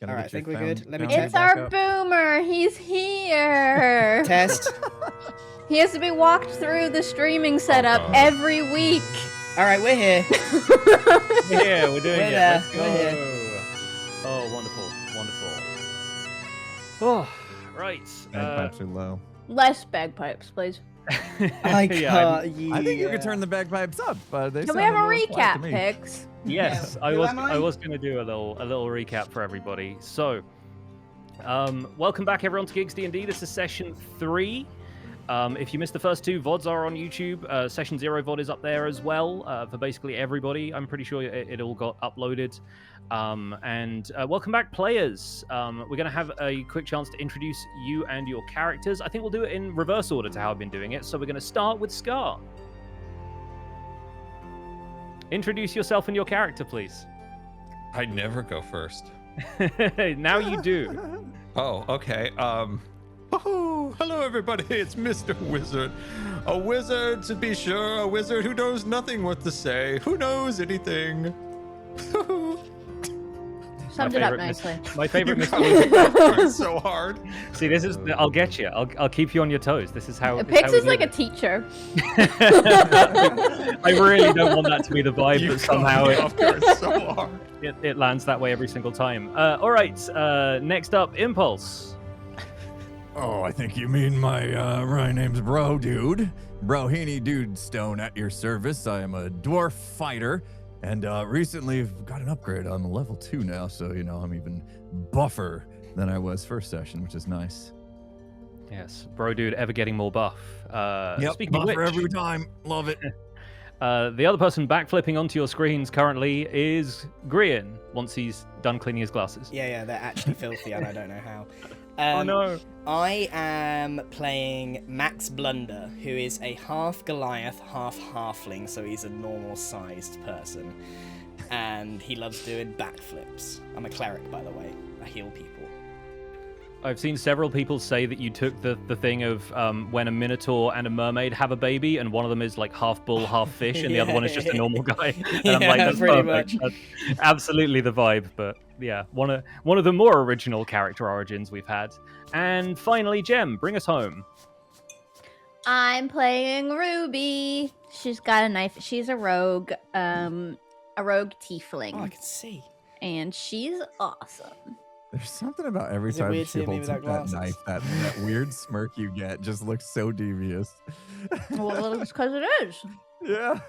Gonna All right, I think we're good. Let me It's our boomer. He's here. test. He has to be walked through the streaming setup every week. All right, we're here. Yeah, we're doing We're it. there. Let's go. We're here. Oh, wonderful, wonderful. Oh, right. Bagpipes are low. Less bagpipes, please. I Yeah, can't. I think you could turn the bagpipes up. They Can we have a sound little flat recap, to me. Pix? Yes, Who am I? I was going to do a little recap for everybody. So, welcome back everyone to GIGGS DnD. This is session 3. If you missed the first 2, VODs are on YouTube. Session 0 VOD is up there as well for basically everybody. I'm pretty sure it all got uploaded. And welcome back, players. We're going to have a quick chance to introduce you and your characters. I think we'll do it in reverse order to how I've been doing it. So we're going to start with Scar. Introduce yourself and your character, please. I never go first. Now you do. Oh, okay. Oh, hello everybody. It's Mr. Wizard. A wizard to be sure. A wizard who knows nothing what to say. Who knows anything? Summed it up nicely. My favorite Mr. Wizard. Wizard. So hard. See, this is. I'll get you. I'll keep you on your toes. This is how. Pix how we is do like a it. teacher. I really don't want that to be the vibe, You but somehow caught me off guard so hard. it lands that way every single time. All right. Next up, Impulse. Oh, I think you mean my name's Bro Dude. Broghini Dude Stone at your service. I am a dwarf fighter, and recently I've got an upgrade. I'm a level 2 now, so you know I'm even buffer than I was first session, which is nice. Yes, Bro Dude, ever getting more buff. Yep, Speaking of buffer which, every time. Love it. the other person backflipping onto your screens currently is Grian. Once he's done cleaning his glasses. Yeah, they're actually filthy, and I don't know how. Oh no. I am playing Max Blunder, who is a half Goliath, half halfling, so he's a normal-sized person. And he loves doing backflips. I'm a cleric, by the way. I heal people. I've seen several people say that you took the thing of when a minotaur and a mermaid have a baby, and one of them is like half bull, half fish, and the other one is just a normal guy. And I'm like, that's pretty perfect. much. That's absolutely the vibe. But yeah, one of the more original character origins we've had. And finally, Jem, bring us home. I'm playing Ruby. She's got a knife. She's a rogue tiefling. Oh, I can see. And she's awesome. There's something about every Is it time weird she seeing me holds without up that glasses? knife, that weird smirk you get just looks so devious. Well, it's because it is. Yeah.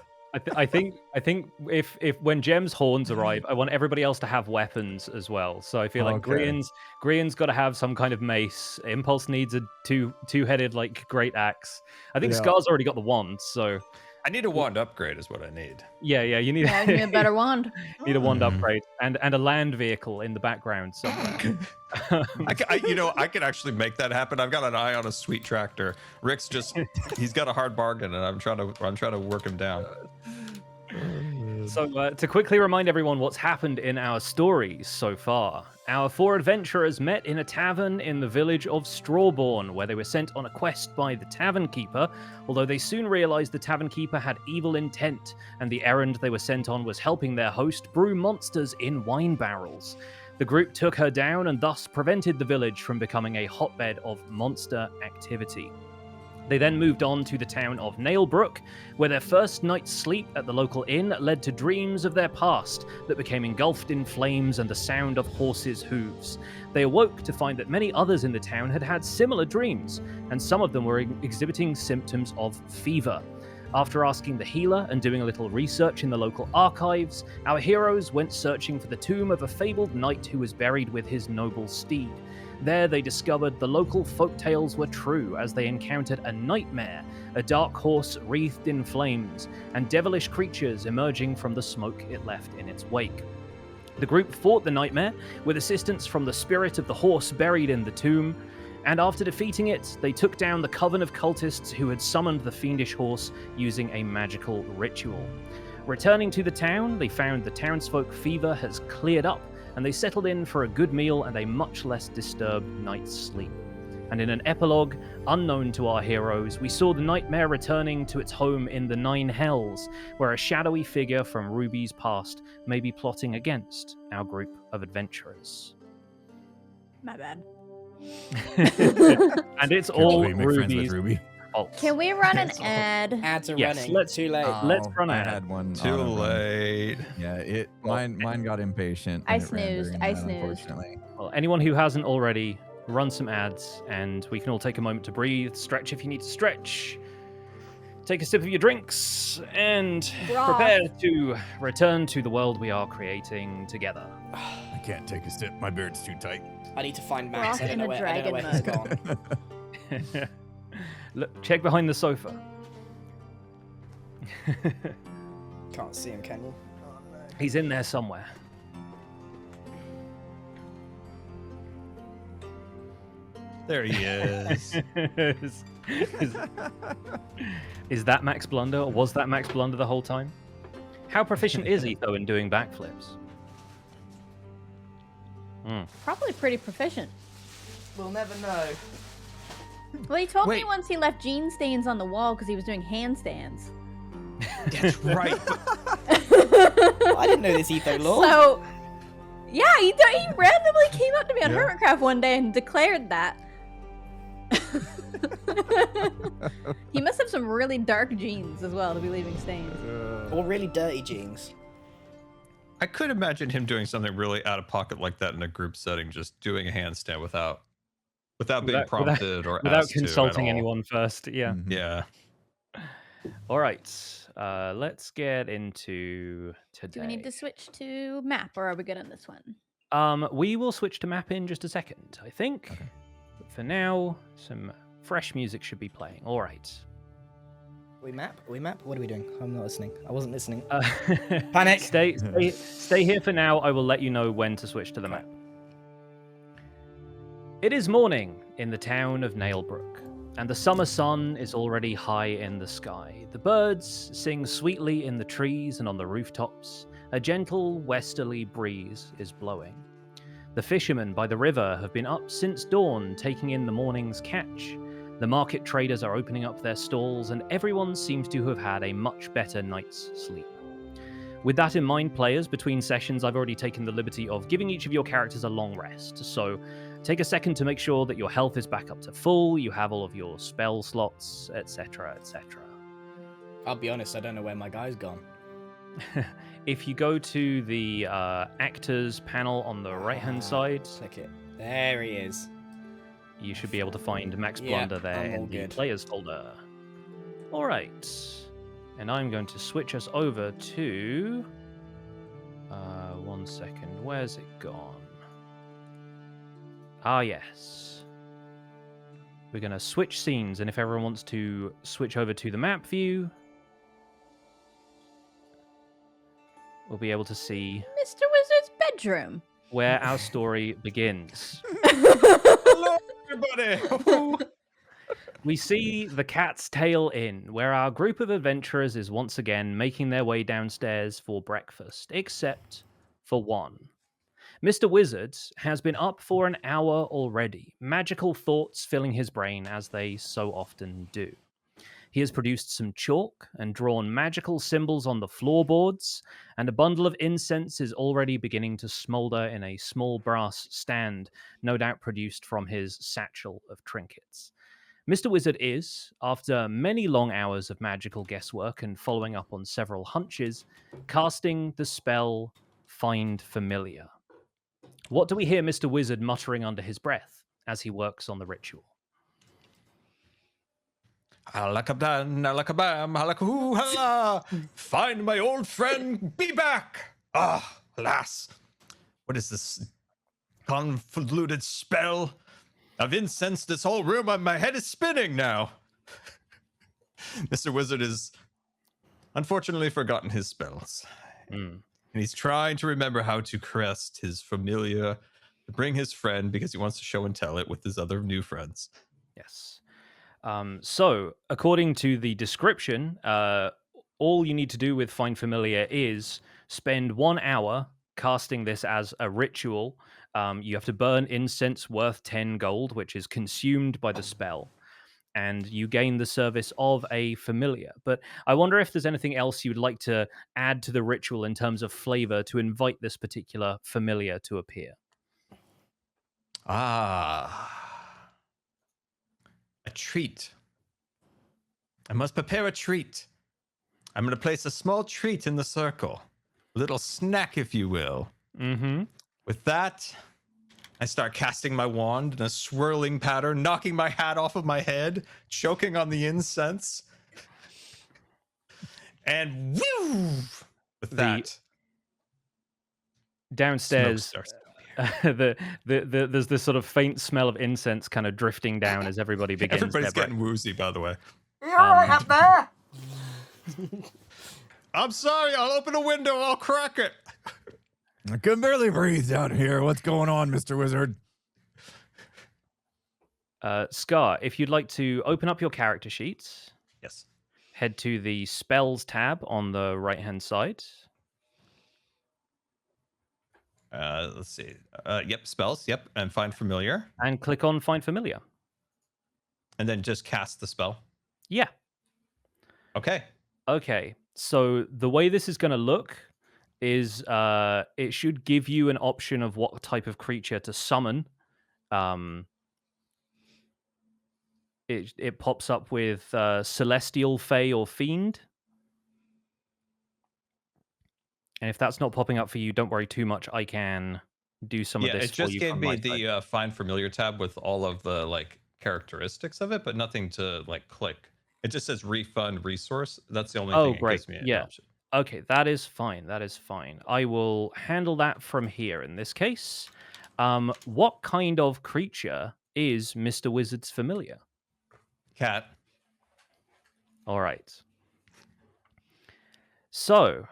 I think if when Jem's horns arrive, I want everybody else to have weapons as well. So I feel like Okay. Grian's got to have some kind of mace. Impulse needs a two-headed like great axe. I think Yeah. Scar's already got the wand, so I need a wand upgrade is what I need. yeah, you need, Yeah, give me a better wand. need a wand Mhm. upgrade and a land vehicle in the background somewhere. I could actually make that happen. I've got an eye on a sweet tractor. Rick's he's got a hard bargain, and I'm trying to work him down. So, to quickly remind everyone what's happened in our stories so far, our 4 adventurers met in a tavern in the village of Strawborn, where they were sent on a quest by the tavern keeper, although they soon realized the tavern keeper had evil intent, and the errand they were sent on was helping their host brew monsters in wine barrels. The group took her down and thus prevented the village from becoming a hotbed of monster activity. They then moved on to the town of Nailbrook, where their first night's sleep at the local inn led to dreams of their past that became engulfed in flames and the sound of horses' hooves. They awoke to find that many others in the town had had similar dreams, and some of them were exhibiting symptoms of fever. After asking the healer and doing a little research in the local archives, our heroes went searching for the tomb of a fabled knight who was buried with his noble steed. There they discovered the local folktales were true as they encountered a nightmare, a dark horse wreathed in flames, and devilish creatures emerging from the smoke it left in its wake. The group fought the nightmare with assistance from the spirit of the horse buried in the tomb, and after defeating it, they took down the coven of cultists who had summoned the fiendish horse using a magical ritual. Returning to the town, they found the townsfolk fever has cleared up, and they settled in for a good meal and a much less disturbed night's sleep. And in an epilogue, unknown to our heroes, we saw the nightmare returning to its home in the Nine Hells, where a shadowy figure from Ruby's past may be plotting against our group of adventurers. My bad. And it's Can't all believe you make friends with Ruby's Ruby. fault. Can we run an It's all- ad? Ads are Yes, running. let's- Too late. Let's run I ad. had one. Too auto run. late. Yeah, mine got impatient. I and it ran snoozed, during I that, snoozed. Unfortunately. Well, anyone who hasn't already, run some ads, and we can all take a moment to breathe, stretch if you need to stretch, take a sip of your drinks, and Broth. prepare to return to the world we are creating together. I can't take a sip. My beard's too tight. I need to find Max. Broth I don't in know a where, I don't know where dragon he's gone. Look, check behind the sofa. Can't see him, can you? He's in there somewhere. There he is. Is that Max Blunder, or was that Max Blunder the whole time? How proficient is Etho in doing backflips? Probably pretty proficient. We'll never know. Well, he told me Wait. once he left gene stains on the wall because he was doing handstands. That's right. I didn't know this Etho lore. So, yeah, he randomly came up to me on Yeah. Hermitcraft one day and declared that. He must have some really dark genes as well to be leaving stains. Or really dirty jeans. I could imagine him doing something really out of pocket like that in a group setting, just doing a handstand without being prompted or Without asked to at consulting all. anyone first. Yeah. Mhm. Yeah. All right. Let's get into today. Do we need to switch to map, or are we good on this one? We will switch to map in just a second, I think. Okay. But for now, some fresh music should be playing. All right. We map? What are we doing? I'm not listening. I wasn't listening. Panic. Panic. Stay here for now. I will let you know when to switch to the map. It is morning in the town of Nailbrook, and the summer sun is already high in the sky. The birds sing sweetly in the trees and on the rooftops. A gentle westerly breeze is blowing. The fishermen by the river have been up since dawn, taking in the morning's catch. The market traders are opening up their stalls, and everyone seems to have had a much better night's sleep. With that in mind, players, between sessions, I've already taken the liberty of giving each of your characters a long rest. So take a second to make sure that your health is back up to full, you have all of your spell slots, etc., etc. I'll be honest, I don't know where my guy's gone. If you go to the actors panel on the right-hand side, Click it. There he is. you should be able to find Max Yeah, Blunder there I'm all in the good. players folder. All right. And I'm going to switch us over to... 1 second. Where's it gone? Ah, yes. We're going to switch scenes, and if everyone wants to switch over to the map view, we'll be able to see Mr. Wizard's bedroom. where our story begins. Hello, everybody. We see the Cat's Tail Inn, where our group of adventurers is once again making their way downstairs for breakfast, except for one. Mr. Wizard has been up for an hour already, magical thoughts filling his brain as they so often do. He has produced some chalk and drawn magical symbols on the floorboards, and a bundle of incense is already beginning to smolder in a small brass stand, no doubt produced from his satchel of trinkets. Mr. Wizard is, after many long hours of magical guesswork and following up on several hunches, casting the spell Find Familiar. What do we hear Mr. Wizard muttering under his breath as he works on the ritual? Alakabdan, alakabam, alakahoo, hala. Find my old friend, be back. Ah, alas. What is this convoluted spell of incense? This whole room, my head is spinning now. Mr. Wizard has unfortunately forgotten his spells. And he's trying to remember how to crest his familiar, to bring his friend because he wants to show and tell it with his other new friends. Yes. So, according to the description, all you need to do with Find Familiar is spend 1 hour casting this as a ritual. You have to burn incense worth 10 gold, which is consumed by the spell. And you gain the service of a familiar. But I wonder if there's anything else you would like to add to the ritual in terms of flavor to invite this particular familiar to appear. Ah. A treat. I must prepare a treat. I'm going to place a small treat in the circle. A little snack, if you will. Mm-hmm. With that, I start casting my wand in a swirling pattern, knocking my hat off of my head, choking on the incense. And woo! With that, Downstairs, smoke starts to appear. there's this sort of faint smell of incense kind of drifting down as everybody begins. Everybody's their getting woozy, by the way. Up there. I'm sorry, I'll open a window, I'll crack it. I can barely breathe down here. What's going on, Mr. Wizard? Scar, if you'd like to open up your character sheets, Yes. head to the spells tab on the right-hand side. Let's see. Yep, spells. Yep, and find familiar. And click on Find Familiar. And then just cast the spell. Yeah. Okay. Okay. So the way this is going to look is it should give you an option of what type of creature to summon. It pops up with Celestial, Fey, or Fiend. And if that's not popping up for you, don't worry too much. I can do some of this it for just you. gave from me my side. the find familiar tab with all of the like characteristics of it, but nothing to like click. It just says refund resource. That's the only thing it gives me an option. Okay, that is fine. That is fine. I will handle that from here in this case. What kind of creature is Mr. Wizard's familiar? Cat. All right. So,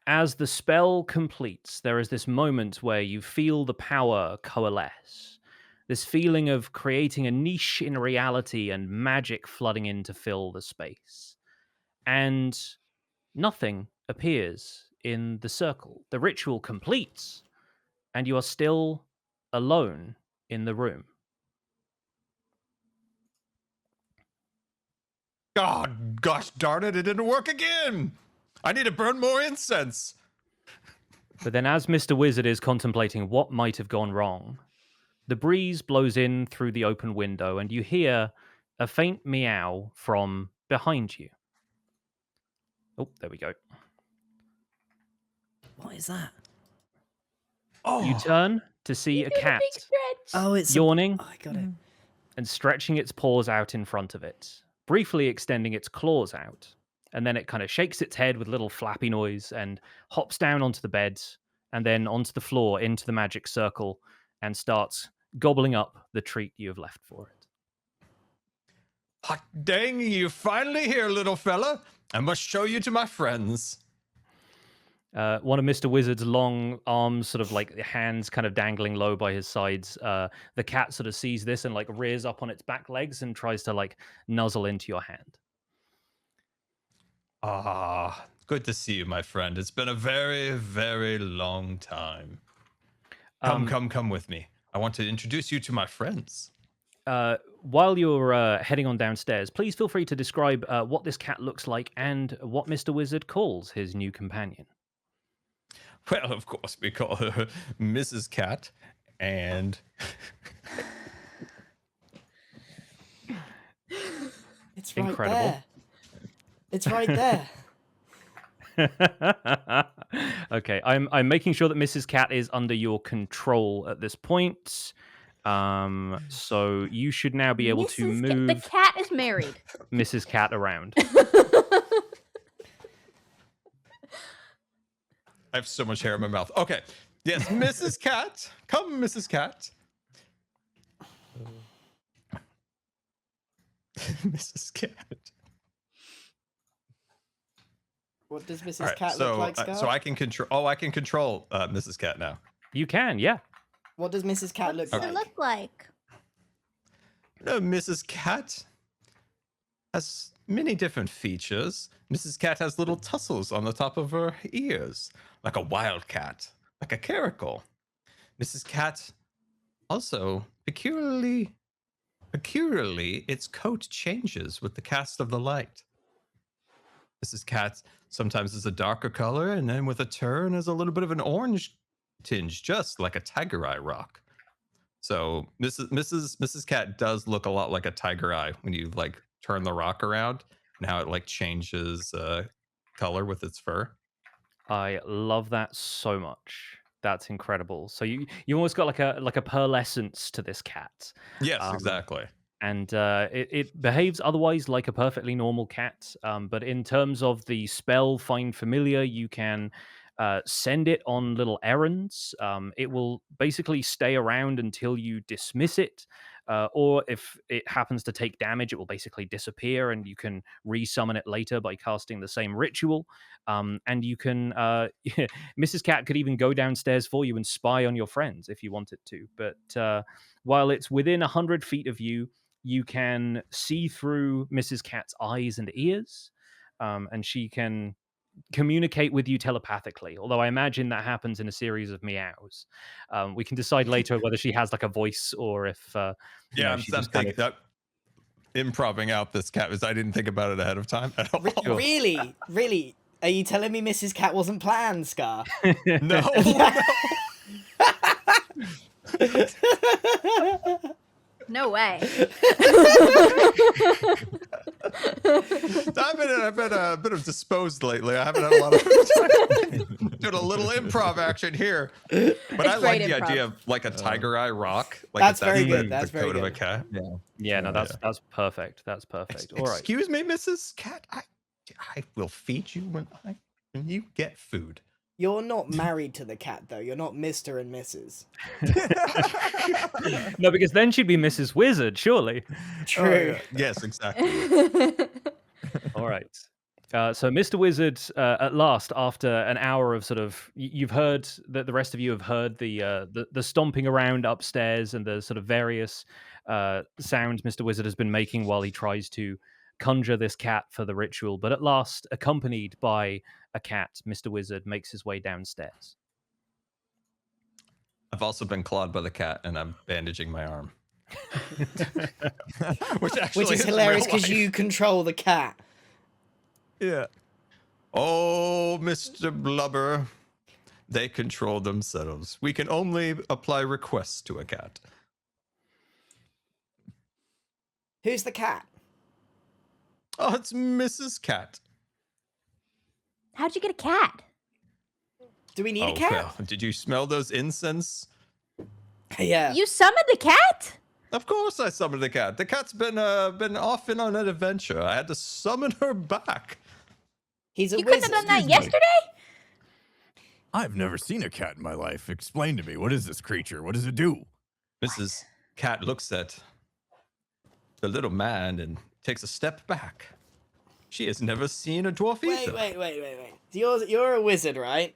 as the spell completes, there is this moment where you feel the power coalesce. This feeling of creating a niche in reality and magic flooding in to fill the space. And nothing appears in the circle. The ritual completes, and you are still alone in the room. God, gosh darn it, it didn't work again. I need to burn more incense. But then as Mr. Wizard is contemplating what might have gone wrong, the breeze blows in through the open window and you hear a faint meow from behind you. Oh, there we go. What is that? Oh, You turn to see a cat Big stretch. Oh, it's yawning I got it. and stretching its paws out in front of it, briefly extending its claws out. And then it kind of shakes its head with a little flappy noise and hops down onto the bed and then onto the floor into the magic circle and starts gobbling up the treat you have left for it. hot dang, you finally here, little fella. I must show you to my friends. One of Mr. Wizard's long arms, sort of like hands kind of dangling low by his sides. The cat sort of sees this and like rears up on its back legs and tries to like nuzzle into your hand. Ah, good to see you, my friend. It's been a very, very long time. Come with me. I want to introduce you to my friends. While you're heading on downstairs, please feel free to describe what this cat looks like and what Mr. Wizard calls his new companion. Well, of course, we call her Mrs. Cat, and It's right Incredible. there. It's right there. Okay, I'm making sure that Mrs. Cat is under your control at this point. So you should now be able to move The cat is married. Mrs. Cat around. I have so much hair in my mouth. Okay. Yes, Mrs. Cat. Come, Mrs. Cat. Mrs. Cat. What does Mrs. All right, Cat look like, Scar? so I can control. Oh, I can control Mrs. Cat now. You can, yeah. What does Mrs. Cat What look does like? it look like? Mrs. Cat has many different features. Mrs. Cat has little tussles on the top of her ears, like a wildcat, like a caracal. Mrs. Cat also peculiarly, its coat changes with the cast of the light. Mrs. Cat sometimes is a darker color, and then with a turn is a little bit of an orange tinge, just like a tiger eye rock. So Mrs. Cat does look a lot like a tiger eye when you like turn the rock around. Now it like changes color with its fur. I love that so much. That's incredible. So you almost got like a pearlescence to this cat. Yes, Um, exactly. and it behaves otherwise like a perfectly normal cat. But in terms of the spell Find Familiar, you can send it on little errands. It will basically stay around until you dismiss it. Or if it happens to take damage, it will basically disappear, and you can resummon it later by casting the same ritual. And you can, Mrs. Cat could even go downstairs for you and spy on your friends if you wanted to. But while it's within 100 feet of you, you can see through Mrs. Cat's eyes and ears, and she can communicate with you telepathically. Although I imagine that happens in a series of meows. We can decide later whether she has like a voice or if Yeah, she I'm just kind thinking that improving out this cat is I didn't think about it ahead of time at all. Really? Really? Are you telling me Mrs. Cat wasn't planned, Scar? No. No way. I've been a bit of disposed lately. I haven't had a lot of time doing a little improv action here. But I like great the improv. idea of like a tiger eye rock. Like That's if very good. the That's very coat of a good. cat. Yeah, no, that's perfect. That's perfect. All right. Excuse me, Mrs. Cat. I will feed you when you get food. You're not married to the cat, though. You're not Mr. and Mrs. No, because then she'd be Mrs. Wizard, surely. True. Yes, exactly. All right. So Mr. Wizard, at last, after an hour of sort of, you've heard that the rest of you have heard the stomping around upstairs and the sort of various sounds Mr. Wizard has been making while he tries to conjure this cat for the ritual. But at last, accompanied by a cat, Mr. Wizard makes his way downstairs. I've also been clawed by the cat, and I'm bandaging my arm. Which is hilarious because you control the cat. Yeah. Oh, Mr. Blubber. They control themselves. We can only apply requests to a cat. Who's the cat? Oh, it's Mrs. Cat. How'd you get a cat? Do we need a cat? Well, did you smell those incense? Yeah. You summoned the cat? Of course I summoned the cat. The cat's been off and on an adventure. I had to summon her back. He's a You wizard. couldn't have done that Excuse me. yesterday? I've never seen a cat in my life. Explain to me, what is this creature? What does it do? Mrs. Cat looks at the little man and takes a step back. She has never seen a dwarf either. Wait. You're a wizard, right?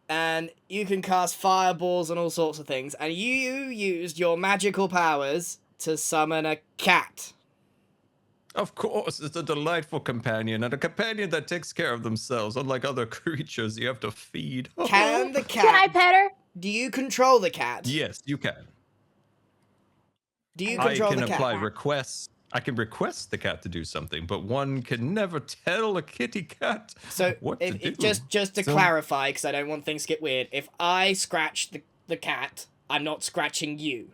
And you can cast fireballs and all sorts of things. And you used your magical powers to summon a cat. Of course, it's a delightful companion, and a companion that takes care of themselves, unlike other creatures you have to feed. Can the cat... Can I pet her? Do you control the cat? Yes, you can. Do you I control can the cat? apply requests. I can request the cat to do something, but one can never tell a kitty cat So, what to do. just to clarify, because I don't want things to get weird, if I scratch the cat, I'm not scratching you.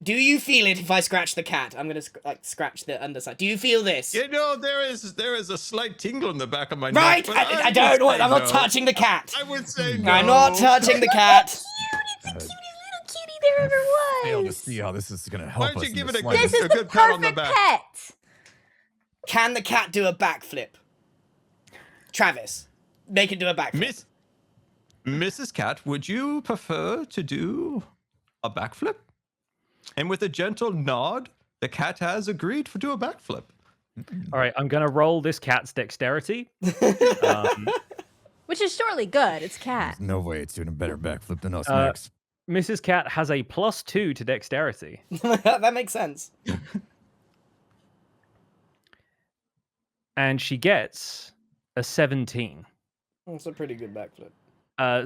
Do you feel it if I scratch the cat? I'm gonna scratch the underside. Do you feel this? You know, there is a slight tingle in the back of my Right, neck. I don't want. I'm not touching the cat. I would say no. I'm not touching the cat. Cute, it's the cutest little kitty there ever Fail to was. see how this is gonna help Why don't us. you in give the it a slightest. This is A the good pat on the perfect back. pet. Can the cat do a backflip? Travis, make it do a backflip. Mrs. Cat, would you prefer to do a backflip? And with a gentle nod, the cat has agreed to do a backflip. All right, I'm going to roll this cat's dexterity. Which is surely good. It's cat. No way it's doing a better backflip than us, Max. Mrs. Cat has a +2 to dexterity. That makes sense. And she gets a 17. That's a pretty good backflip.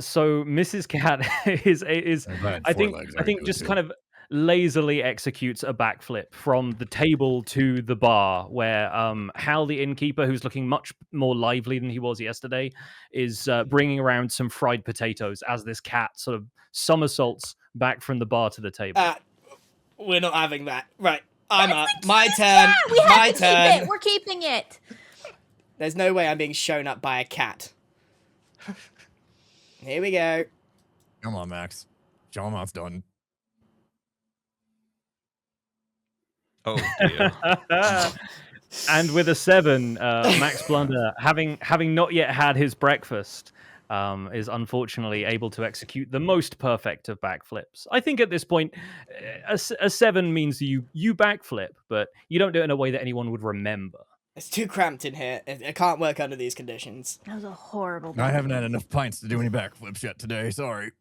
So Mrs. Cat is If I had I four think legs, I I'd think do it just too. kind of lazily executes a backflip from the table to the bar, where Hal, the innkeeper, who's looking much more lively than he was yesterday, is bringing around some fried potatoes as this cat sort of somersaults back from the bar to the table. We're not having that. Right, I'm up. That's the My cutest turn. cat! We have My to keep turn. it. We're keeping it. There's no way I'm being shown up by a cat. Here we go. Come on, Max. Show him how it's done. Oh dear. And with a 7, Max Blunder, having not yet had his breakfast, is unfortunately able to execute the most perfect of backflips. I think at this point, a 7 means you backflip, but you don't do it in a way that anyone would remember. It's too cramped in here. I can't work under these conditions. That was a horrible. I haven't had enough pints to do any backflips yet today. Sorry.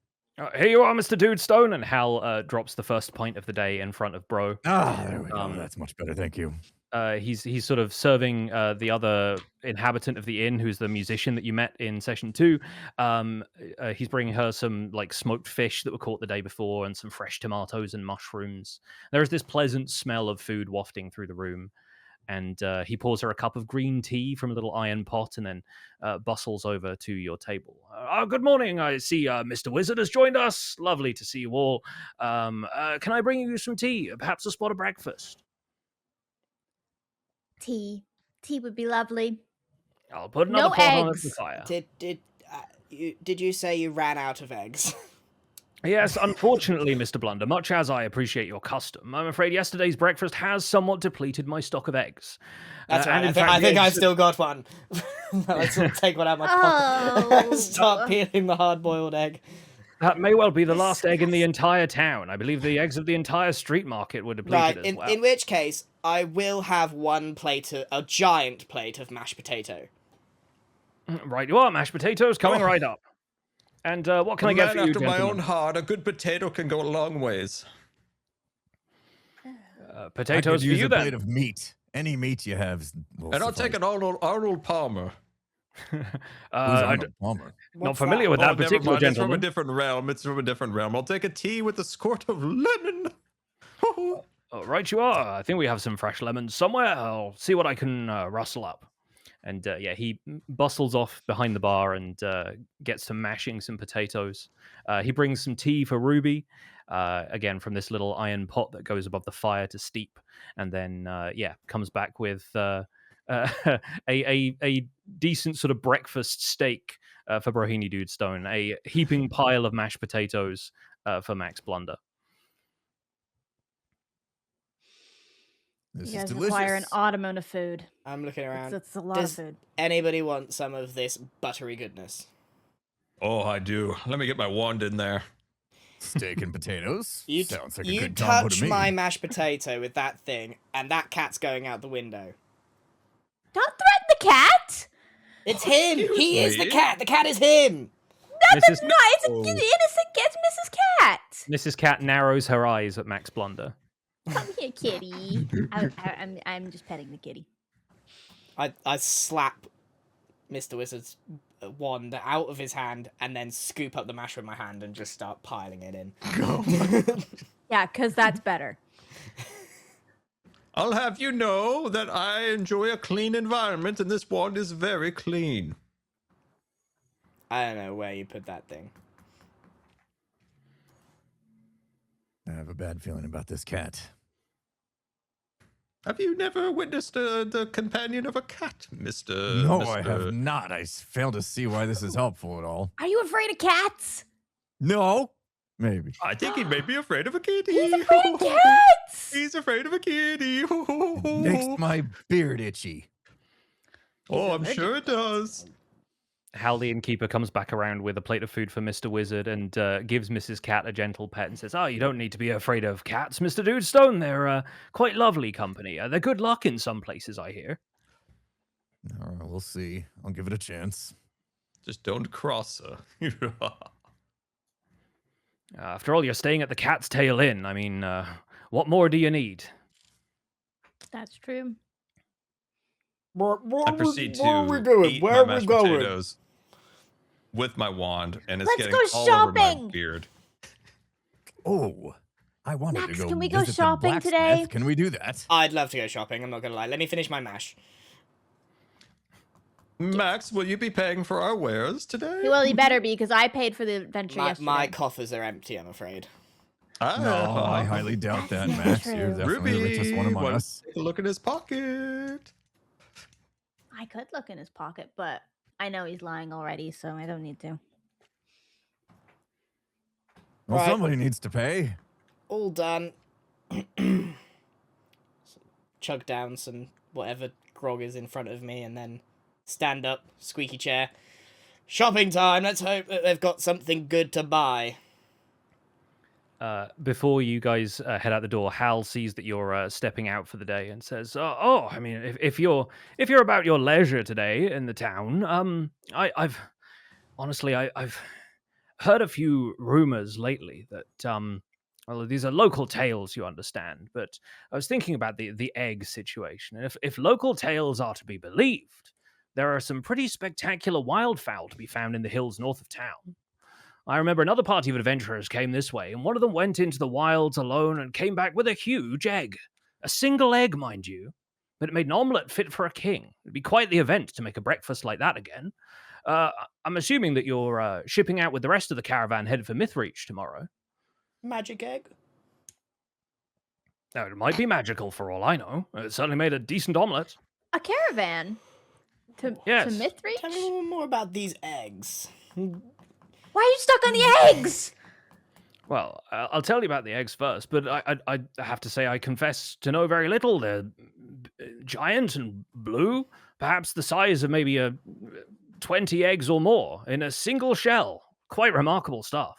Here you are, Mr. Dudestone, and Hal drops the first pint of the day in front of Bro. Ah, there we go. That's much better. Thank you. He's sort of serving the other inhabitant of the inn, who's the musician that you met in session 2. He's bringing her some like smoked fish that were caught the day before, and some fresh tomatoes and mushrooms. There is this pleasant smell of food wafting through the room, and he pours her a cup of green tea from a little iron pot, and then bustles over to your table. Good morning. I see Mr. Wizard has joined us. Lovely to see you all. Can I bring you some tea? Perhaps a spot of breakfast? Tea would be lovely. I'll put another No pot on eggs. the fire. Did you say you ran out of eggs? Yes, unfortunately, Mr. Blunder, much as I appreciate your custom, I'm afraid yesterday's breakfast has somewhat depleted my stock of eggs. That's right. and in I fact, think the I've eggs- still got one. Let's take one out of my pocket. Oh. Start peeling the hard-boiled egg. That may well be the last egg in the entire town. I believe the eggs of the entire street market were depleted Right. as well. In which case, I will have a giant plate of mashed potato. Right, you are. Mashed potatoes coming right up. And what can I get for you, after my gentlemen? own heart, a good potato can go a long ways. Potatoes I for could use you a then. plate of meat. Any meat you have. And I'll take an Arnold Palmer. Who's I Arnold Palmer? not What's familiar that? with Oh, that never particular mind. It's from a gentleman. different realm. It's from a different realm. I'll take a tea with a squirt of lemon. Oh, right, you are. I think we have some fresh lemons somewhere. I'll see what I can rustle up. And yeah, he bustles off behind the bar and gets to mashing some potatoes. He brings some tea for Ruby, again from this little iron pot that goes above the fire to steep, and then yeah, comes back with a decent sort of breakfast steak for Broghini Dudestone, a heaping pile of mashed potatoes for Max Blunder. This You is guys delicious. require an odd amount of food. I'm looking around. That's a lot Does of food. anybody want some of this buttery goodness? Oh, I do. Let me get my wand in there. Steak and potatoes. You, Sounds like a you good combo touch to me. my mashed potato with that thing, and that cat's going out the window. Don't threaten the cat. It's him. He is the Wait. cat. The cat is him. Mrs. No, it's an innocent cat, Mrs. Cat. Mrs. Cat narrows her eyes at Max Blunder. Come here, kitty. I'm just petting the kitty. I slap Mr. Wizard's wand out of his hand and then scoop up the mash with my hand and just start piling it in. Yeah, because that's better. I'll have you know that I enjoy a clean environment, and this wand is very clean. I don't know where you put that thing. I have a bad feeling about this cat. Have you never witnessed the companion of a cat, Mr. No, Mr. I have not. I fail to see why this is helpful at all. Are you afraid of cats? No, maybe. I think he may be afraid of a kitty. He's afraid of cats. He's afraid of a kitty. Makes my beard itchy. Oh, I'm sure it does. Hal, the innkeeper, comes back around with a plate of food for Mr. Wizard and gives Mrs. Cat a gentle pet and says, "Oh, you don't need to be afraid of cats, Mr. Dudestone. They're quite lovely company. They're good luck in some places, I hear." All right, we'll see. I'll give it a chance. Just don't cross her. After all, you're staying at the Cat's Tail Inn. I mean, what more do you need? That's true. I proceed to eat Where my are we mashed going? potatoes with my wand, and it's Let's getting go all over my shopping. beard. Oh, I wanted Max, to go can we go visit the shopping blacksmith. today? Can we do that? I'd love to go shopping. I'm not gonna lie. Let me finish my mash. Max, will you be paying for our wares today? Well, he better be, because I paid for the adventure My yesterday. coffers are empty, I'm afraid. No, I highly doubt that, That's not Max. true. You're definitely the richest one among why don't us. you take a look in his pocket. I could look in his pocket, but I know he's lying already, so I don't need to. Well, Right. somebody needs to pay. All done. Chug down some whatever grog is in front of me and then stand up, squeaky chair. Shopping time. Let's hope that they've got something good to buy. Before you guys head out the door, Hal sees that you're stepping out for the day and says, "Oh, I mean, if you're about your leisure today in the town, I've honestly I've heard a few rumors lately that well, these are local tales, you understand. But I was thinking about the egg situation, and if local tales are to be believed, there are some pretty spectacular wildfowl to be found in the hills north of town. I remember another party of adventurers came this way, and one of them went into the wilds alone and came back with a huge egg. A single egg, mind you, but it made an omelette fit for a king. It'd be quite the event to make a breakfast like that again. I'm assuming that you're shipping out with the rest of the caravan headed for Mythreach tomorrow. Magic egg? Now, it might be magical for all I know. It certainly made a decent omelette. A caravan? To Yes. Mythreach? Tell me a little more about these eggs. Why are you stuck on the eggs? Well, I'll tell you about the eggs first, but I have to say I confess to know very little. They're giant and blue, perhaps the size of maybe 20 eggs or more in a single shell. Quite remarkable stuff.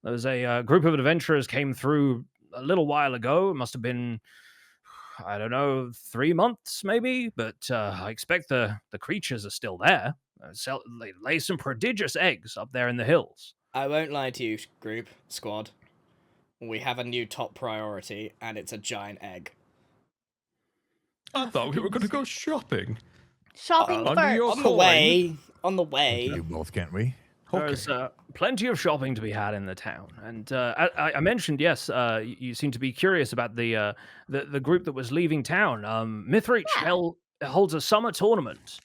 There was a group of adventurers came through a little while ago. It must have been, I don't know, 3 months maybe, but I expect the creatures are still there. They lay some prodigious eggs up there in the hills. I won't lie to you, group, squad. We have a new top priority, and it's a giant egg. I thought we were going to go shopping. Shopping Under first. your On the coin. way, on the We way. can do both, can't we? There's plenty of shopping to be had in the town, and I mentioned, yes, you seem to be curious about the group that was leaving town. Mythreach holds a summer tournament,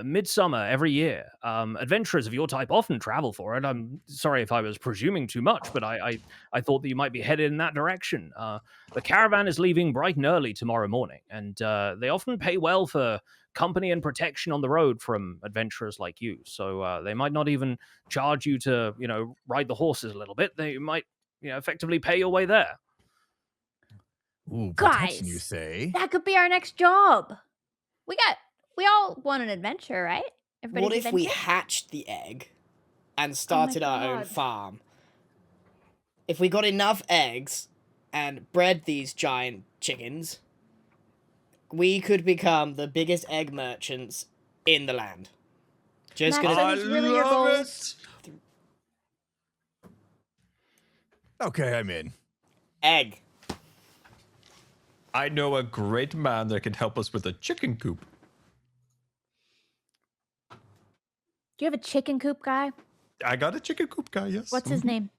midsummer every year. Adventurers of your type often travel for it. I'm sorry if I was presuming too much, but I thought that you might be headed in that direction. The caravan is leaving bright and early tomorrow morning, and they often pay well for company and protection on the road from adventurers like you. So they might not even charge you to, ride the horses a little bit. They might, effectively pay your way there. Ooh, Guys. protection, you say? That could be our next job. We all want an adventure, right? What Everybody's if we adventure? hatched the egg and started our own God. farm? If we got enough eggs and bred these giant chickens, we could become the biggest egg merchants in the land. Just Max, gonna... are these really your love goals? it. Okay, I'm in. Egg. I know a great man that can help us with a chicken coop. Do you have a chicken coop guy? I got a chicken coop guy, yes. What's his name?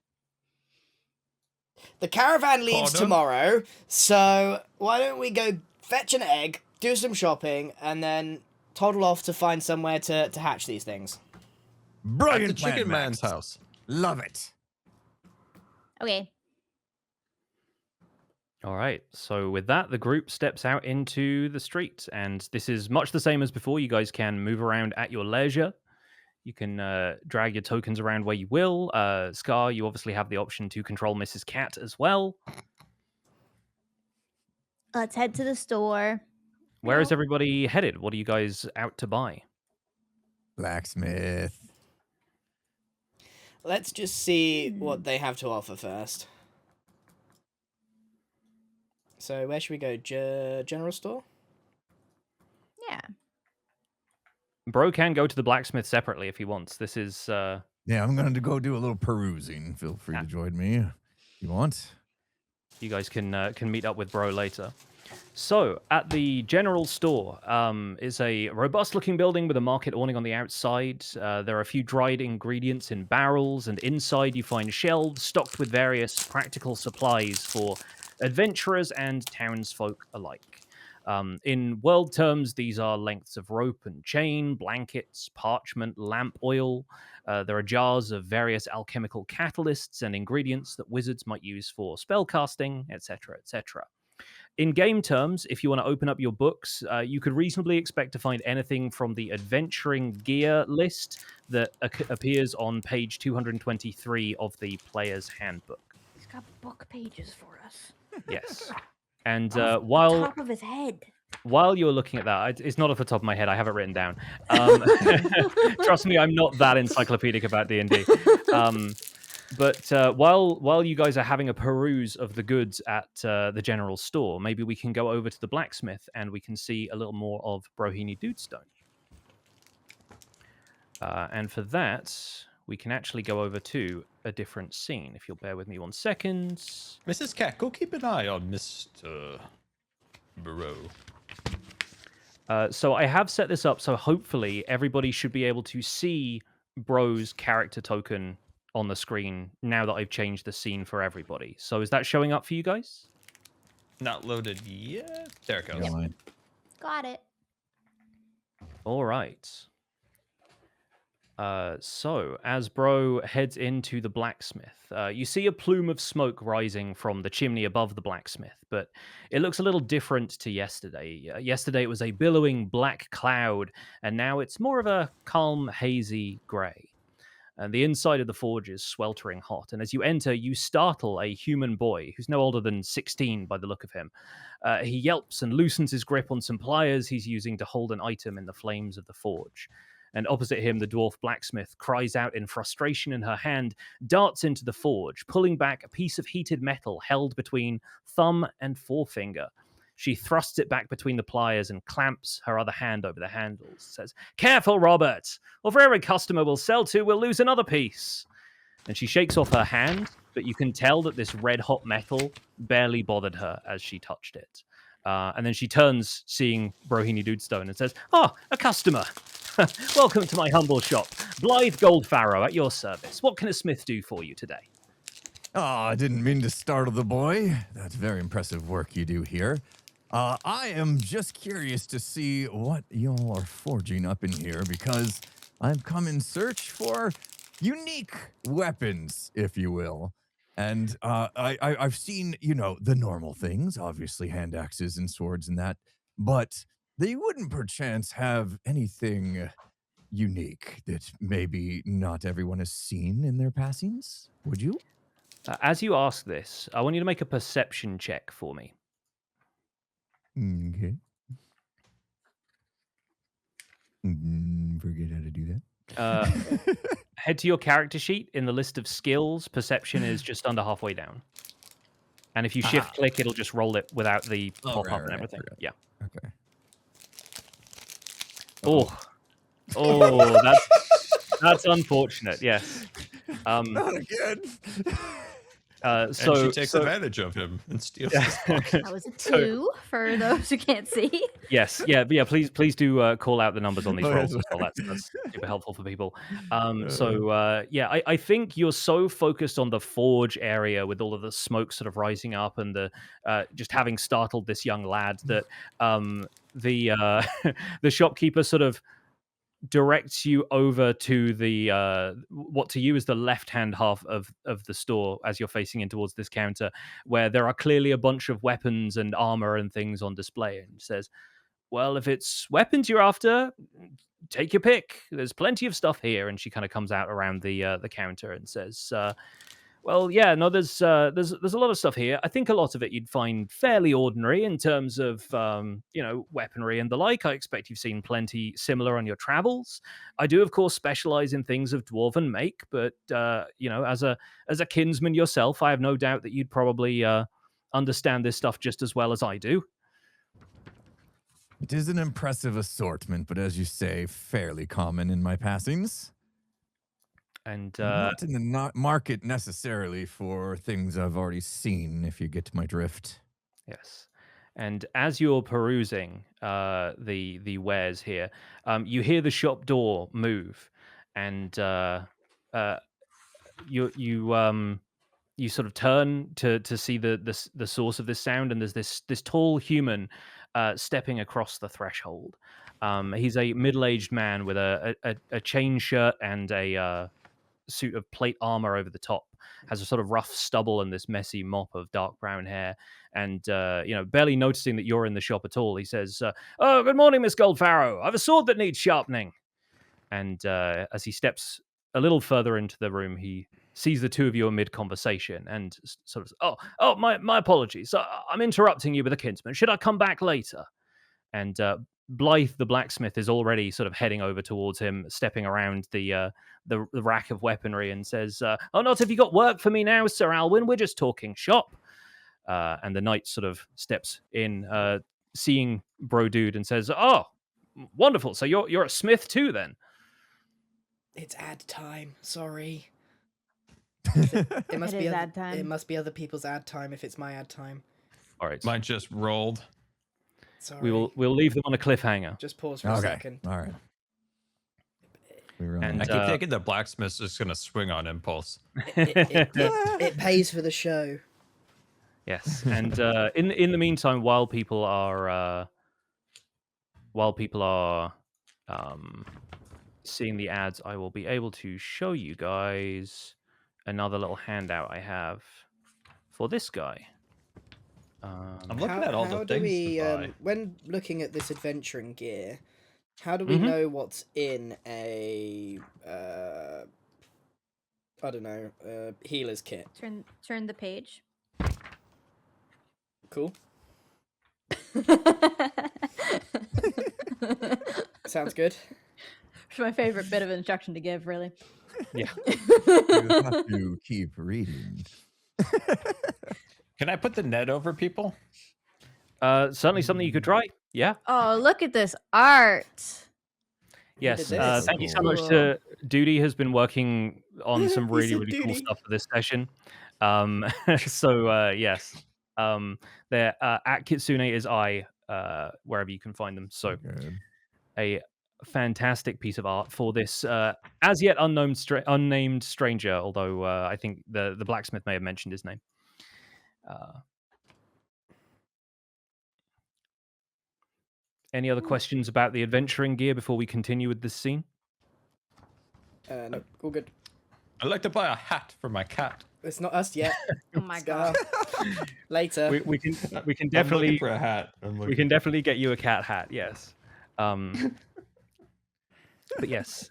The caravan leaves Pardon? tomorrow, so why don't we go fetch an egg, do some shopping, and then toddle off to find somewhere to hatch these things. At Brilliant the plan, chicken Max. man's house. Love it. Okay. All right. So with that, the group steps out into the street, and this is much the same as before. You guys can move around at your leisure. You can drag your tokens around where you will. Scar, you obviously have the option to control Mrs. Cat as well. Let's head to the store. Where is everybody headed? What are you guys out to buy? Blacksmith. Let's just see what they have to offer first. So where should we go? General store? Yeah. Bro can go to the blacksmith separately if he wants. This is Yeah, I'm going to go do a little perusing. Feel free to join me if you want. you guys can meet up with Bro later. So, at the general store is a robust-looking building with a market awning on the outside. There are a few dried ingredients in barrels, and inside you find shelves stocked with various practical supplies for adventurers and townsfolk alike. In world terms, these are lengths of rope and chain, blankets, parchment, lamp oil. There are jars of various alchemical catalysts and ingredients that wizards might use for spellcasting, etc., etc. In game terms, if you want to open up your books, you could reasonably expect to find anything from the adventuring gear list that appears on page 223 of the player's handbook. He's got book pages for us. Yes. And Off the while top of his head. while you're looking at that, it's not off the top of my head. I have it written down. Trust me, I'm not that encyclopedic about D&D. But while you guys are having a peruse of the goods at the general store, maybe we can go over to the blacksmith and we can see a little more of Broghini Dudestone. And for that, we can actually go over to a different scene. If you'll bear with me 1 second. Mrs. Cat, go keep an eye on Mr. Bro. So I have set this up so hopefully everybody should be able to see Bro's character token on the screen now that I've changed the scene for everybody. So is that showing up for you guys? Not loaded yet. There it goes. Yep. Got it. All right. So as Bro heads into the blacksmith, you see a plume of smoke rising from the chimney above the blacksmith, but it looks a little different to yesterday. Yesterday it was a billowing black cloud, and now it's more of a calm, hazy grey. And the inside of the forge is sweltering hot. And as you enter, you startle a human boy who's no older than 16 by the look of him. He yelps and loosens his grip on some pliers he's using to hold an item in the flames of the forge. And opposite him, the dwarf blacksmith cries out in frustration, and her hand darts into the forge, pulling back a piece of heated metal held between thumb and forefinger. She thrusts it back between the pliers and clamps her other hand over the handles. Says, "Careful, Robert, or for every customer we'll sell to, we'll lose another piece." And she shakes off her hand, but you can tell that this red-hot metal barely bothered her as she touched it. And then she turns, seeing Broghini Dudestone, and says, "Oh, a customer. Welcome to my humble shop. Blythe Goldfarrow at your service. What can a smith do for you today?" Oh, I didn't mean to startle the boy. That's very impressive work you do here. I am just curious to see what y'all are forging up in here, because I've come in search for unique weapons, if you will. And I've seen, the normal things, obviously hand axes and swords and that, but they wouldn't perchance have anything unique that maybe not everyone has seen in their passings, would you? As you ask this, I want you to make a perception check for me. Okay. Forget how to do that. Head to your character sheet. In the list of skills, perception is just under halfway down. And if you shift click, it'll just roll it without the pop-up and everything. Yeah. Okay. Oh, that's unfortunate. Yes. Not again. And she takes advantage of him and steals his book. That was a 2 for those who can't see. Yes, yeah. Please do call out the numbers on these rolls as well. That's super helpful for people. I think you're so focused on the forge area with all of the smoke sort of rising up and the just having startled this young lad that the shopkeeper sort of directs you over to the what to you is the left-hand half of the store as you're facing in towards this counter, where there are clearly a bunch of weapons and armor and things on display, and says, "Well, if it's weapons you're after, take your pick. There's plenty of stuff here." And she kind of comes out around the counter and says, "Well, yeah, no, there's a lot of stuff here. I think a lot of it you'd find fairly ordinary in terms of weaponry and the like. I expect you've seen plenty similar on your travels. I do, of course, specialize in things of dwarven make, but as a kinsman yourself, I have no doubt that you'd probably understand this stuff just as well as I do." It is an impressive assortment, but as you say, fairly common in my passings. And not in the market necessarily for things I've already seen, if you get my drift. Yes. And as you're perusing the wares here, you hear the shop door move, and you sort of turn to see the source of this sound, and there's this tall human stepping across the threshold. He's a middle-aged man with a chain shirt and a suit of plate armor over the top, has a sort of rough stubble and this messy mop of dark brown hair, and barely noticing that you're in the shop at all, he says, "Oh, good morning, Miss Goldfarrow. I've a sword that needs sharpening." And as he steps a little further into the room, he sees the two of you amid conversation and sort of, "Oh, my apologies. I'm interrupting you with a kinsman. Should I come back later?" And Blythe the blacksmith is already sort of heading over towards him, stepping around the rack of weaponry, and says, "Oh, not have you got work for me now, Sir Alwyn? We're just talking shop." And the knight sort of steps in, seeing Bro Dude, and says, "Oh, wonderful. So you're a smith too, then?" It's ad time. Sorry. It It is ad time. It must be other people's ad time if it's my ad time. All right. Mine just rolled. Sorry. We'll leave them on a cliffhanger. Just pause for a second. All right. And I keep thinking the blacksmith's just gonna swing on impulse. It pays for the show. Yes, and in the meantime, while people are seeing the ads, I will be able to show you guys another little handout I have for this guy. I'm looking at all the things to buy. When looking at this adventuring gear, how do we know what's in a I don't know, healer's kit? Turn the page. Cool. Sounds good. It's my favorite bit of instruction to give, really. Yeah. You have to keep reading. Can I put the net over people? Certainly something you could try. Yeah. Oh, look at this art. Yes. did this. Thank you so much to Duty. Has been working on some He really, said really cool Duty. stuff for this session. So yes, they're at Kitsune is I, wherever you can find them. So Good. a fantastic piece of art for this as yet unnamed stranger. Although I think the blacksmith may have mentioned his name. Any other questions about the adventuring gear before we continue with this scene? No, all good. I'd like to buy a hat for my cat. It's not us yet. Oh my Scar. god. Later. We can I'm looking definitely for a hat. we can definitely get you a cat hat. Yes. But yes.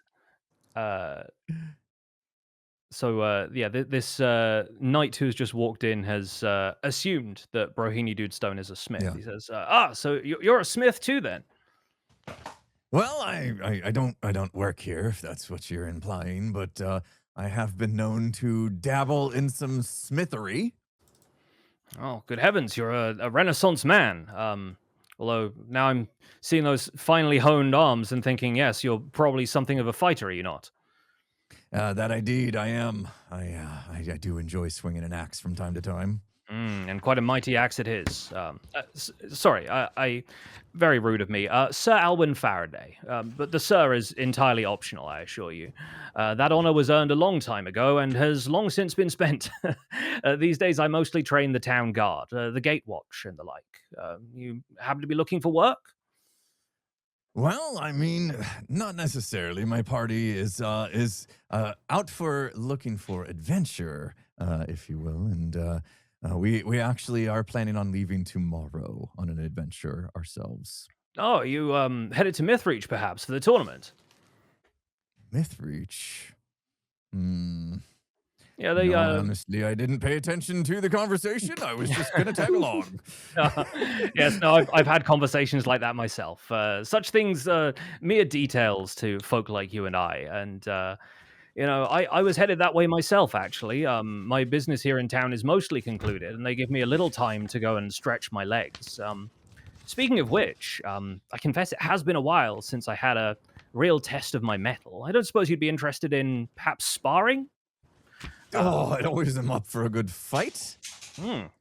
This knight who's just walked in has assumed that Broghini Dudestone is a smith. Yeah. He says, so you're a smith too, then? Well, I don't work here, if that's what you're implying, but I have been known to dabble in some smithery. Oh, good heavens, you're a Renaissance man. Although now I'm seeing those finely honed arms and thinking, yes, you're probably something of a fighter, are you not? That indeed I am. I do enjoy swinging an axe from time to time. And quite a mighty axe it is. Sorry, I very rude of me. Sir Alwyn Faraday. But the sir is entirely optional, I assure you. That honor was earned a long time ago and has long since been spent. These days I mostly train the town guard, the gate watch and the like. You happen to be looking for work? Well, I mean, not necessarily. My party is out for looking for adventure, if you will, and we actually are planning on leaving tomorrow on an adventure ourselves. Oh, you headed to Mythreach perhaps for the tournament? Mythreach. Yeah, they. No, honestly, I didn't pay attention to the conversation. I was just gonna tag along. Yes, no, I've had conversations like that myself. Such things are mere details to folk like you and I. And, I was headed that way myself, actually. My business here in town is mostly concluded, and they give me a little time to go and stretch my legs. Speaking of which, I confess it has been a while since I had a real test of my mettle. I don't suppose you'd be interested in perhaps sparring? Oh, I always am up for a good fight.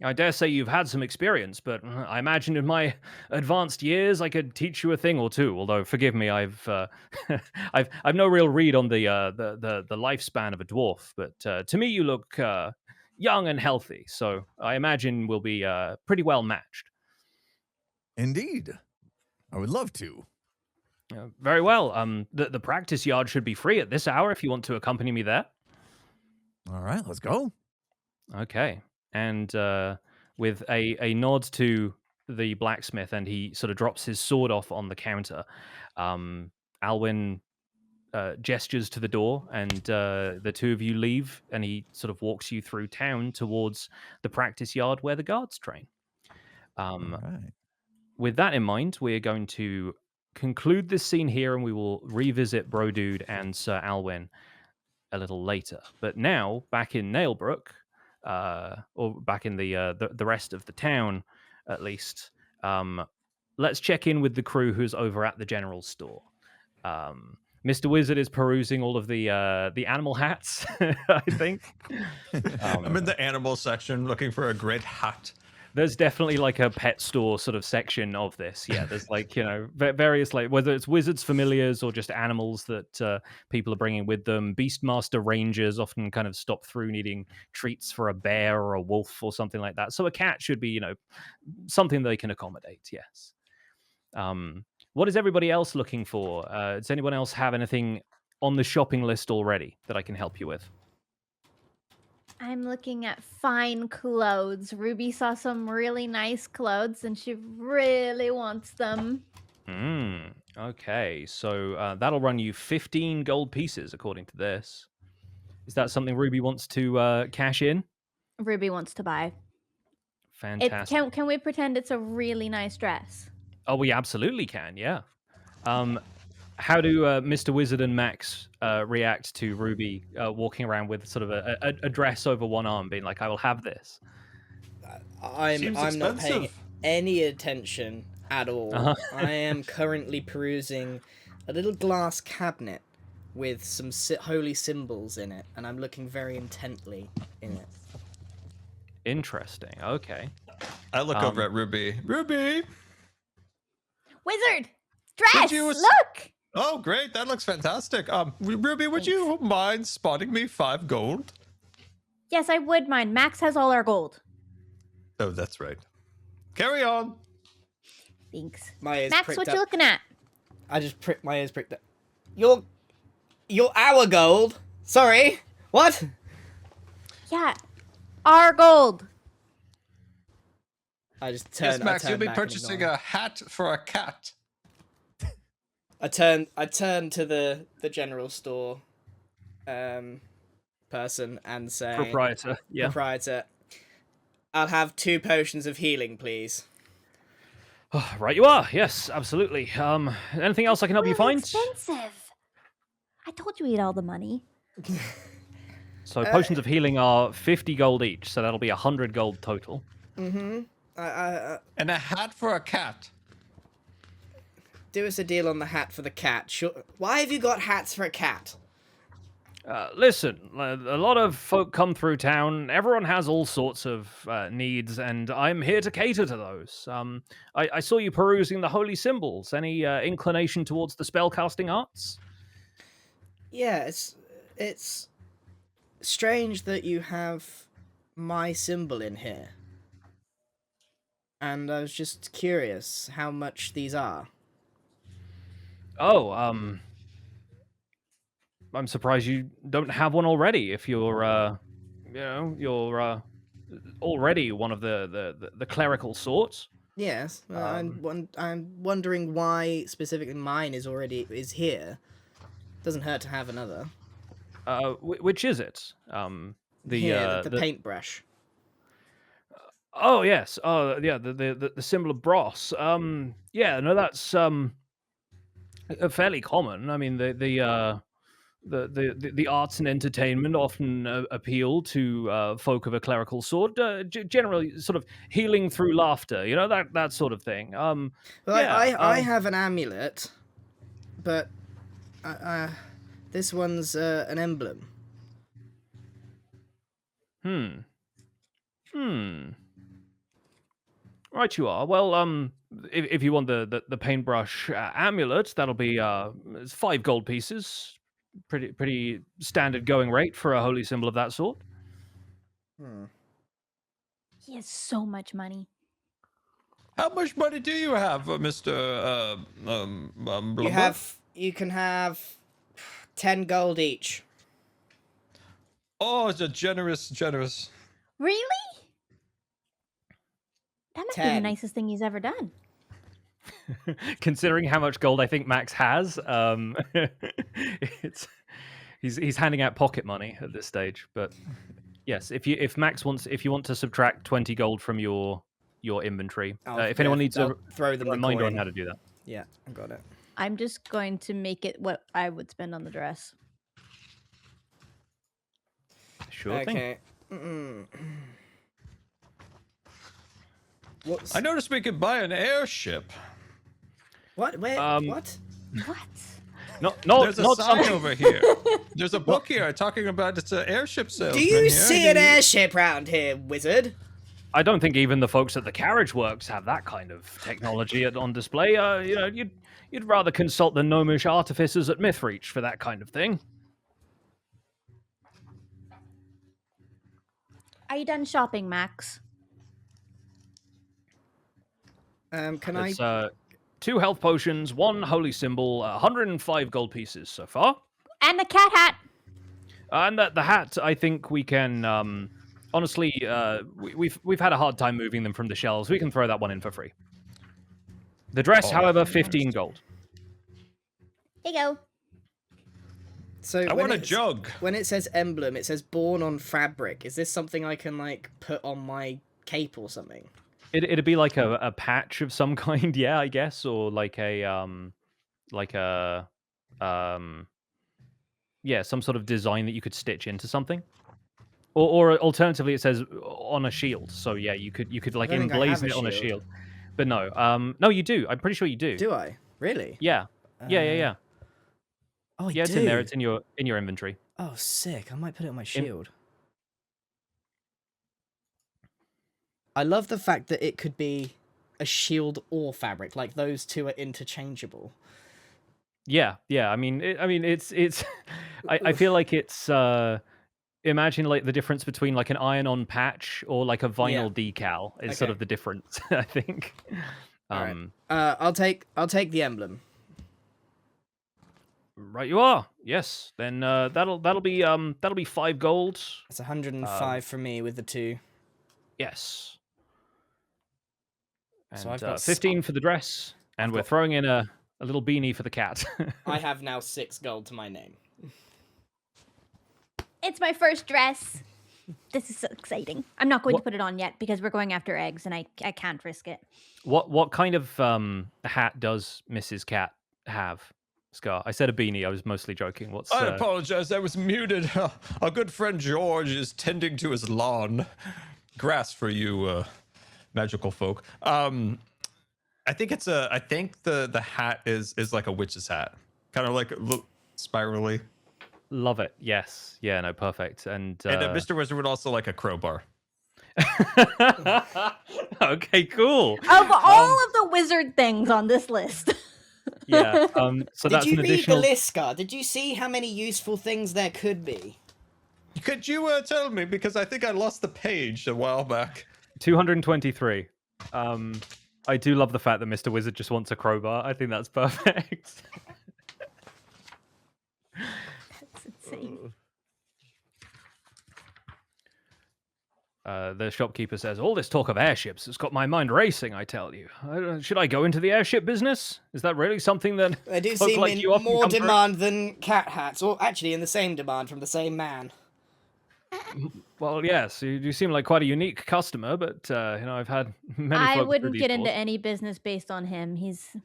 I dare say you've had some experience, but I imagine in my advanced years I could teach you a thing or two. Although, forgive me, I've no real read on the lifespan of a dwarf. But to me, you look young and healthy, so I imagine we'll be pretty well matched. Indeed. I would love to. Very well. The practice yard should be free at this hour if you want to accompany me there. All right, let's go. Okay. And with a nod to the blacksmith, and he sort of drops his sword off on the counter, Alwyn gestures to the door, and the two of you leave, and he sort of walks you through town towards the practice yard where the guards train. All right. With that in mind, we're going to conclude this scene here, and we will revisit Brodude and Sir Alwyn a little later. But now, back in Nailbrook, or back in the rest of the town, at least, let's check in with the crew who's over at the general store. Mr. Wizard is perusing all of the animal hats, I think. I'm in the animal section looking for a great hat. There's definitely like a pet store sort of section of this. Yeah, there's like, various, like, whether it's wizards, familiars, or just animals that people are bringing with them. Beastmaster rangers often kind of stop through needing treats for a bear or a wolf or something like that. So a cat should be, something they can accommodate, yes. What is everybody else looking for? Does anyone else have anything on the shopping list already that I can help you with? I'm looking at fine clothes. Ruby saw some really nice clothes and she really wants them. Okay, so that'll run you 15 gold pieces according to this. Is that something Ruby wants to cash in? Ruby wants to buy. Fantastic. Can we pretend it's a really nice dress? Oh, we absolutely can, yeah. How do Mr. Wizard and Max react to Ruby walking around with sort of a dress over one arm, being like, I will have this? I'm not paying any attention at all. I am currently perusing a little glass cabinet with some holy symbols in it, and I'm looking very intently in it. Interesting, okay. I look over at Ruby. Ruby! Wizard! Dress! you- Look! Oh, great. That looks fantastic. Ruby, would you mind spotting me 5 gold? Yes, I would mind. Max has all our gold. Oh, that's right. Carry on. Thanks. My ears Max, pricked what up. you looking at? I just my ears pricked up. You're our gold. Sorry. What? Yeah, our gold. I just turned. Yes, Max, I you'll be turned back and purchasing ignored. a hat for a cat. I turned to the general store person and say, Proprietor, yeah. Proprietor, I'll have 2 potions of healing, please. Oh, right you are, yes, absolutely. Anything else I can help you find? Expensive. I told you we had all the money. So potions of healing are 50 gold each, so that'll be 100 gold total. Mm-hmm. And a hat for a cat. Do us a deal on the hat for the cat. Sure. Why have you got hats for a cat? Listen, a lot of folk come through town. Everyone has all sorts of needs, and I'm here to cater to those. I saw you perusing the holy symbols. Any inclination towards the spellcasting arts? Yeah, it's strange that you have my symbol in here. And I was just curious how much these are. Oh, I'm surprised you don't have one already. If you're, you're already one of the clerical sorts. Yes, I'm wondering why specifically mine is here. Doesn't hurt to have another. Which is it? The paintbrush. Oh yes. Oh yeah. The symbol of Bros. Yeah. No, that's fairly common. I mean, the arts and entertainment often appeal to folk of a clerical sort. Generally, sort of healing through laughter. That sort of thing. Well, yeah, I have an amulet, but this one's an emblem. Right, you are. Well, if you want the paintbrush amulet, that'll be it's 5 gold pieces. Pretty standard going rate for a holy symbol of that sort. He has so much money. How much money do you have, Mr. Blubber? You can have 10 gold each. Oh, it's a generous. Really? That might be 10. the nicest thing he's ever done. Considering how much gold I think Max has, he's handing out pocket money at this stage. But yes, if you want to subtract 20 gold from your inventory, if anyone needs I'll a throw them reminder the on coin. how to do that. Yeah, I got it. I'm just going to make it what I would spend on the dress. Sure thing. Okay. I noticed we could buy an airship. What? Where? What? What? There's a sign over here. There's a book here talking about it's an airship salesman. Do you see an airship round here, wizard? I don't think even the folks at the carriage works have that kind of technology on display. You'd rather consult the gnomish artificers at Mythreach for that kind of thing. Are you done shopping, Max? Can It's, I? 2 health potions, 1 holy symbol, 105 gold pieces so far. And the cat hat. And the hat, I think we can. Honestly, we've had a hard time moving them from the shelves. We can throw that one in for free. The dress, however, 15 gold. There you go. So I want a jug. When it says emblem, it says born on fabric. Is this something I can like put on my cape or something? It'd be like a patch of some kind, yeah, I guess, or like a yeah, some sort of design that you could stitch into something. Or alternatively, it says on a shield. So yeah, you could like emblazon it on a shield. But no, no, you do. I'm pretty sure you do. Do I? Really? Yeah. Yeah. Oh, Yeah, it's in there. It's in your inventory. Oh, sick! I might put it on my shield. I love the fact that it could be a shield or fabric. Like those two are interchangeable. Yeah. I mean, it's. I feel like it's. Imagine like the difference between like an iron-on patch or like a vinyl decal is sort of the difference. I think. All right. I'll take the emblem. Right, you are. Yes. Then that'll be 5 gold. It's 105 for me with the 2. Yes. And So I've got 15 for the dress, and we're throwing in a little beanie for the cat. I have now 6 gold to my name. It's my first dress. This is so exciting. I'm not going to put it on yet because we're going after eggs and I can't risk it. What kind of hat does Mrs. Cat have? Scar. I said a beanie. I was mostly joking. I apologize. I was muted. Our good friend George is tending to his lawn. Grass for you, magical folk. I think the hat is like a witch's hat, kind of like spirally. Love it. Yes. Yeah. No. Perfect. And Mr. Wizard would also like a crowbar. Okay. Cool. Of all of the wizard things on this list. Yeah. So that's Did you an read additional. the list, Scar? Did you see how many useful things there could be? Could you tell me, because I think I lost the page a while back. 223. I do love the fact that Mr. Wizard just wants a crowbar. I think that's perfect. That's insane. The shopkeeper says, all this talk of airships has got my mind racing, I tell you. Should I go into the airship business? Is that really something that They do folk seem like in you often more come through? demand than cat hats, or actually in the same demand from the same man. Well, yes, you seem like quite a unique customer, but I've had many I folk wouldn't through get these into doors. any business based on him. He's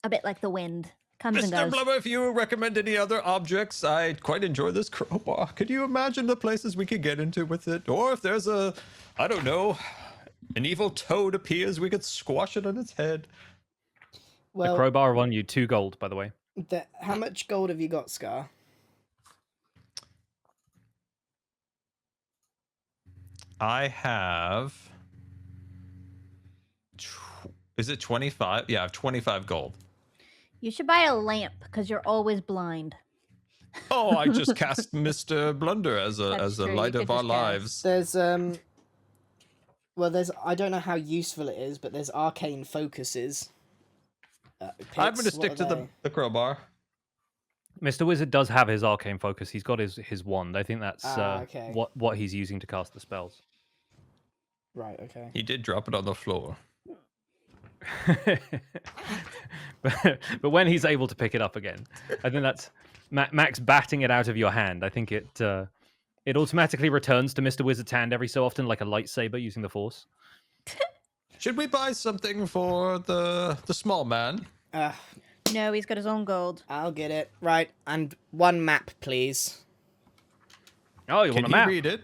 a bit like the wind. Comes and Mr. goes. Blubber, if you recommend any other objects, I'd quite enjoy this crowbar. Could you imagine the places we could get into with it? Or if there's I don't know, an evil toad appears, we could squash it on its head. The Well, crowbar won you 2 gold, by the way. how much gold have you got, Scar? I have. Is it 25? Yeah, I have 25 gold. You should buy a lamp because you're always blind. Oh, I just cast Mr. Blunder as That's a true, light you of could our just cast. lives. There's well, there's I don't know how useful it is, but there's arcane focuses. I'm going to Pits, what stick are to they? the crowbar. Mr. Wizard does have his arcane focus. He's got his wand. I think that's okay. what he's using to cast the spells. Right. Okay. He did drop it on the floor. but when he's able to pick it up again, I think that's Max batting it out of your hand. I think it automatically returns to Mr. Wizard's hand every so often, like a lightsaber using the Force. Should we buy something for the small man? No, he's got his own gold. I'll get it. Right, and one map, please. Oh, you Can want a he map? read it?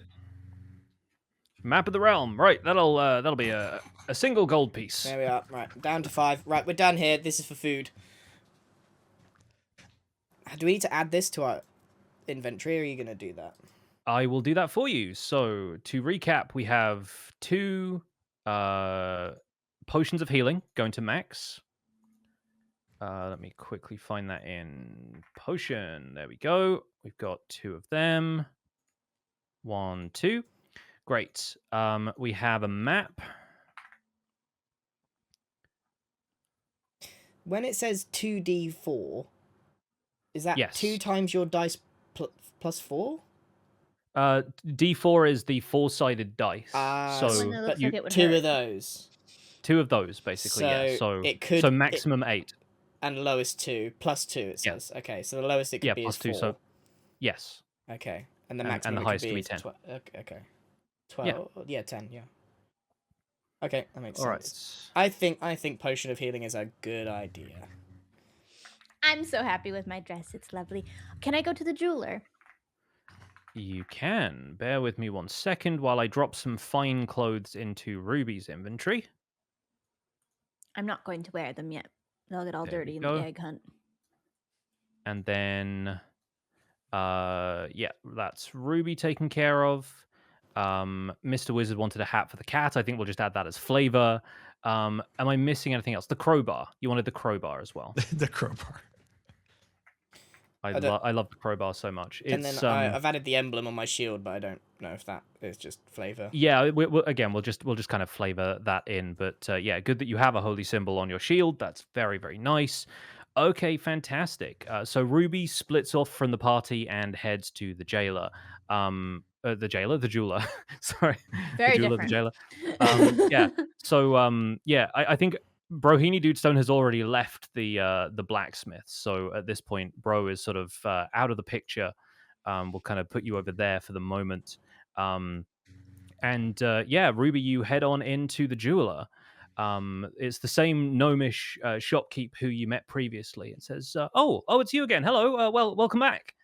Map of the realm. Right, that'll be a single gold piece. There we are. Right, down to 5. Right, we're done here. This is for food. Do we need to add this to our inventory, or are you going to do that? I will do that for you. So to recap, we have 2 potions of healing going to Max. Let me quickly find that in potion. There we go. We've got 2 of them. 1, 2. Great. We have a map. When it says 2d4, is that Yes. 2 times your dice plus 4? D4 is the 4-sided dice. So, so One that looks but like it would 2 hurt. of those. 2 of those, basically. Yeah. So So it could- so maximum 8. And lowest 2, plus 2 it Yeah. says. Okay, so the lowest it could Yeah, be plus is 2. 4. So yes. Okay, and the And maximum the it highest could can be be is 10. Okay. 12. Yeah, 10, yeah. Okay, that makes All sense. right. I think potion of healing is a good idea. I'm so happy with my dress. It's lovely. Can I go to the jeweler? You can. Bear with me 1 second while I drop some fine clothes into Ruby's inventory. I'm not going to wear them yet. They'll get all There dirty we in go. the egg hunt. And then yeah, that's Ruby taken care of. Mr. Wizard wanted a hat for the cat. I think we'll just add that as flavor. Am I missing anything else? The crowbar. You wanted the crowbar as well. The crowbar. I love the crowbar so much. And It's then I've added the emblem on my shield, but I don't know if that is just flavor. yeah. Again, we'll just kind of flavor that in. But yeah, good that you have a holy symbol on your shield. That's very, very nice. Okay, fantastic. So Ruby splits off from the party and heads to the jailer. The jeweler. Sorry, Very the jeweler, different. the jailer. Yeah. So yeah, I think Broghini Dudestone has already left the blacksmith. So at this point, Bro is sort of out of the picture. We'll kind of put you over there for the moment. And yeah, Ruby, you head on into the jeweler. It's the same gnomish shopkeep who you met previously. It says, "Oh, it's you again. Hello. Well, welcome back."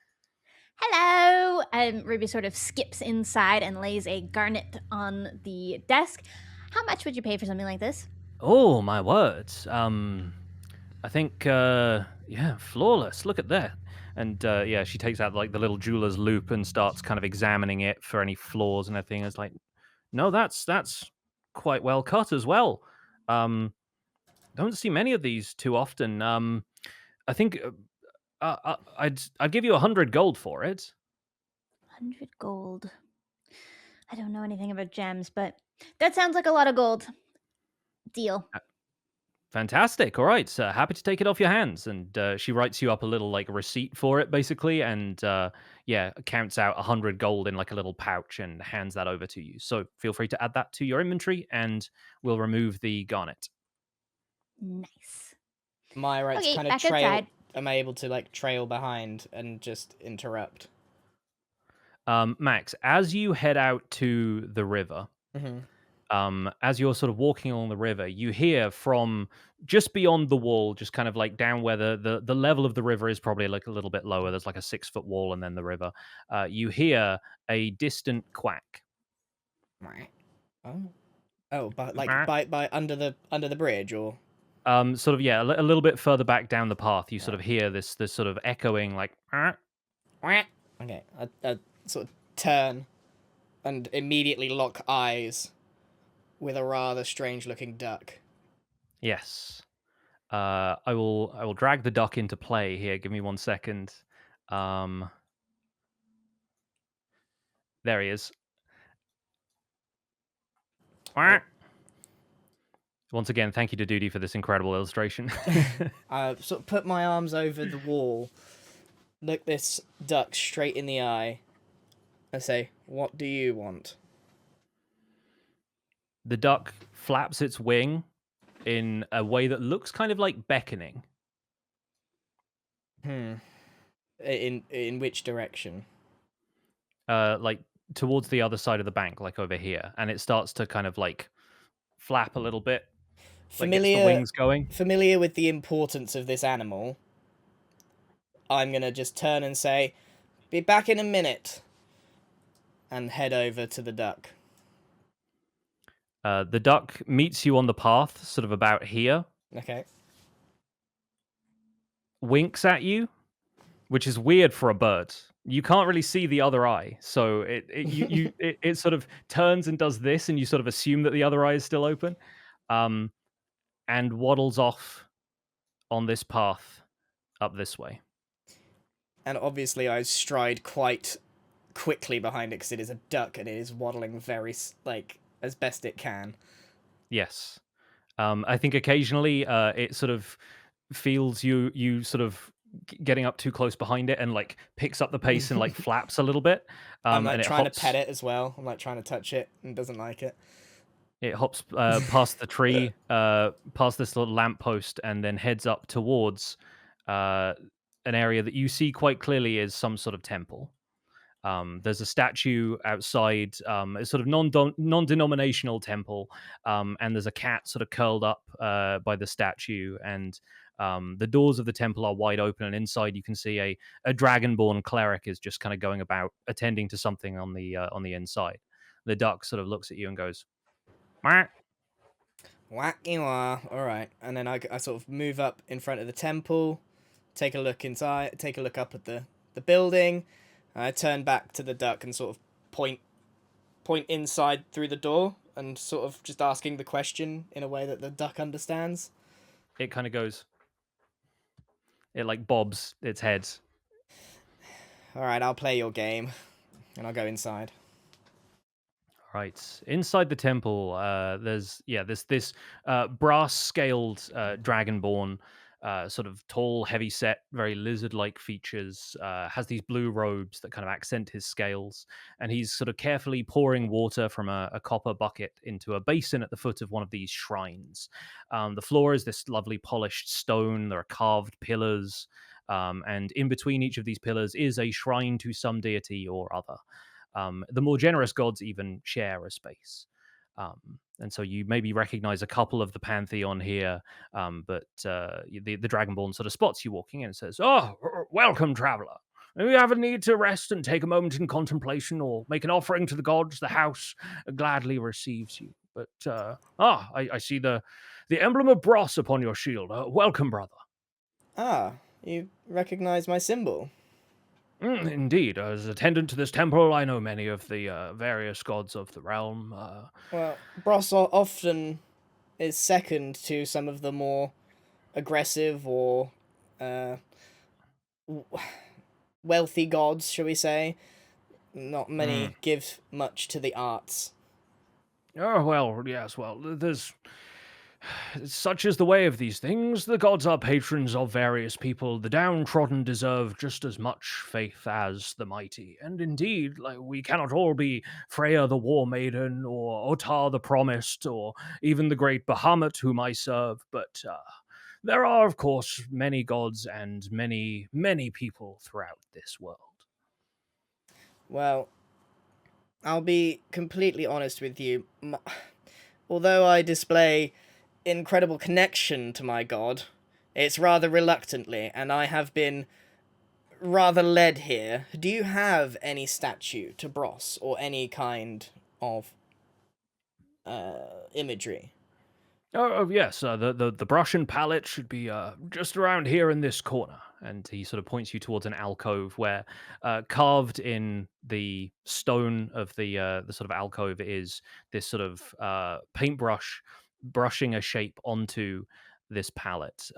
Hello! Ruby sort of skips inside and lays a garnet on the desk. How much would you pay for something like this? Oh my words. I think yeah, flawless. Look at that. And yeah, she takes out like the little jeweler's loop and starts kind of examining it for any flaws and everything. It's like, no, that's quite well cut as well. Don't see many of these too often. I think I'd give you 100 gold for it. 100 gold. I don't know anything about gems, but that sounds like a lot of gold. Deal. Fantastic. All right. Happy to take it off your hands. And she writes you up a little like receipt for it, basically. And yeah, counts out 100 gold in like a little pouch and hands that over to you. So feel free to add that to your inventory and we'll remove the garnet. Nice. Myra, it's Okay, kind of back trail. outside. Am I able to like trail behind and just interrupt? Max, as you head out to the river, as you're sort of walking along the river, you hear from just beyond the wall, just kind of like down where the level of the river is probably like a little bit lower. There's like a 6-foot wall and then the river. You hear a distant quack. Oh, but like by under the bridge, or sort of yeah, a little bit further back down the path, you sort of hear this sort of echoing like. okay, I sort of turn and immediately lock eyes with a rather strange-looking duck. Yes. I will drag the duck into play here. Give me 1 second. There he is. Once again, thank you to Duty for this incredible illustration. I sort of put my arms over the wall, look this duck straight in the eye, and say, "What do you want?" The duck flaps its wing in a way that looks kind of like beckoning. In which direction? Like towards the other side of the bank, like over here, and it starts to kind of like flap a little bit. Like gets the wings going. Familiar with the importance of this animal, I'm gonna just turn and say, "Be back in a minute," and head over to the duck. The duck meets you on the path, sort of about here. Okay. Winks at you, which is weird for a bird. You can't really see the other eye, so it sort of turns and does this, and you sort of assume that the other eye is still open, and waddles off on this path up this way. And obviously, I stride quite quickly behind it because it is a duck and it is waddling very as best it can. Yes, I think occasionally it sort of feels you sort of getting up too close behind it and like picks up the pace and like flaps a little bit. I'm like and trying hops, to pet it as well. I'm like trying to touch it and doesn't like it. It hops past the tree, past this little lamppost, and then heads up towards an area that you see quite clearly is some sort of temple. There's a statue outside, a sort of non-denominational temple, and there's a cat sort of curled up by the statue, and the doors of the temple are wide open, and inside you can see a dragonborn cleric is just kind of going about attending to something on the inside. The duck sort of looks at you and goes, "Quack." Whack you are. All right. And then I sort of move up in front of the temple, take a look inside, take a look up at the building. I turn back to the duck and sort of point inside through the door and sort of just asking the question in a way that the duck understands. It kind of goes. It like bobs its head. All right, I'll play your game, and I'll go inside. Right inside the temple, there's this brass-scaled dragonborn, sort of tall, heavy-set, very lizard-like features. Has these blue robes that kind of accent his scales, and he's sort of carefully pouring water from a copper bucket into a basin at the foot of one of these shrines. The floor is this lovely polished stone. There are carved pillars, and in between each of these pillars is a shrine to some deity or other. The more generous gods even share a space. And so you maybe recognize a couple of the pantheon here, but the Dragonborn sort of spots you walking in and says, "Oh, welcome, traveler. If you have a need to rest and take a moment in contemplation or make an offering to the gods, the house gladly receives you. But, I see the emblem of Bros upon your shield. Welcome, brother." Ah, you recognize my symbol. Indeed, as attendant to this temple, I know many of the various gods of the realm. Well, Bros often is second to some of the more aggressive or wealthy gods, shall we say. Not many give much to the arts. Oh, well, yes, well, there's... Such is the way of these things. The gods are patrons of various people. The downtrodden deserve just as much faith as the mighty. And indeed, like, we cannot all be Freya the War Maiden, or Otar the Promised, or even the great Bahamut whom I serve, but there are, of course, many gods and many, many people throughout this world. Well, I'll be completely honest with you. Although I display incredible connection to my god, it's rather reluctantly, and I have been rather led here. Do you have any statue to Bros or any kind of imagery? Oh yes, the brush and palette should be just around here in this corner. And he sort of points you towards an alcove where, carved in the stone of the sort of alcove, is this sort of paintbrush brushing a shape onto this palette.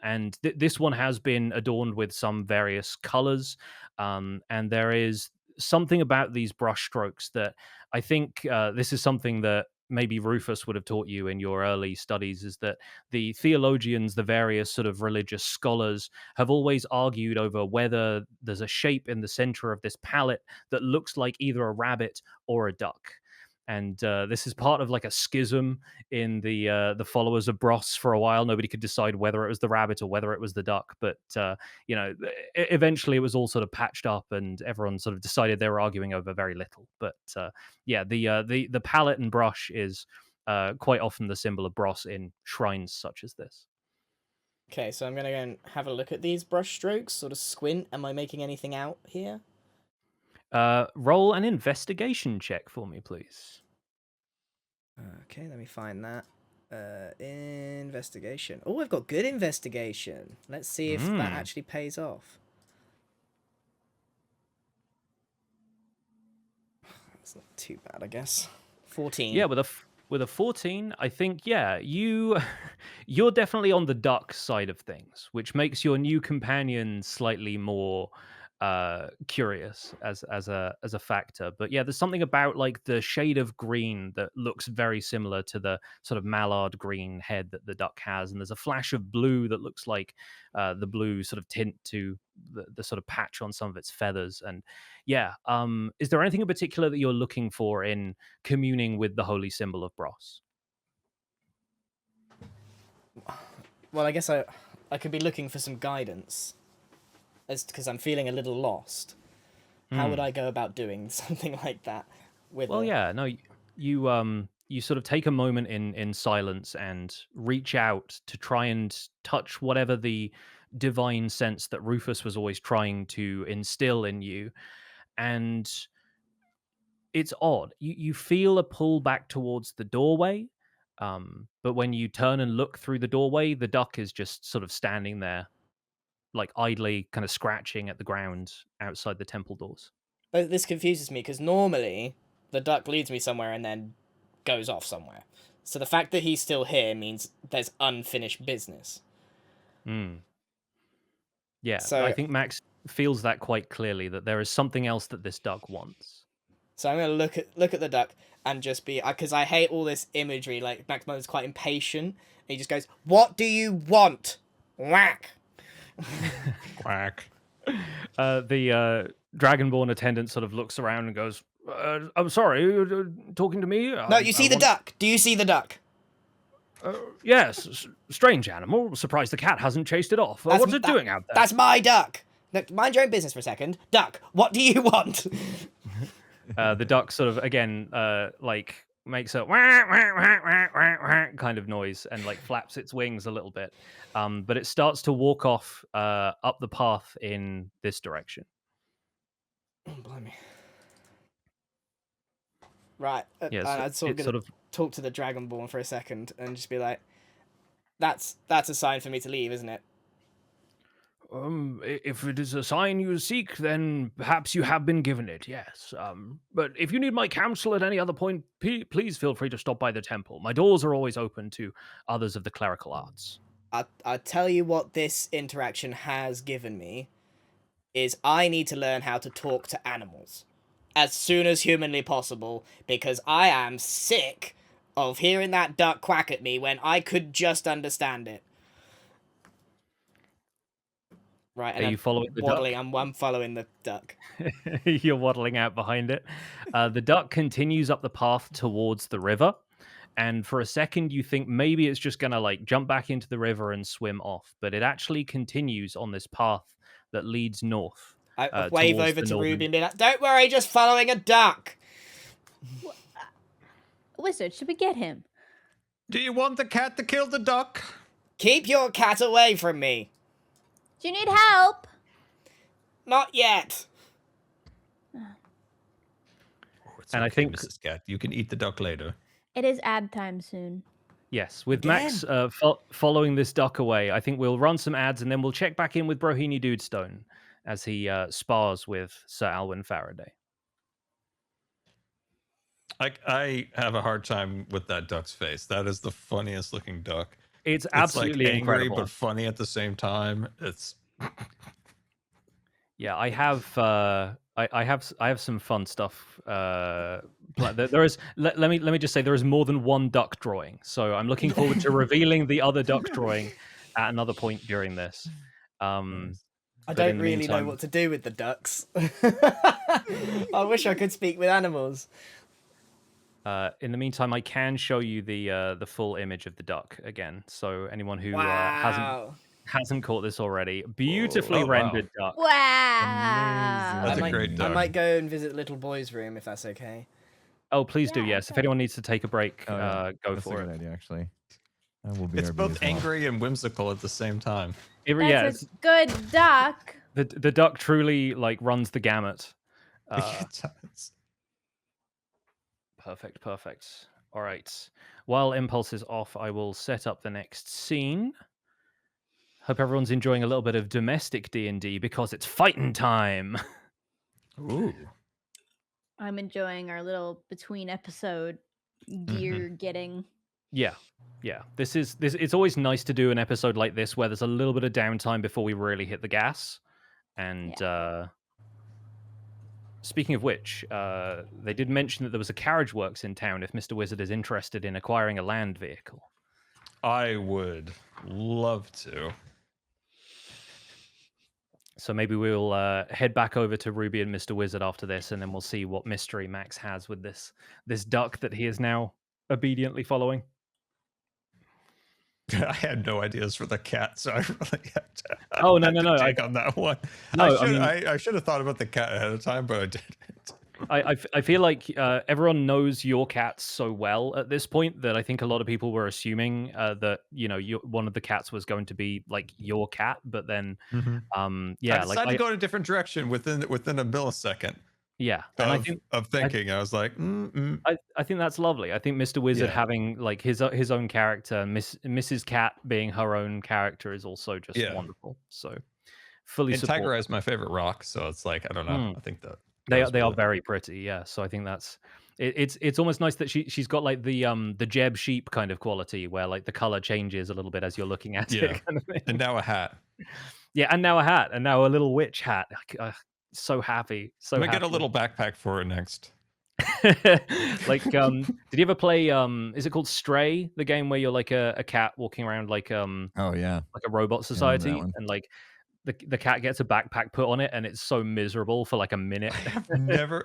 And this one has been adorned with some various colors, and there is something about these brush strokes that I think this is something that maybe Rufus would have taught you in your early studies, is that the theologians, the various sort of religious scholars, have always argued over whether there's a shape in the center of this palette that looks like either a rabbit or a duck. And this is part of like a schism in the followers of Bros for a while. Nobody could decide whether it was the rabbit or whether it was the duck. But eventually it was all sort of patched up, and everyone sort of decided they were arguing over very little. But yeah, the palette and brush is quite often the symbol of Bros in shrines such as this. Okay, so I'm gonna go and have a look at these brush strokes, sort of squint. Am I making anything out here? Roll an investigation check for me, please. Okay, let me find that. Investigation. Oh, I've got good investigation. Let's see if that actually pays off. That's not too bad, I guess. 14. Yeah, with a 14, I think you're definitely on the duck side of things, which makes your new companion slightly more curious as a factor. But yeah, there's something about like the shade of green that looks very similar to the sort of mallard green head that the duck has, and there's a flash of blue that looks like the blue sort of tint to the sort of patch on some of its feathers. And yeah, is there anything in particular that you're looking for in communing with the holy symbol of Bros? Well, I guess I could be looking for some guidance, because I'm feeling a little lost. How would I go about doing something like that? Yeah, no, you sort of take a moment in silence and reach out to try and touch whatever the divine sense that Rufus was always trying to instill in you. And it's odd. You feel a pull back towards the doorway, but when you turn and look through the doorway, the duck is just sort of standing there, like idly kind of scratching at the ground outside the temple doors. But this confuses me, because normally the duck leads me somewhere and then goes off somewhere. So the fact that he's still here means there's unfinished business. Yeah, So I think Max feels that quite clearly, that there is something else that this duck wants. So I'm gonna look at the duck and just be, because I hate all this imagery. Like Maximo is quite impatient. And he just goes, "What do you want? Whack." Quack. The Dragonborn attendant sort of looks around and goes, "I'm sorry, you're talking to me?" No, you see the duck. Do you see the duck? Yes, strange animal. Surprised the cat hasn't chased it off. What's it doing out there? That's my duck. Look, mind your own business for a second. Duck, what do you want? The duck sort of again like makes a wah, wah, wah, wah, wah, wah kind of noise and like flaps its wings a little bit, but it starts to walk off up the path in this direction. Oh, blimey. Right. Yes, I'd sort of talk to the Dragonborn for a second and just be like, "That's a sign for me to leave, isn't it?" If it is a sign you seek, then perhaps you have been given it, yes. But if you need my counsel at any other point, please feel free to stop by the temple. My doors are always open to others of the clerical arts. I'll tell you what this interaction has given me, is I need to learn how to talk to animals as soon as humanly possible, because I am sick of hearing that duck quack at me when I could just understand it. Right, and Are you following the duck? I'm following the duck. You're waddling out behind it. The duck continues up the path towards the river, and for a second you think maybe it's just gonna like jump back into the river and swim off, but it actually continues on this path that leads north. I wave over to Ruby and be like, "Don't worry, just following a duck." Wizard, should we get him? Do you want the cat to kill the duck? Keep your cat away from me. Do you need help? Not yet. Oh, it's And I okay, think- Mrs. Cat, you can eat the duck later. It is ad time soon. Yes, with Again? Max following this duck away, I think we'll run some ads and then we'll check back in with Broghini Dudestone as he spars with Sir Alwyn Faraday. I have a hard time with that duck's face. That is the funniest looking duck. It's It's absolutely like angry incredible. but funny at the same time. It's Yeah, I have some fun stuff. There is let me just say there is more than one duck drawing, so I'm looking forward to revealing the other duck drawing at another point during this. I But don't in the really know meantime- what to do with the ducks. I wish I could speak with animals. In the meantime, I can show you the full image of the duck again. So anyone who Wow. hasn't caught this already, beautifully Oh, wow. rendered duck. Wow. That's a might, great I duck. might go and visit Little Boy's room if that's okay. Oh, please do. Yeah, Yes, if okay. anyone needs to take a break, Oh, yeah. go That's for a it. good idea, actually. I will be It's both angry and whimsical at the same time. That's a good duck. The duck truly like runs the gamut. It does. Perfect. All right. While Impulse is off, I will set up the next scene. Hope everyone's enjoying a little bit of domestic D&D because it's fighting time. Ooh. I'm enjoying our little between episode gear getting. Yeah. This it's always nice to do an episode like this where there's a little bit of downtime before we really hit the gas. And speaking of which, they did mention that there was a carriage works in town if Mr. Wizard is interested in acquiring a land vehicle. I would love to. So maybe we'll head back over to Ruby and Mr. Wizard after this, and then we'll see what mystery Max has with this duck that he is now obediently following. I had no ideas for the cat, so I really had to. Oh, no, had no, to no, dig on that one. No, I should have thought about the cat ahead of time, but I didn't. I feel like everyone knows your cats so well at this point that I think a lot of people were assuming that one of the cats was going to be like your cat, but then I yeah, decided to go in a different direction within a millisecond. Yeah, and I think of thinking, I was like, I think that's lovely. I think Mr. Wizard Yeah. having like his own character, Mrs. Cat being her own character is also just Yeah. wonderful. So fully and support. Tiger Eye is my favorite rock, so it's like I don't know. I think that They goes are with it. very pretty, yeah. So I think that's it's almost nice that she's got like the Jeb sheep kind of quality where like the color changes a little bit as you're looking at Yeah. it. Kind of thing. And now a hat. Yeah, and now a hat, and now a little witch hat. So happy. So I'm gonna happy. get a little backpack for it next. Like did you ever play is it called Stray, the game where you're like a cat walking around like Oh, yeah. like a robot that society one. and like the cat gets a backpack put on it and it's so miserable for like a minute. I've never.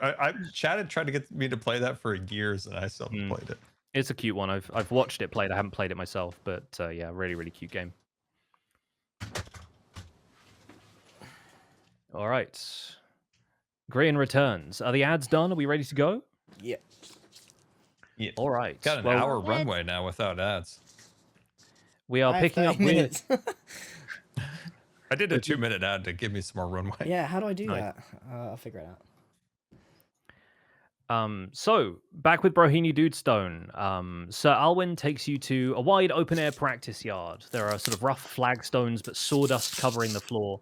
Chad had tried to get me to play that for years, and I still haven't played it. It's a cute one. I've watched it played. I haven't played it myself, but yeah, really cute game. All right. Grian returns. Are the ads done? Are we ready to go? Yeah. Yeah. All right. Got an hour runway now without ads. We are I have picking up 30 minutes. I did a 2-minute ad to give me some more runway. Yeah, how do I do Nice. that? I'll figure it out. So back with Broghini Dudestone. Sir Alwyn takes you to a wide open air practice yard. There are sort of rough flagstones, but sawdust covering the floor,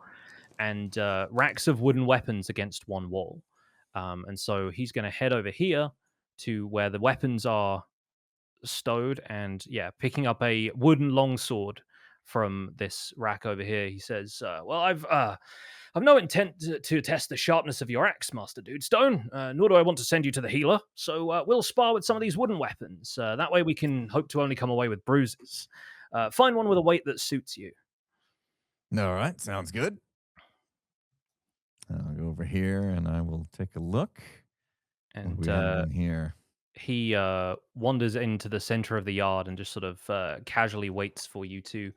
and racks of wooden weapons against one wall. And so he's going to head over here to where the weapons are stowed, and yeah, picking up a wooden longsword from this rack over here. He says, "Well, I've no intent to test the sharpness of your axe, Master Dudestone, nor do I want to send you to the healer. So we'll spar with some of these wooden weapons. That way we can hope to only come away with bruises. Find one with a weight that suits you." All right. Sounds good. I'll go over here and I will take a look. What And do we have in here? he wanders into the center of the yard and just sort of casually waits for you to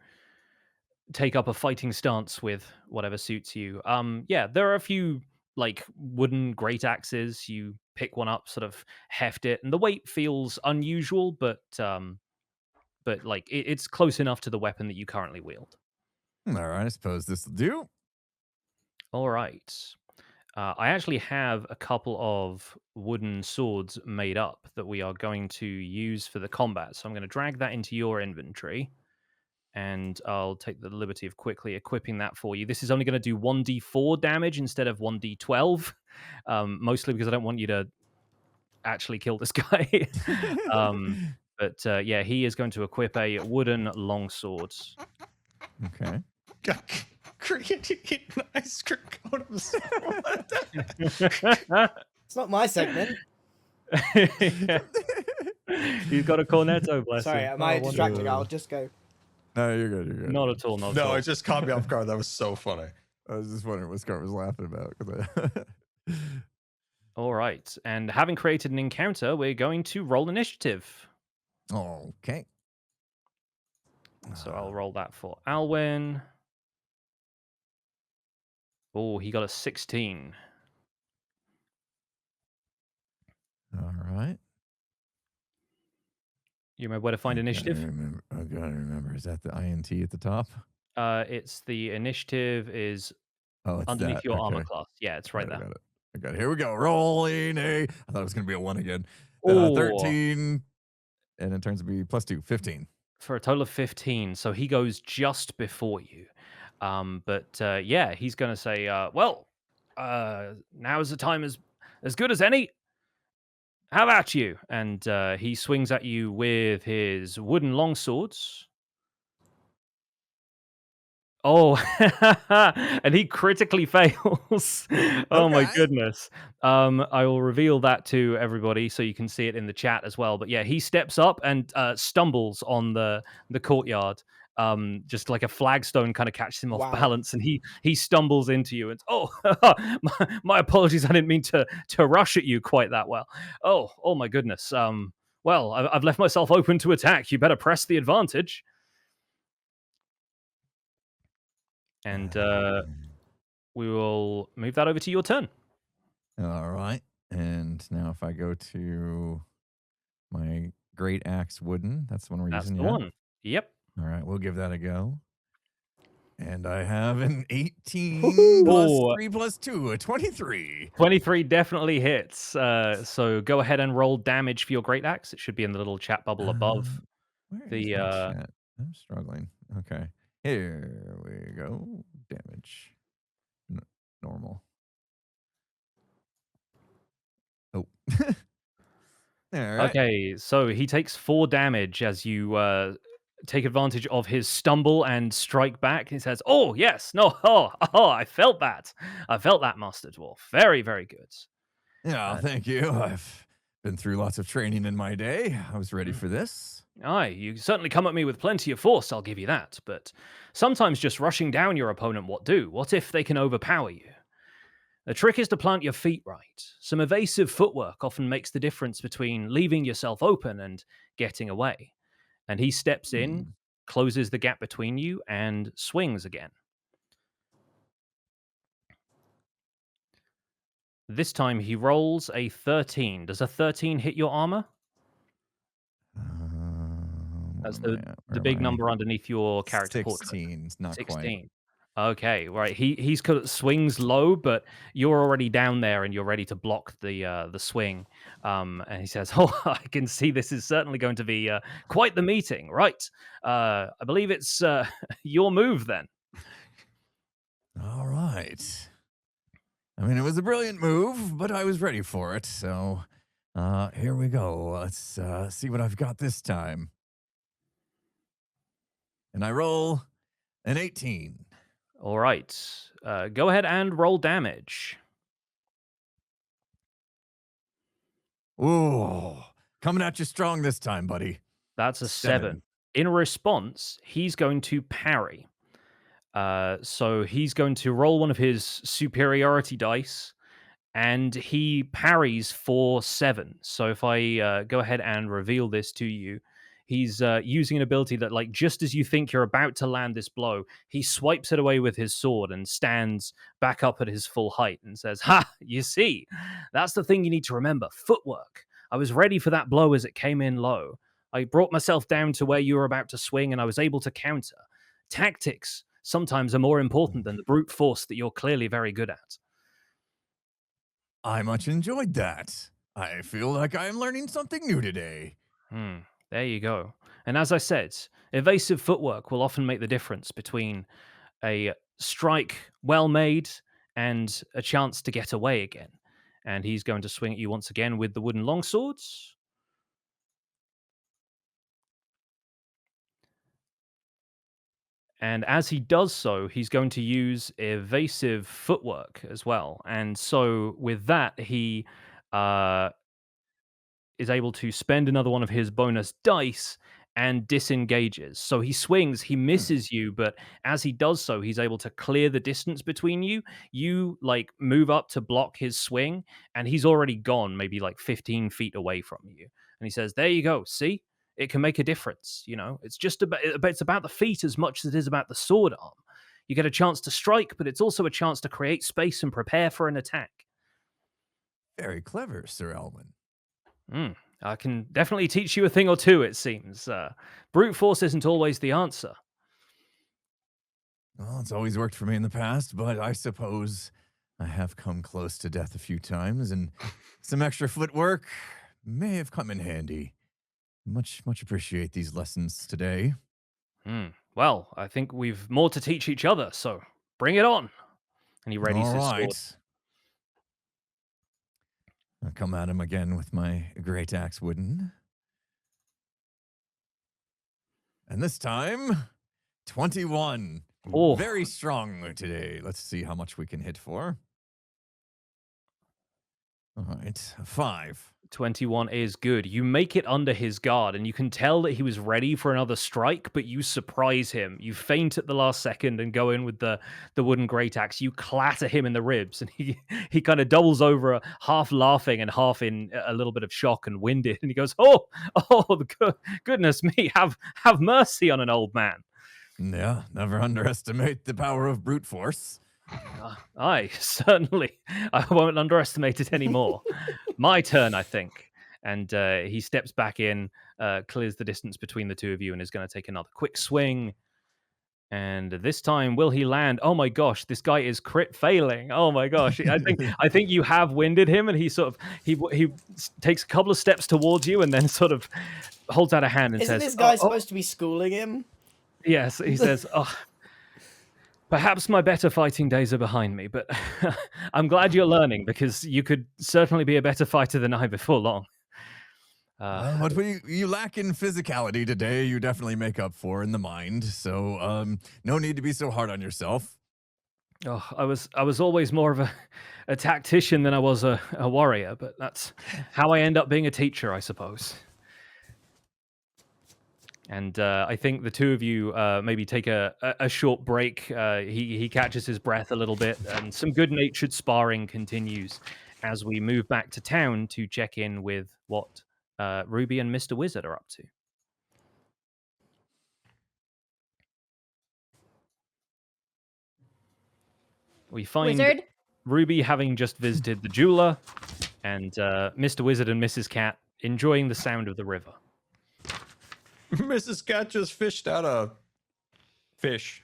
take up a fighting stance with whatever suits you. Yeah, there are a few like wooden great axes. You pick one up, sort of heft it, and the weight feels unusual, but like it's close enough to the weapon that you currently wield. All right. I suppose this will do. All right. I actually have a couple of wooden swords made up that we are going to use for the combat. So I'm going to drag that into your inventory, and I'll take the liberty of quickly equipping that for you. This is only going to do 1d4 damage instead of 1d12, mostly because I don't want you to actually kill this guy. But yeah, he is going to equip a wooden longsword. Okay. Grian, you eat an ice cream cone of sword. It's not my segment. He's got a cornetto, bless Sorry, him. am I Oh, distracting? wonderful. I'll just go. No, you're good. You're good. Not at all, not at No, all. it just caught me off guard. That was so funny. I was just wondering what Scar was laughing about. 'Cause All right. And having created an encounter, we're going to roll initiative. Okay. So I'll roll that for Alwyn. Oh, he got a 16. All right. You remember where to find initiative? I gotta remember. Is that the INT at the top? It's the initiative is Oh, it's underneath that. your armor Okay. class. Yeah, it's right I there. got it. I got it. Here we go. Rolling a. I thought it was gonna be a 1 again. Oh, 13, and it turns to be +2, 15. for a total of 15. So he goes just before you. But yeah, he's going to say, well, now is the time as good as any. How about you? And he swings at you with his wooden longswords. Oh, and he critically fails. Oh my Okay. goodness. I will reveal that to everybody so you can see it in the chat as well. But yeah, he steps up and stumbles on the courtyard. Just like a flagstone kind of catches him off Wow. balance, and he stumbles into you. And oh, my apologies, I didn't mean to rush at you quite that well. Oh my goodness. Well, I've left myself open to attack. You better press the advantage. And we will move that over to your turn. All right. And now if I go to my great axe wooden, that's the one we're That's using. the one. Yep. All right, we'll give that a go. And I have an 18 Woohoo! plus Oh. 3 plus 2, a 23. 23 definitely hits. So go ahead and roll damage for your great axe. It should be in the little chat bubble above. Where is The, my chat? I'm struggling. Okay. Here we go. Damage. Normal. Oh. All right. Okay, so he takes 4 damage as you take advantage of his stumble and strike back. He says, "Oh yes, no, I felt that. I felt that, Master Dwarf. Very, very good." Yeah, thank you. I've been through lots of training in my day. I was ready for this. Aye, you certainly come at me with plenty of force, I'll give you that. But sometimes just rushing down your opponent what do? What if they can overpower you? The trick is to plant your feet right. Some evasive footwork often makes the difference between leaving yourself open and getting away. And he steps in, closes the gap between you, and swings again. This time he rolls a 13. Does a 13 hit your armor? That's the big number underneath your character portrait. 16, not 16. quite. Okay, right. He's kind of swings low, but you're already down there and you're ready to block the swing. And he says, "Oh, I can see this is certainly going to be quite the meeting, right? I believe it's your move then." All right. I mean, it was a brilliant move, but I was ready for it. So here we go. Let's see what I've got this time. And I roll an 18. All right. Go ahead and roll damage. Ooh, coming at you strong this time, buddy. That's a 7. In response, he's going to parry. So he's going to roll one of his superiority dice, and he parries for 7. So if I go ahead and reveal this to you, he's using an ability that, like, just as you think you're about to land this blow, he swipes it away with his sword and stands back up at his full height and says, "Ha, you see, that's the thing you need to remember, footwork. I was ready for that blow as it came in low. I brought myself down to where you were about to swing, and I was able to counter. Tactics sometimes are more important than the brute force that you're clearly very good at." I much enjoyed that. I feel like I am learning something new today. There you go. And as I said, evasive footwork will often make the difference between a strike well made and a chance to get away again. And he's going to swing at you once again with the wooden longswords. And as he does so, he's going to use evasive footwork as well. And so with that, he is able to spend another one of his bonus dice and disengages. So he swings, he misses you, but as he does so, he's able to clear the distance between you. You like move up to block his swing, and he's already gone, maybe like 15 feet away from you. And he says, "There you go. See, it can make a difference. You know, it's about the feet as much as it is about the sword arm. You get a chance to strike, but it's also a chance to create space and prepare for an attack." Very clever, Sir Elwin. I can definitely teach you a thing or two, it seems. Brute force isn't always the answer. Well, it's always worked for me in the past, but I suppose I have come close to death a few times, and some extra footwork may have come in handy. Much appreciate these lessons today. Well, I think we've more to teach each other, so bring it on. And he readies his sword. I'll come at him again with my great axe wooden. And this time, 21. Oh. Very strong today. Let's see how much we can hit for. All right, 5. 21 is good. You make it under his guard, and you can tell that he was ready for another strike, but you surprise him. You feint at the last second and go in with the wooden great axe. You clatter him in the ribs, and he kind of doubles over, half laughing and half in a little bit of shock and winded. And he goes, "Oh, goodness me! Have mercy on an old man." Yeah, never underestimate the power of brute force. Aye, certainly. I won't underestimate it anymore. My turn, I think. And he steps back in, clears the distance between the two of you, and is going to take another quick swing. And this time, will he land? Oh my gosh, this guy is crit failing. Oh my gosh, I think you have winded him, and he sort of he takes a couple of steps towards you, and then sort of holds out a hand and Isn't says, this guy supposed to be schooling him? Yes, he says, "Oh, perhaps my better fighting days are behind me, but I'm glad you're learning, because you could certainly be a better fighter than I before long." What you lack in physicality today, you definitely make up for in the mind. So, no need to be so hard on yourself. Oh, I was always more of a tactician than I was a warrior, but that's how I end up being a teacher, I suppose. And I think the two of you maybe take a short break. He catches his breath a little bit, and some good-natured sparring continues as we move back to town to check in with what Ruby and Mr. Wizard are up to. We find Wizard? Ruby having just visited the jeweler, and Mr. Wizard and Mrs. Cat enjoying the sound of the river. Mrs. Cat just fished out a fish.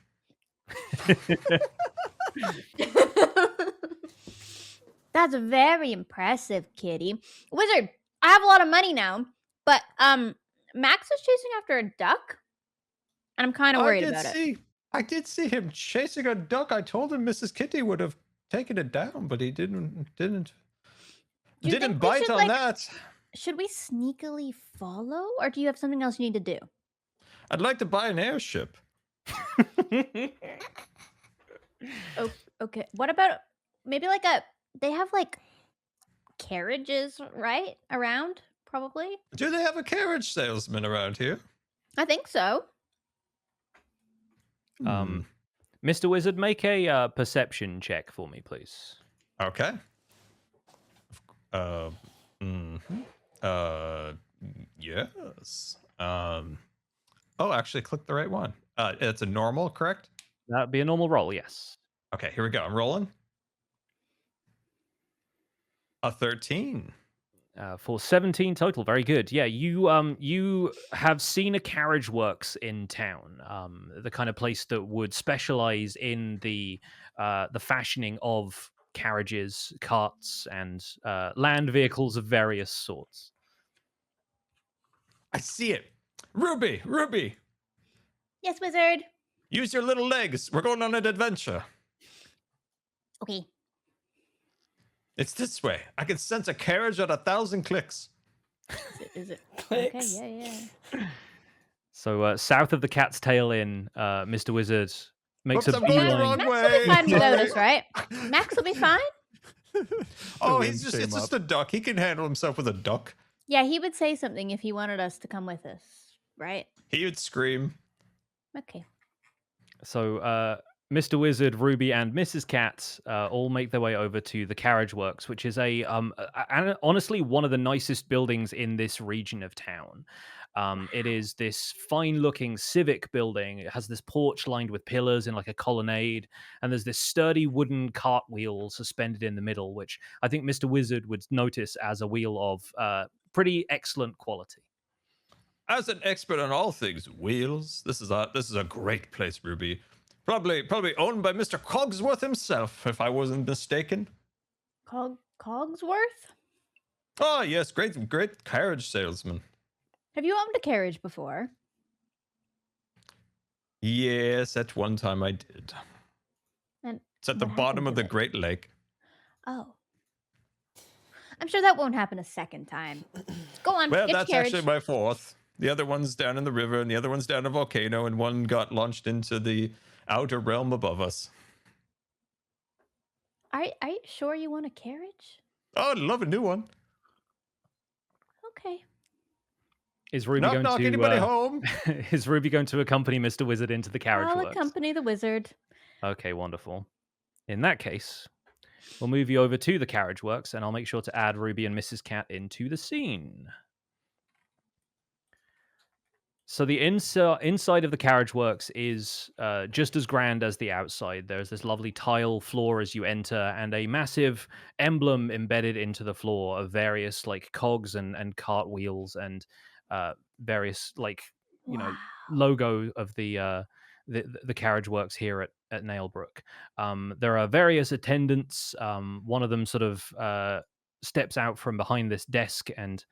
That's very impressive, kitty. Wizard, I have a lot of money now, but Max is chasing after a duck, and I'm kind of worried about it. I did see him chasing a duck. I told him Mrs. Kitty would have taken it down, but he didn't bite on that. Should we sneakily follow, or do you have something else you need to do? I'd like to buy an airship. Oh, okay. What about maybe they have like carriages, right? Around, probably? Do they have a carriage salesman around here? I think so. Mr. Wizard, make a perception check for me, please. Okay. Yes. Oh, actually click the right one. It's a normal, correct? That'd be a normal roll, yes. Okay, here we go. I'm rolling. A 13. For 17 total, very good. Yeah, you have seen a carriage works in town, the kind of place that would specialize in the fashioning of carriages, carts, and land vehicles of various sorts. I see it. Ruby, Ruby, Yes, wizard. use your little legs. We're going on an adventure. Okay. It's this way. I can sense a carriage at 1,000 clicks. Is it? Clicks. Okay, yeah. So south of the Cat's Tail Inn, Mr. Wizard makes Whoops, a I'm going the beeline. wrong Max way. will be fine without us, right? Max will be fine. Oh, wind it's came just up. a duck. He can handle himself with a duck. Yeah, he would say something if he wanted us to come with us, right? He would scream. Okay. So Mr. Wizard, Ruby, and Mrs. Cat all make their way over to the Carriage Works, which is honestly one of the nicest buildings in this region of town. It is this fine-looking civic building. It has this porch lined with pillars in like a colonnade, and there's this sturdy wooden cart wheel suspended in the middle, which I think Mr. Wizard would notice as a wheel of pretty excellent quality. As an expert on all things wheels, this is a great place, Ruby. Probably owned by Mr. Cogsworth himself, if I wasn't mistaken. Cogsworth? Oh yes, great carriage salesman. Have you owned a carriage before? Yes, at one time I did. And It's at the what bottom happened of to the it? Great Lake. Oh. I'm sure that won't happen a second time. Go on, Well, get your that's carriage. actually my fourth. The other one's down in the river, and the other one's down a volcano, and one got launched into the outer realm above us. Are you sure you want a carriage? Oh, I'd love a new one. Okay. Is Ruby Knock, going knock, to anybody home? is Ruby going to accompany Mr. Wizard into the Carriage I'll Works? accompany the wizard. Okay, wonderful. In that case, we'll move you over to the Carriage Works, and I'll make sure to add Ruby and Mrs. Cat into the scene. So the inside of the Carriage Works is just as grand as the outside. There's this lovely tile floor as you enter, and a massive emblem embedded into the floor of various like cogs and cart wheels and various like Wow. logo of the Carriage Works here at Nailbrook. There are various attendants. One of them sort of steps out from behind this desk and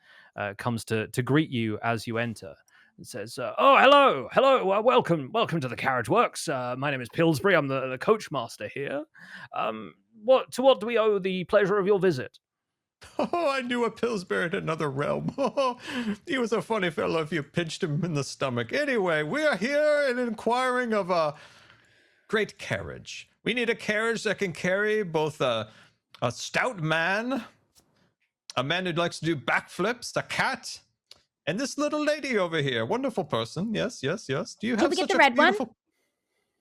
comes to greet you as you enter. It says, "Oh, hello, welcome to the Carriage Works. My name is Pillsbury. I'm the coach master here. What do we owe the pleasure of your visit?" Oh, I knew a Pillsbury in another realm. Oh, he was a funny fellow if you pinched him in the stomach. Anyway, we are here and inquiring of a great carriage. We need a carriage that can carry both a stout man, a man who likes to do backflips, a cat, and this little lady over here. Wonderful person. Yes. Do you have we get such the a red one? beautiful...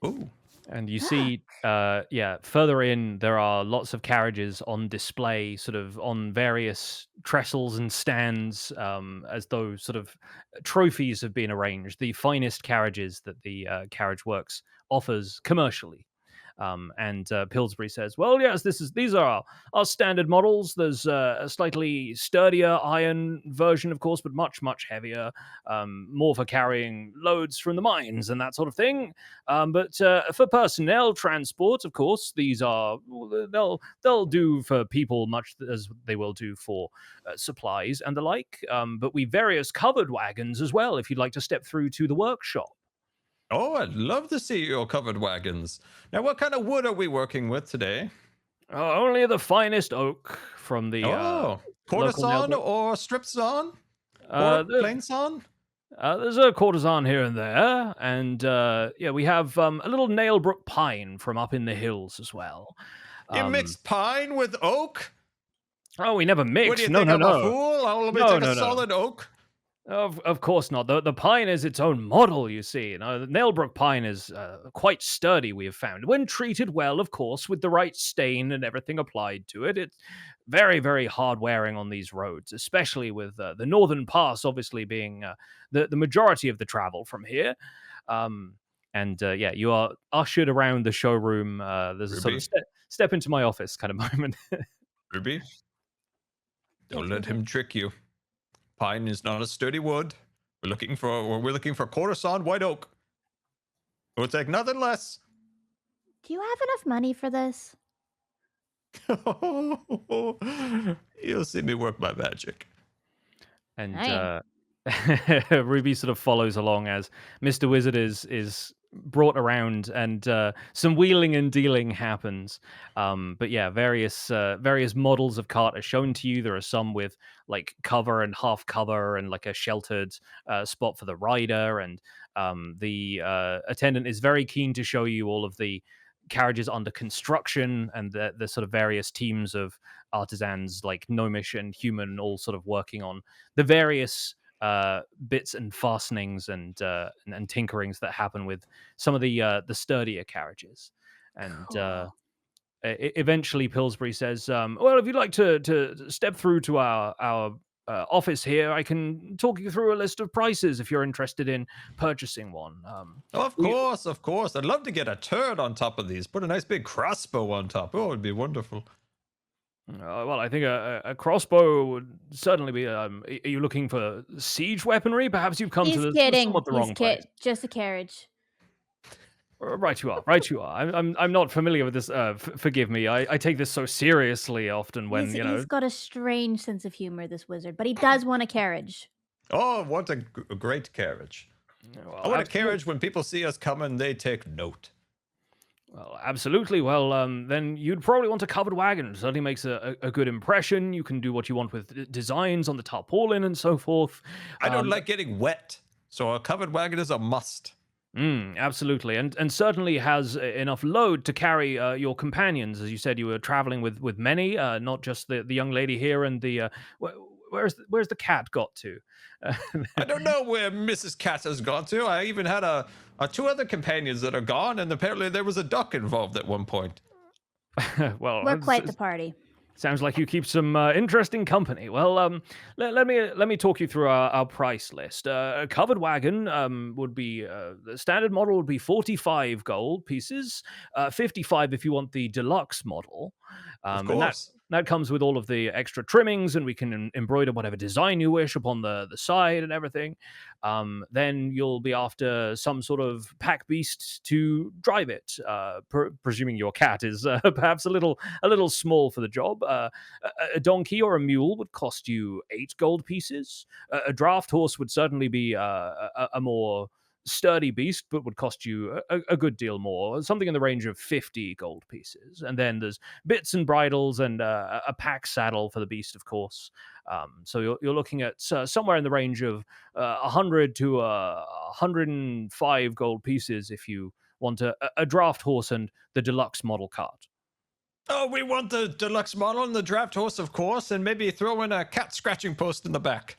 Ooh. And you see, further in, there are lots of carriages on display, sort of on various trestles and stands, as though sort of trophies have been arranged. The finest carriages that the Carriage Works offers commercially. And Pillsbury says, "Well, yes, these are our standard models. There's a slightly sturdier iron version, of course, but much heavier, more for carrying loads from the mines and that sort of thing. But for personnel transport, of course, these are they'll do for people much as they will do for supplies and the like. But we've various covered wagons as well, if you'd like to step through to the workshop." Oh, I'd love to see your covered wagons. Now, what kind of wood are we working with today? Only the finest oak from the Courtesan Nailbrook. or strip-san? Or plain-san? There's a courtesan here and there, and we have a little Nailbrook pine from up in the hills as well. You mixed pine with oak? Oh, we never mix. What do you No, think no, I'm no. a fool? I'll No, take no, a no. solid oak. Of course not. The pine is its own model, you see. The Nailbrook pine is quite sturdy, we have found. When treated well, of course, with the right stain and everything applied to it, it's very, very hard wearing on these roads, especially with the Northern Pass obviously being the majority of the travel from here. You are ushered around the showroom. There's a sort of step into my office kind of moment. Ruby, don't let him trick you. Pine is not a sturdy wood. We're looking for courtesan white oak. We'll take nothing less. Do you have enough money for this? You'll see me work my magic. And Hey. Ruby sort of follows along as Mr. Wizard is brought around, and some wheeling and dealing happens. But yeah, various models of cart are shown to you. There are some with like cover and half cover, and like a sheltered spot for the rider. And the attendant is very keen to show you all of the carriages under construction, and the sort of various teams of artisans like gnomish and human all sort of working on the various bits and fastenings and tinkerings that happen with some of the sturdier carriages. And Cool. eventually Pillsbury says, well, if you'd like to step through to our office here, I can talk you through a list of prices if you're interested in purchasing one. Of course, of course. I'd love to get a turret on top of these. Put a nice big crossbow on top. Oh, it'd be wonderful. Well, I think a crossbow would certainly be. Are you looking for siege weaponry? Perhaps you've come He's to the kidding. somewhat the He's wrong place. just a carriage. Right, you are. Right, you are. I'm not familiar with this. Forgive me. I take this so seriously often when He's got a strange sense of humor, this wizard, but he does want a carriage. Oh, what a great carriage. Well, I want a carriage when people see us coming, they take note. Well, absolutely. Well, then you'd probably want a covered wagon. It certainly makes a good impression. You can do what you want with designs on the tarpaulin and so forth. I don't like getting wet, so a covered wagon is a must. Absolutely, and certainly has enough load to carry your companions. As you said, you were traveling with many, not just the young lady here and the. Where's the cat got to? I don't know where Mrs. Cat has gone to. I even had two other companions that are gone, and apparently there was a duck involved at one point. Well, We're quite the party. sounds like you keep some interesting company. Well, let me talk you through our price list. A covered wagon would be the standard model would be 45 gold pieces, 55 if you want the deluxe model. Of And course. that comes with all of the extra trimmings, and we can embroider whatever design you wish upon the side and everything. Then you'll be after some sort of pack beast to drive it, presuming your cat is perhaps a little small for the job. A donkey or a mule would cost you 8 gold pieces. A draft horse would certainly be a more sturdy beast, but would cost you a good deal more, something in the range of 50 gold pieces. And then there's bits and bridles and a pack saddle for the beast, of course. So you're looking at somewhere in the range of 100 to 105 gold pieces if you want a draft horse and the deluxe model cart. Oh, we want the deluxe model and the draft horse, of course, and maybe throw in a cat scratching post in the back.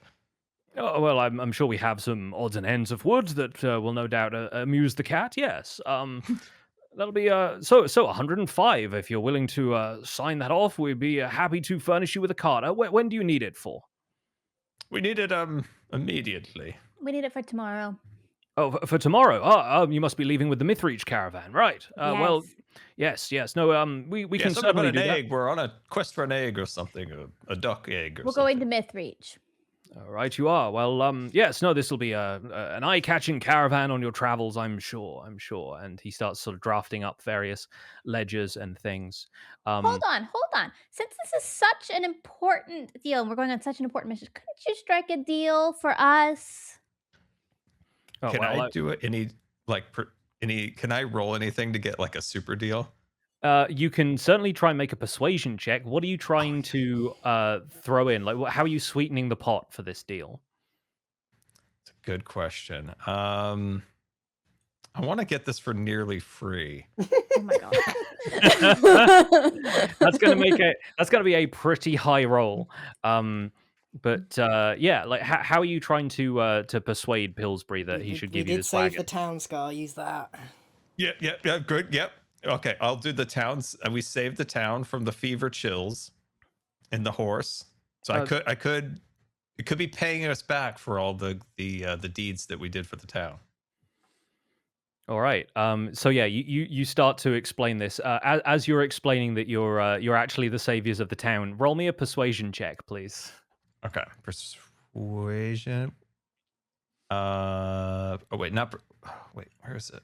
Oh, well, I'm sure we have some odds and ends of wood that will no doubt amuse the cat. Yes. That'll be so 105 if you're willing to sign that off. We'd be happy to furnish you with a cart. When do you need it for? We need it immediately. We need it for tomorrow. Oh, for tomorrow. You must be leaving with the Mythreach caravan, right? Well, yes. No, we can something certainly about do an that. egg. We're on a quest for an egg or something, a duck egg or We're something. going to Mythreach. All right, you are. Well, yes, no, this will be an eye-catching caravan on your travels, I'm sure. And he starts sort of drafting up various ledgers and things. Hold on. Since this is such an important deal, and we're going on such an important mission, couldn't you strike a deal for us? Oh, Can well, I do any can I roll anything to get like a super deal? you can certainly try and make a persuasion check. What are you trying to throw in? Like, how are you sweetening the pot for this deal? It's a good question. I want to get this for nearly free. Oh my god. That's gonna be a pretty high roll. But yeah, like how are you trying to persuade Pillsbury that he should give you this save wagon? the town, Scar. Use that. Yeah, good. Yep. Okay, I'll do the towns. We saved the town from the fever chills and the horse. So I could it could be paying us back for all the deeds that we did for the town. All right. So yeah, you start to explain this. As you're explaining that you're actually the saviors of the town. Roll me a persuasion check, please. Okay, persuasion. Wait, where is it?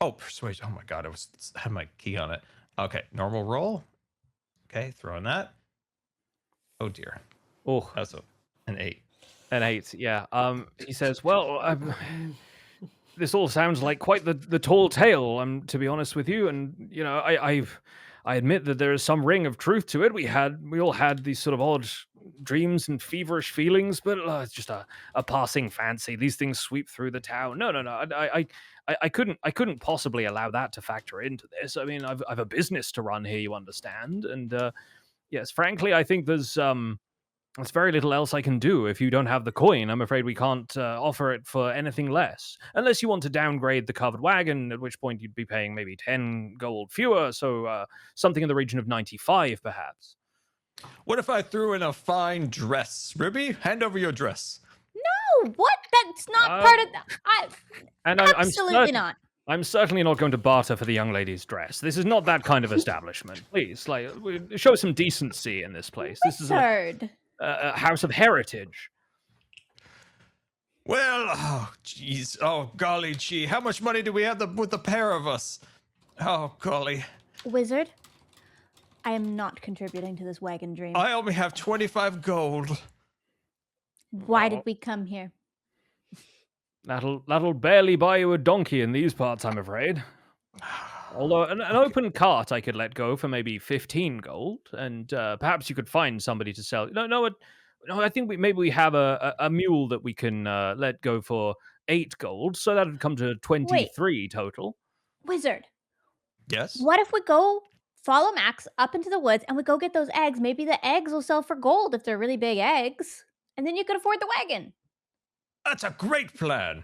Oh, persuasion. Oh my god, I had my key on it. Okay, normal roll. Okay, throwing that. Oh dear. Oh, That's an 8. an 8. Yeah. He says, "Well, this all sounds like quite the tall tale. To be honest with you, and you know, I admit that there is some ring of truth to it. We all had these sort of odd dreams and feverish feelings, but it's just a passing fancy. These things sweep through the town. No. I couldn't possibly allow that to factor into this. I mean, I've a business to run here, you understand, and yes, frankly, I think there's very little else I can do. If you don't have the coin, I'm afraid we can't offer it for anything less. Unless you want to downgrade the covered wagon, at which point you'd be paying maybe 10 gold fewer, so something in the region of 95, perhaps." What if I threw in a fine dress? Ruby, hand over your dress. No, what? That's not part of the... Absolutely not. I'm certainly not going to barter for the young lady's dress. This is not that kind of establishment. Please, show some decency in this place. This is a house of heritage. Well, oh, jeez. Oh, golly gee. How much money do we have with the pair of us? Oh, golly. Wizard, I am not contributing to this wagon dream. I only have 25 gold. Why did we come here? That'll barely buy you a donkey in these parts, I'm afraid. Although an open cart I could let go for maybe 15 gold, and perhaps you could find somebody to sell. No, I think we have a mule that we can let go for 8 gold, so that would come to 23 total. Wizard. Yes? What if we go follow Max up into the woods and we go get those eggs? Maybe the eggs will sell for gold if they're really big eggs. And then you can afford the wagon. That's a great plan.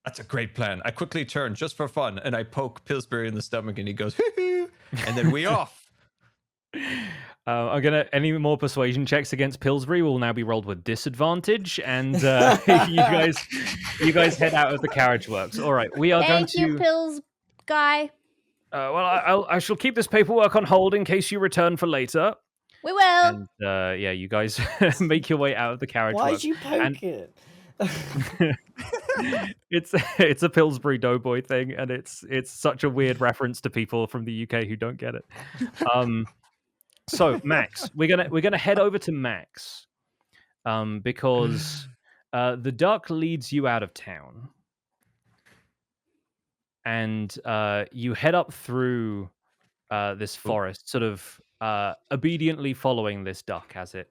That's a great plan. I quickly turn just for fun and I poke Pillsbury in the stomach and he goes, hoo-hoo, and then we off. Any more persuasion checks against Pillsbury will now be rolled with disadvantage, and you guys head out of the carriage works. All right, we are going to. Thank you, Pills guy. Well, I shall keep this paperwork on hold in case you return for later. We will. And yeah, you guys make your way out of the carriage. Why'd you poke it? It's a Pillsbury Doughboy thing, and it's such a weird reference to people from the UK who don't get it. So Max, we're gonna head over to Max, because the duck leads you out of town, and you head up through this forest, sort of obediently following this duck as it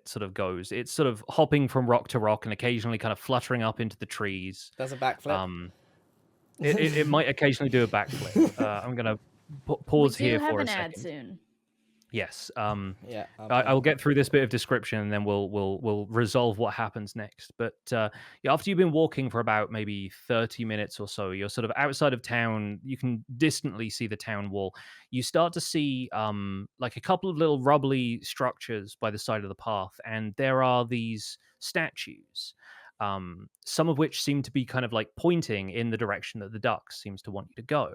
sort of goes. It's sort of hopping from rock to rock and occasionally kind of fluttering up into the trees. Does a backflip. It might occasionally do a backflip. I'm gonna pause here for a second. Ad soon. Yes. Yeah. I'll get through this bit of description and then we'll resolve what happens next. But yeah, after you've been walking for about maybe 30 minutes or so, you're sort of outside of town. You can distantly see the town wall. You start to see like a couple of little rubbly structures by the side of the path, and there are these statues. Some of which seem to be kind of like pointing in the direction that the duck seems to want you to go.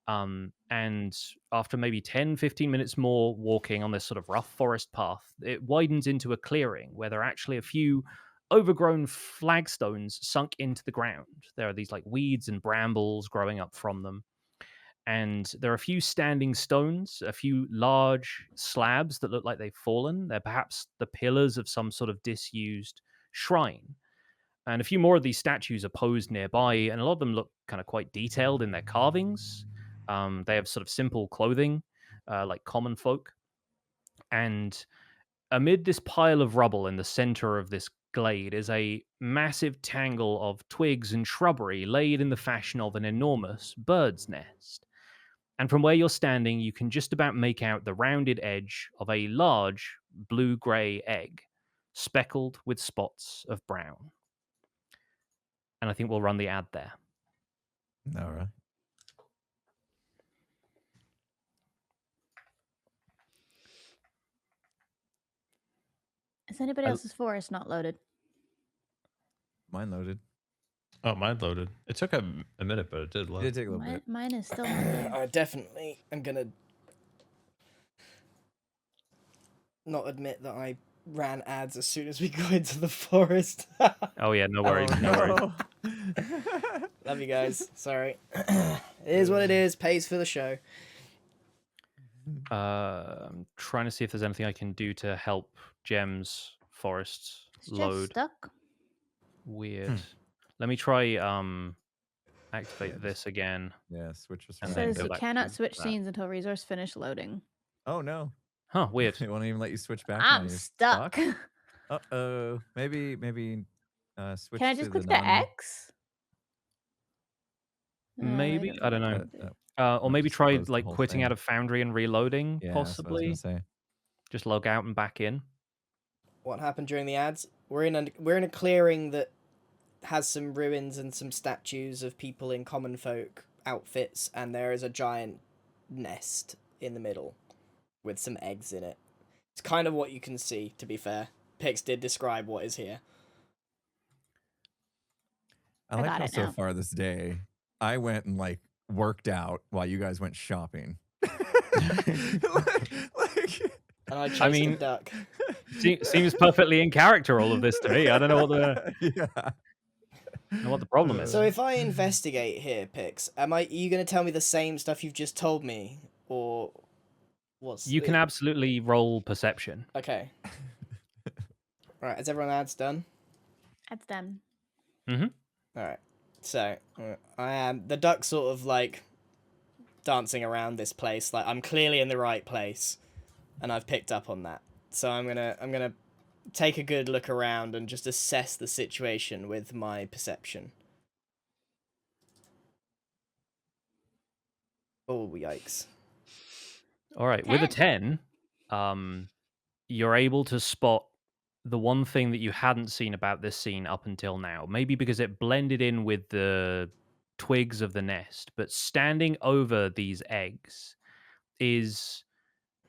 And after maybe 10-15 minutes more walking on this sort of rough forest path, it widens into a clearing where there are actually a few overgrown flagstones sunk into the ground. There are these like weeds and brambles growing up from them, and there are a few standing stones, a few large slabs that look like they've fallen. They're perhaps the pillars of some sort of disused shrine. And a few more of these statues are posed nearby, and a lot of them look kind of quite detailed in their carvings. They have sort of simple clothing, like common folk. And amid this pile of rubble in the center of this glade is a massive tangle of twigs and shrubbery laid in the fashion of an enormous bird's nest. And from where you're standing, you can just about make out the rounded edge of a large blue-gray egg, speckled with spots of brown. And I think we'll run the ad there. All right. Is anybody else's forest not loaded? Mine loaded. Oh, mine loaded. It took a minute, but it did load. It did take a little bit. Mine is still loaded. I definitely am gonna not admit that I ran ads as soon as we go into the forest. Oh yeah, no worries, Oh, no worries. no. Love you guys. Sorry. It is what it is. Pays for the show. I'm trying to see if there's anything I can do to help Gem's forest It's just load. stuck. Weird. Let me try activate this again. Yeah, switch us And It then says go you back cannot to switch that. scenes until resource finish loading. Oh no. Huh, weird. It won't even let you switch back. I'm stuck. Uh-oh. Maybe switch Can I to just the click the X? Maybe, I don't know. Or I'll maybe just try close the like whole quitting thing. out of Foundry and reloading, Yeah, that's what I was possibly. gonna say. Just log out and back in. What happened during the ads? We're in a clearing that has some ruins and some statues of people in common folk outfits, and there is a giant nest in the middle with some eggs in it. It's kind of what you can see, to be fair. Pix did describe what is here. I I like got how it so now. far this day I went and like worked out while you guys went shopping. And I chased I mean, a duck. seems perfectly in character, all of this to me. I don't know what the know what the problem is. So if I investigate here, Pix, are you going to tell me the same stuff you've just told me, or what's? You can absolutely roll perception. Okay. Right, has everyone ads done? That's done. Mm-hmm. All right. So I am the duck, sort of like dancing around this place. Like I'm clearly in the right place, and I've picked up on that. So I'm gonna take a good look around and just assess the situation with my perception. Oh yikes! All right, with a 10, you're able to spot the one thing that you hadn't seen about this scene up until now. Maybe because it blended in with the twigs of the nest, but standing over these eggs is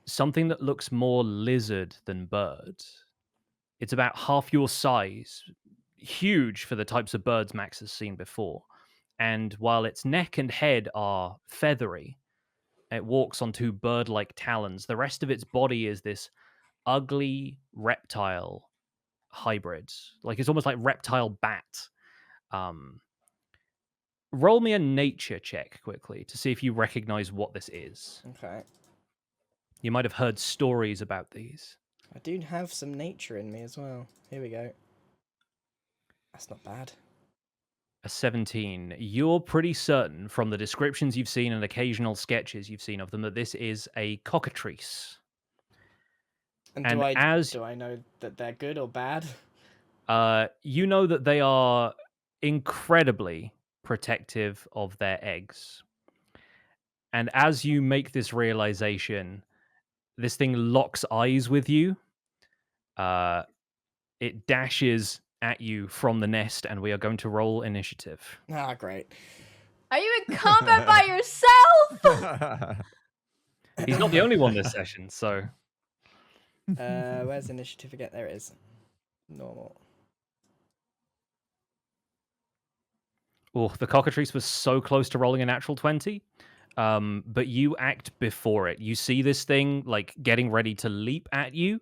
something that looks more lizard than bird. It's about half your size, huge for the types of birds Max has seen before. And while its neck and head are feathery, it walks on two bird-like talons. The rest of its body is this ugly reptile hybrid. Like it's almost like reptile bat. Roll me a nature check quickly to see if you recognize what this is. Okay. You might have heard stories about these. I do have some nature in me as well. Here we go. That's not bad. A 17. You're pretty certain from the descriptions you've seen and occasional sketches you've seen of them that this is a cockatrice. And And do I know that they're good or bad? You know that they are incredibly protective of their eggs. And as you make this realization, this thing locks eyes with you. It dashes at you from the nest, and we are going to roll initiative. Ah, great. Are you in combat by yourself? He's not the only one this session, so... Where's initiative again? There it is. Normal. Oh, the cockatrice was so close to rolling a natural 20. But you act before it. You see this thing like getting ready to leap at you,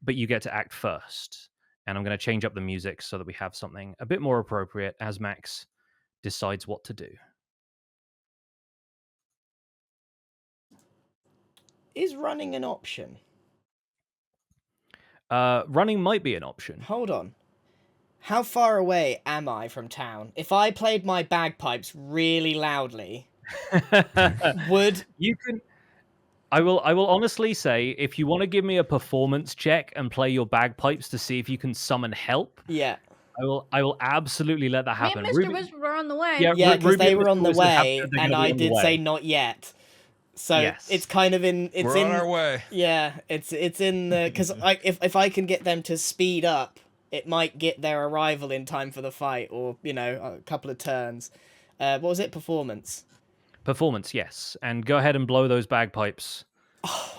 but you get to act first. And I'm going to change up the music so that we have something a bit more appropriate as Max decides what to do. Is running an option? Running might be an option. Hold on. How far away am I from town? If I played my bagpipes really loudly, would you can? I will honestly say, if you want to give me a performance check and play your bagpipes to see if you can summon help, yeah, I will absolutely let that Me happen. and Mr. Whisper were on the way. yeah, because Ruby they and were Mr. on the Wizard have way, said they're and gonna be I on the did way. say not yet. So Yes. it's kind of in. It's We're in on our way. Yeah, it's in the because if I can get them to speed up, it might get their arrival in time for the fight, or a couple of turns. What was it? Performance. Performance, yes. And go ahead and blow those bagpipes.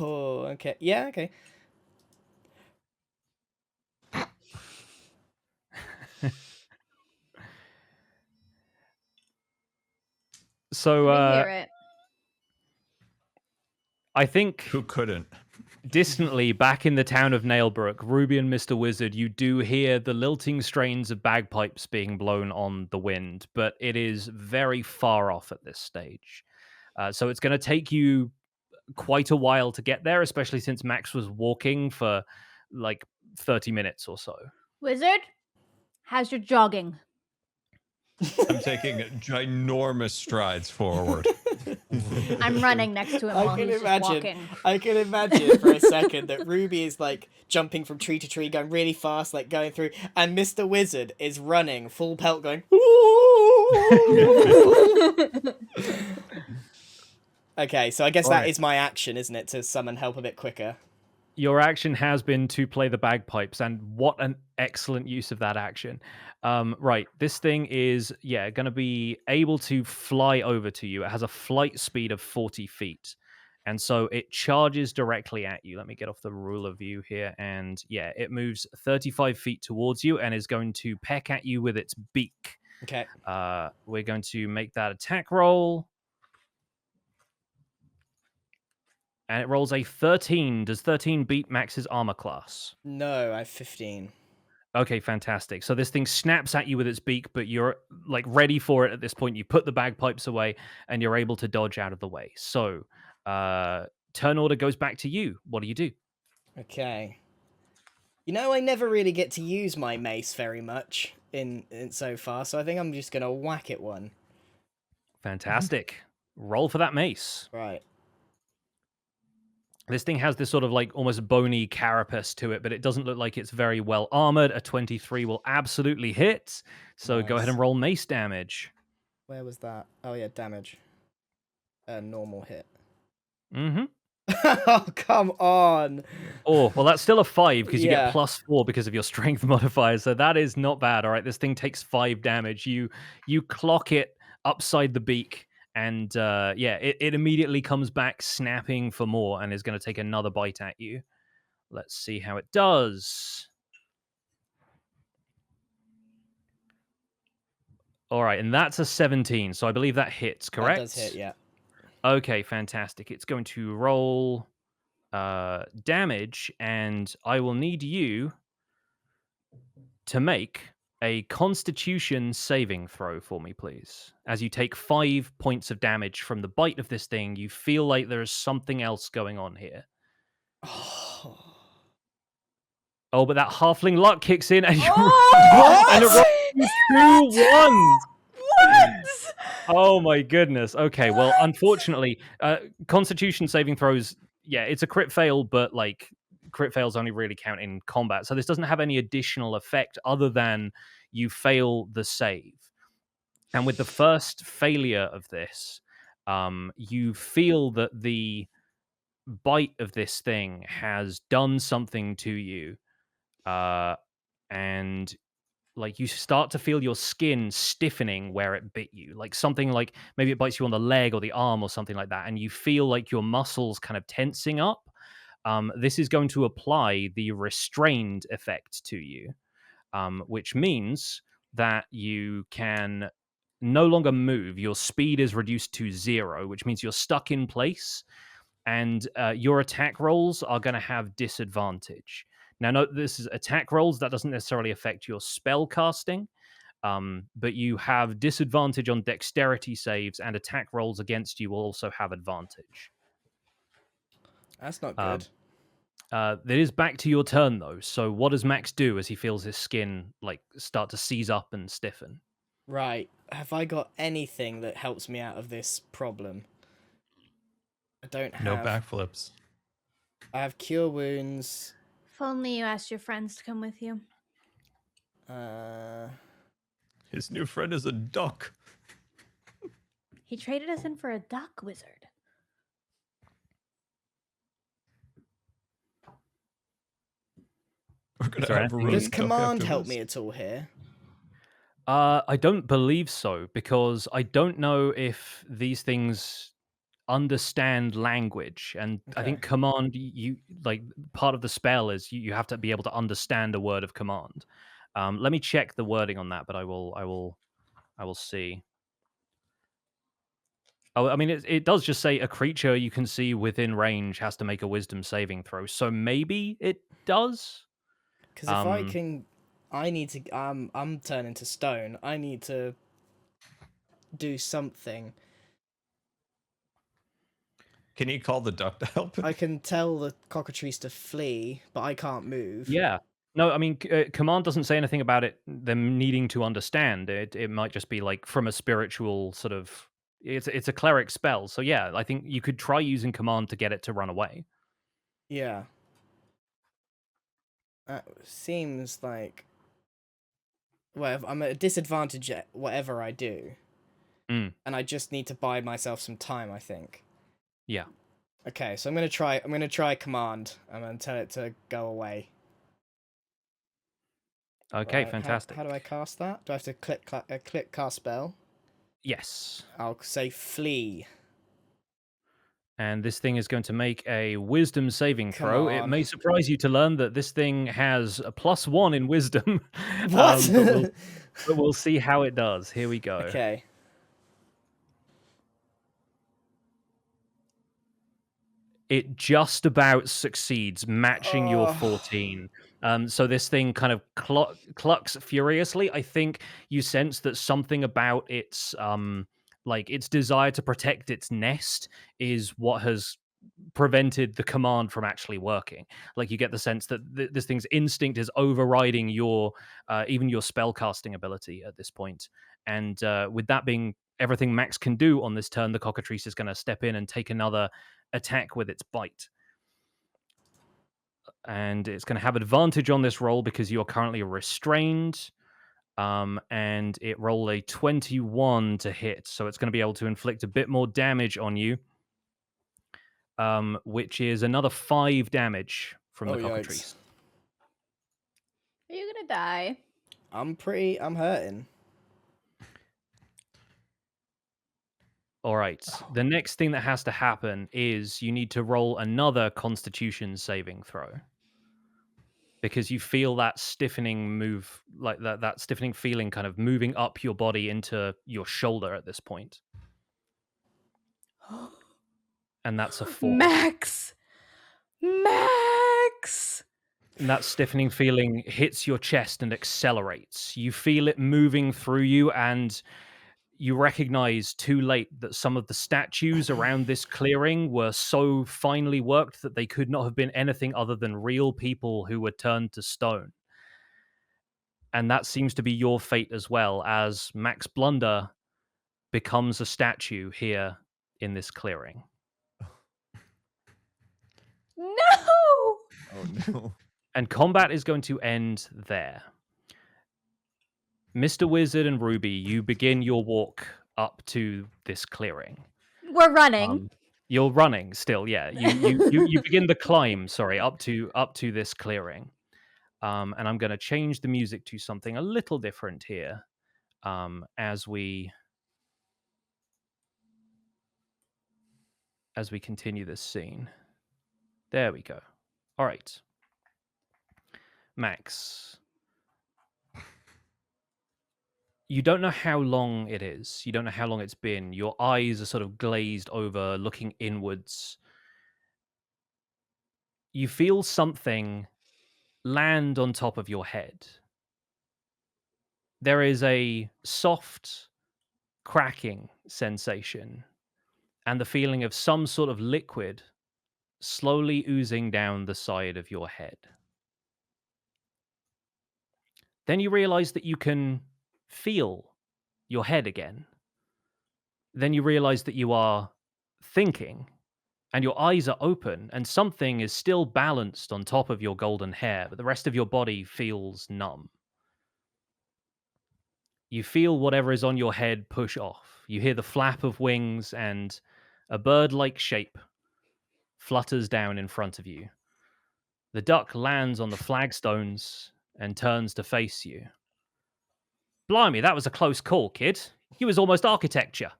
Oh, okay. Yeah, okay. So We hear it. I think Who couldn't? Distantly, back in the town of Nailbrook, Ruby and Mr. Wizard, you do hear the lilting strains of bagpipes being blown on the wind, but it is very far off at this stage. So it's going to take you quite a while to get there, especially since Max was walking for like 30 minutes or so. Wizard, how's your jogging? I'm taking ginormous strides forward. I'm running next to him while he's just walking. I can imagine for a second that Ruby is like jumping from tree to tree, going really fast, like going through, and Mr. Wizard is running full pelt, going. Okay, so I guess that is my action, isn't it, to summon help a bit quicker? Your action has been to play the bagpipes, and what an excellent use of that action. Right, this thing is, going to be able to fly over to you. It has a flight speed of 40 feet, and so it charges directly at you. Let me get off the ruler view here, and it moves 35 feet towards you and is going to peck at you with its beak. Okay. We're going to make that attack roll. And it rolls a 13. Does 13 beat Max's armor class? No, I have 15. Okay, fantastic. So this thing snaps at you with its beak, but you're like ready for it at this point. You put the bagpipes away and you're able to dodge out of the way. So turn order goes back to you. What do you do? Okay. You know, I never really get to use my mace very much in so far, so I think I'm just going to whack it one. Fantastic. Roll for that mace. Right. This thing has this sort of like almost bony carapace to it, but it doesn't look like it's very well armored. A 23 will absolutely hit. So go ahead and roll mace damage. Where was that? Oh, yeah, damage. Normal hit. Mm-hmm. Oh, come on. Oh, well, that's still a 5 because you get +4 because of your strength modifier. So that is not bad. All right, this thing takes 5 damage. You clock it upside the beak. And it immediately comes back snapping for more and is going to take another bite at you. Let's see how it does. All right, and that's a 17. So I believe that hits, correct? That does hit, yeah. Okay, fantastic. It's going to roll damage, and I will need you to make a Constitution saving throw for me, please. As you take 5 points of damage from the bite of this thing, you feel like there is something else going on here. Oh, but that halfling luck kicks in, and you and it rolls 2 1s. What? Oh my goodness. Okay, well, unfortunately, Constitution saving throws, it's a crit fail, but like crit fails only really count in combat. So this doesn't have any additional effect other than you fail the save. And with the first failure of this, you feel that the bite of this thing has done something to you. And like you start to feel your skin stiffening where it bit you, like something like maybe it bites you on the leg or the arm or something like that. And you feel like your muscles kind of tensing up. This is going to apply the restrained effect to you, which means that you can no longer move. Your speed is reduced to 0, which means you're stuck in place, and your attack rolls are going to have disadvantage. Now, note this is attack rolls. That doesn't necessarily affect your spell casting, but you have disadvantage on dexterity saves, and attack rolls against you will also have advantage. That's not good. It is back to your turn, though. So what does Max do as he feels his skin like start to seize up and stiffen? Right. Have I got anything that helps me out of this problem? I don't have. No backflips. I have cure wounds. If only you asked your friends to come with you. His new friend is a duck. He traded us in for a duck, Wizard. We're gonna have a Does command help me at all here? I don't believe so, because I don't know if these things understand language, and I think command, you like part of the spell is you have to be able to understand a word of command. Let me check the wording on that, but I will see. Oh, I mean, it does just say a creature you can see within range has to make a wisdom saving throw. So maybe it does. Because if I can, I need to. I'm turning to stone. I need to do something. Can you call the duck to help him? I can tell the cockatrice to flee, but I can't move. Yeah. No, I mean, command doesn't say anything about it. Them needing to understand it. It might just be like from a spiritual sort of. It's a cleric spell. So yeah, I think you could try using command to get it to run away. Yeah. Seems like. Well, I'm at a disadvantage at whatever I do. Mm. And I just need to buy myself some time, I think. Yeah. Okay, so I'm gonna try command. I'm gonna tell it to go away. Okay, Right, fantastic. How do I cast that? Do I have to click cast spell? Yes. I'll say flee. And this thing is going to make a wisdom saving Come throw. It on. may surprise you to learn that this thing has a +1 in wisdom. What? But we'll see how it does. Here we go. Okay. It just about succeeds, matching your 14. So this thing kind of clucks furiously. I think you sense that something about its its desire to protect its nest is what has prevented the command from actually working. Like you get the sense that this thing's instinct is overriding your even your spellcasting ability at this point. And with that being everything Max can do on this turn, the cockatrice is going to step in and take another attack with its bite. And it's going to have advantage on this roll because you're currently restrained. And it rolled a 21 to hit, so it's going to be able to inflict a bit more damage on you, which is another 5 damage from the cockatrice. Are you gonna die? I'm hurting. All right. The next thing that has to happen is you need to roll another Constitution saving throw. Because you feel that stiffening move, like that stiffening feeling kind of moving up your body into your shoulder at this point. And that's a 4. Max! Max! And that stiffening feeling hits your chest and accelerates. You feel it moving through you, and you recognize too late that some of the statues around this clearing were so finely worked that they could not have been anything other than real people who were turned to stone. And that seems to be your fate as well, as Max Blunder becomes a statue here in this clearing. No! Oh no. And combat is going to end there. Mr. Wizard and Ruby, you begin your walk up to this clearing. We're running. You're running still, yeah. You begin the climb, up to this clearing. And I'm going to change the music to something a little different here, as we continue this scene. There we go. All right, Max. You don't know how long it is. You don't know how long it's been. Your eyes are sort of glazed over, looking inwards. You feel something land on top of your head. There is a soft cracking sensation and the feeling of some sort of liquid slowly oozing down the side of your head. Then you realize that you can feel your head again. Then you realize that you are thinking and your eyes are open and something is still balanced on top of your golden hair, but the rest of your body feels numb. You feel whatever is on your head push off. You hear the flap of wings and a bird-like shape flutters down in front of you. The duck lands on the flagstones and turns to face you. Blimey, that was a close call, kid. You was almost architecture.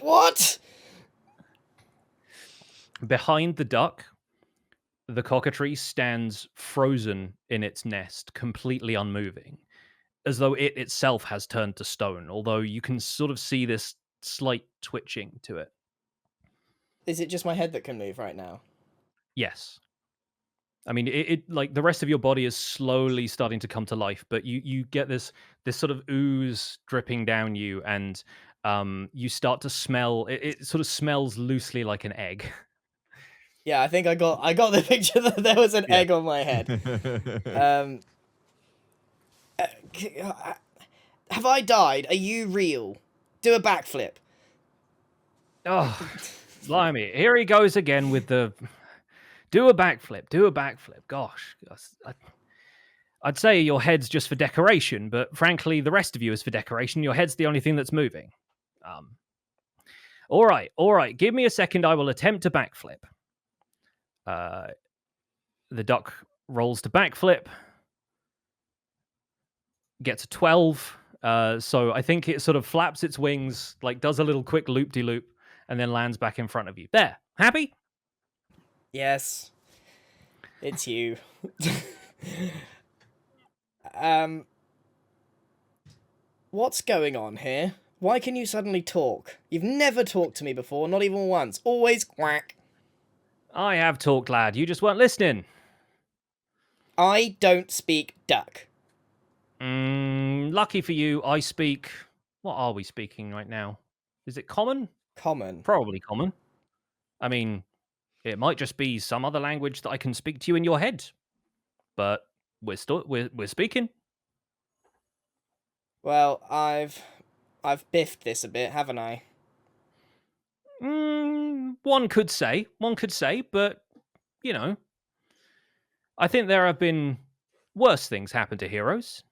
What? Behind the duck, the cockatrice stands frozen in its nest, completely unmoving. as though it itself has turned to stone, although you can sort of see this slight twitching to it. Is it just my head that can move right now? Yes. I mean, it like the rest of your body is slowly starting to come to life, but you get this sort of ooze dripping down you, and you start to smell. It sort of smells loosely like an egg. Yeah, I think I got the picture that there was an egg on my head. Have I died? Are you real? Do a backflip. Oh, blimey! Here he goes again with the do a backflip. Do a backflip. Gosh, I'd say your head's just for decoration, but frankly, the rest of you is for decoration. Your head's the only thing that's moving. All right. Give me a second. I will attempt to backflip. The duck rolls to backflip. Gets a 12. So I think it sort of flaps its wings, like does a little quick loop-de-loop, and then lands back in front of you. There. Happy? Yes. It's you. What's going on here? Why can you suddenly talk? You've never talked to me before, not even once. Always quack. I have talked, lad. You just weren't listening. I don't speak duck. Lucky for you, I speak... What are we speaking right now? Is it common? Common. Probably common. I mean, it might just be some other language that I can speak to you in your head. But we're speaking. Well, I've biffed this a bit, haven't I? One could say, but, you know, I think there have been worse things happen to heroes.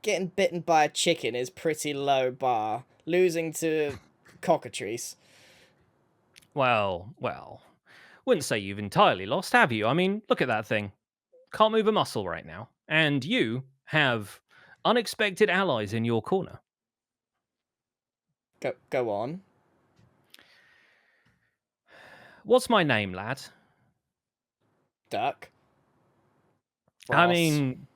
Getting bitten by a chicken is pretty low bar. Losing to cockatrice. Well, wouldn't say you've entirely lost, have you? I mean, look at that thing. Can't move a muscle right now. And you have unexpected allies in your corner. Go on. What's my name, lad? Duck. I Ross. mean...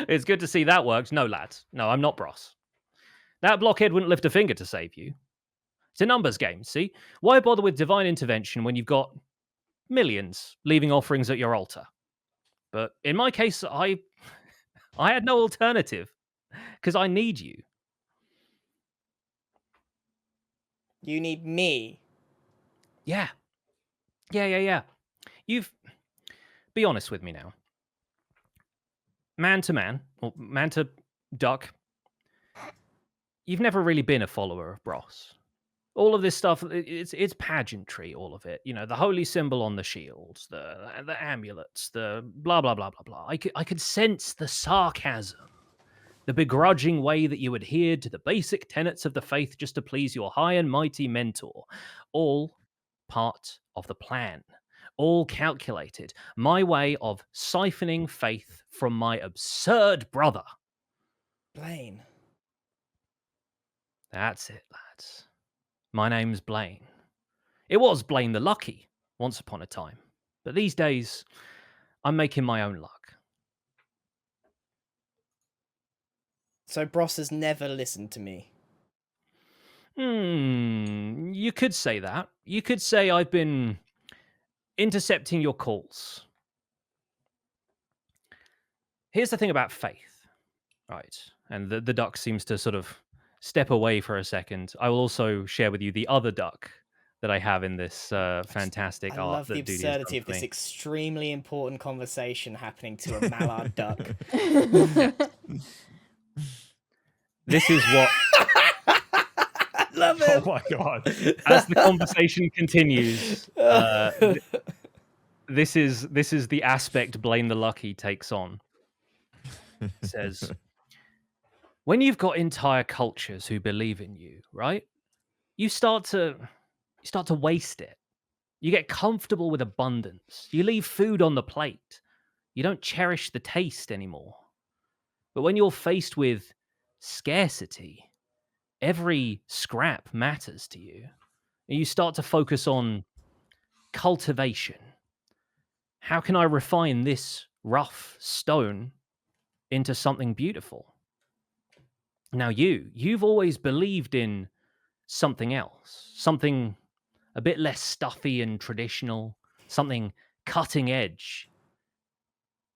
It's good to see that worked. No, lad. No, I'm not Bros. That blockhead wouldn't lift a finger to save you. It's a numbers game, see? Why bother with divine intervention when you've got millions leaving offerings at your altar? But in my case, I had no alternative, because I need you. You need me. Yeah. Be honest with me now. Man to man, or man to duck, you've never really been a follower of Bros. All of this stuff, it's pageantry, all of it. You know, the holy symbol on the shields, the amulets, the blah, blah, blah, blah, blah. I could sense the sarcasm, the begrudging way that you adhered to the basic tenets of the faith just to please your high and mighty mentor. All part of the plan. All calculated. My way of siphoning faith from my absurd brother. Blaine. That's it, lads. My name's Blaine. It was Blaine the Lucky, once upon a time. But these days, I'm making my own luck. So Bros has never listened to me. You could say that. You could say I've been intercepting your calls. Here's the thing about faith. Right. And the duck seems to sort of step away for a second. I will also share with you the other duck that I have in this fantastic I art. love that the Duty has absurdity done of for this me. extremely important conversation happening to a mallard duck. This is what... Love Oh it. my god. As the conversation continues, this is the aspect Blaine the Lucky takes on. It says, when you've got entire cultures who believe in you, right? You start to waste it. You get comfortable with abundance. You leave food on the plate. You don't cherish the taste anymore. But when you're faced with scarcity, every scrap matters to you. And you start to focus on cultivation. how can I refine this rough stone into something beautiful? Now you've always believed in something else, something a bit less stuffy and traditional, something cutting edge.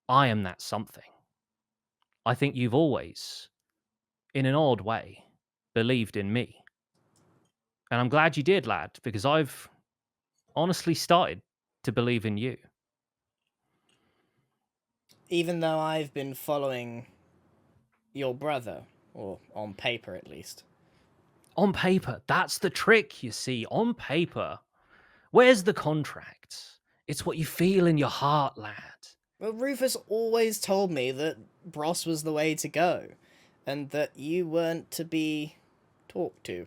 I am that something. I think you've always, in an odd way, believed in me. And I'm glad you did, lad, because I've honestly started to believe in you. Even though I've been following your brother, or on paper at least. On paper, that's the trick, you see. On paper. Where's the contract? It's what you feel in your heart, lad. Well, Rufus always told me that Bros was the way to go, and that you weren't to be talked to.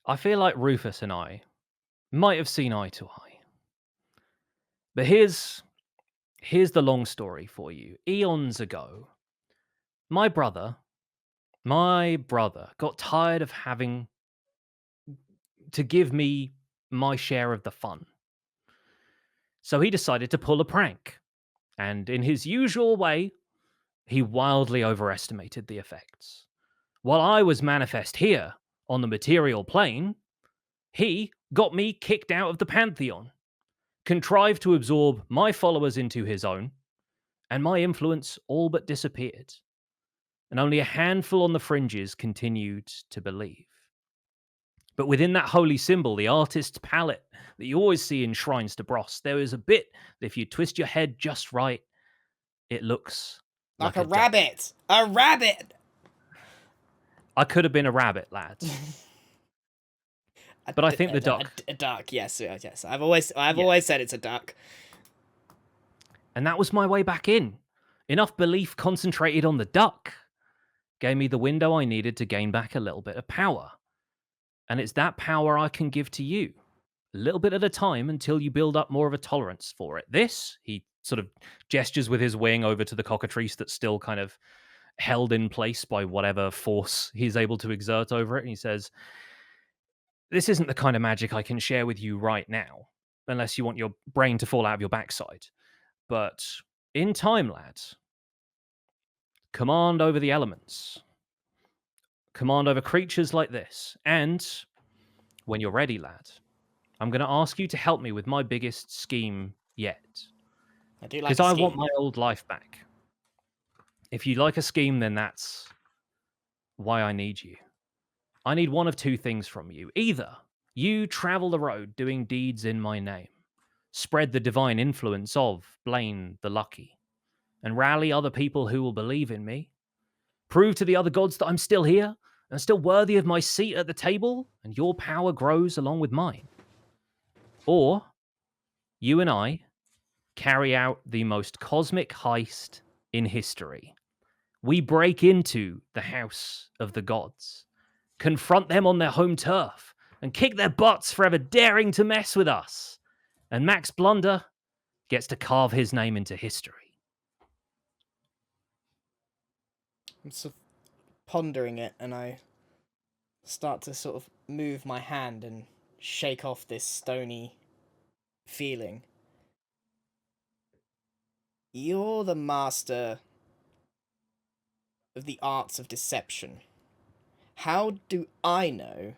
I feel like Rufus and I might have seen eye to eye. But here's the long story for you. Eons ago, my brother got tired of having to give me my share of the fun. So he decided to pull a prank. And in his usual way, he wildly overestimated the effects. While I was manifest here on the material plane, he got me kicked out of the Pantheon, contrived to absorb my followers into his own, and my influence all but disappeared. And only a handful on the fringes continued to believe. But within that holy symbol, the artist's palette that you always see in shrines to Bros, there is a bit that if you twist your head just right, it looks Like like a rabbit! A rabbit! I could have been a rabbit, lads. But I think the duck. A duck, yes, yes. I've always said it's a duck. And that was my way back in. Enough belief concentrated on the duck gave me the window I needed to gain back a little bit of power. And it's that power I can give to you, a little bit at a time until you build up more of a tolerance for it. This, he sort of gestures with his wing over to the cockatrice that's still kind of held in place by whatever force he's able to exert over it. And he says, this isn't the kind of magic I can share with you right now, unless you want your brain to fall out of your backside. But in time, lads, command over the elements. Command over creatures like this. And when you're ready, lad, I'm going to ask you to help me with my biggest scheme yet. I do like Because I want my old life back. If you like a scheme, then that's why I need you. I need one of two things from you. Either you travel the road doing deeds in my name, spread the divine influence of Blaine the Lucky, and rally other people who will believe in me, prove to the other gods that I'm still here and still worthy of my seat at the table, and your power grows along with mine. Or you and I carry out the most cosmic heist in history. We break into the house of the gods, confront them on their home turf, and kick their butts for ever daring to mess with us. And Max Blunder gets to carve his name into history. I'm sort of pondering it, and I start to sort of move my hand and shake off this stony feeling. You're the master of the arts of deception. How do I know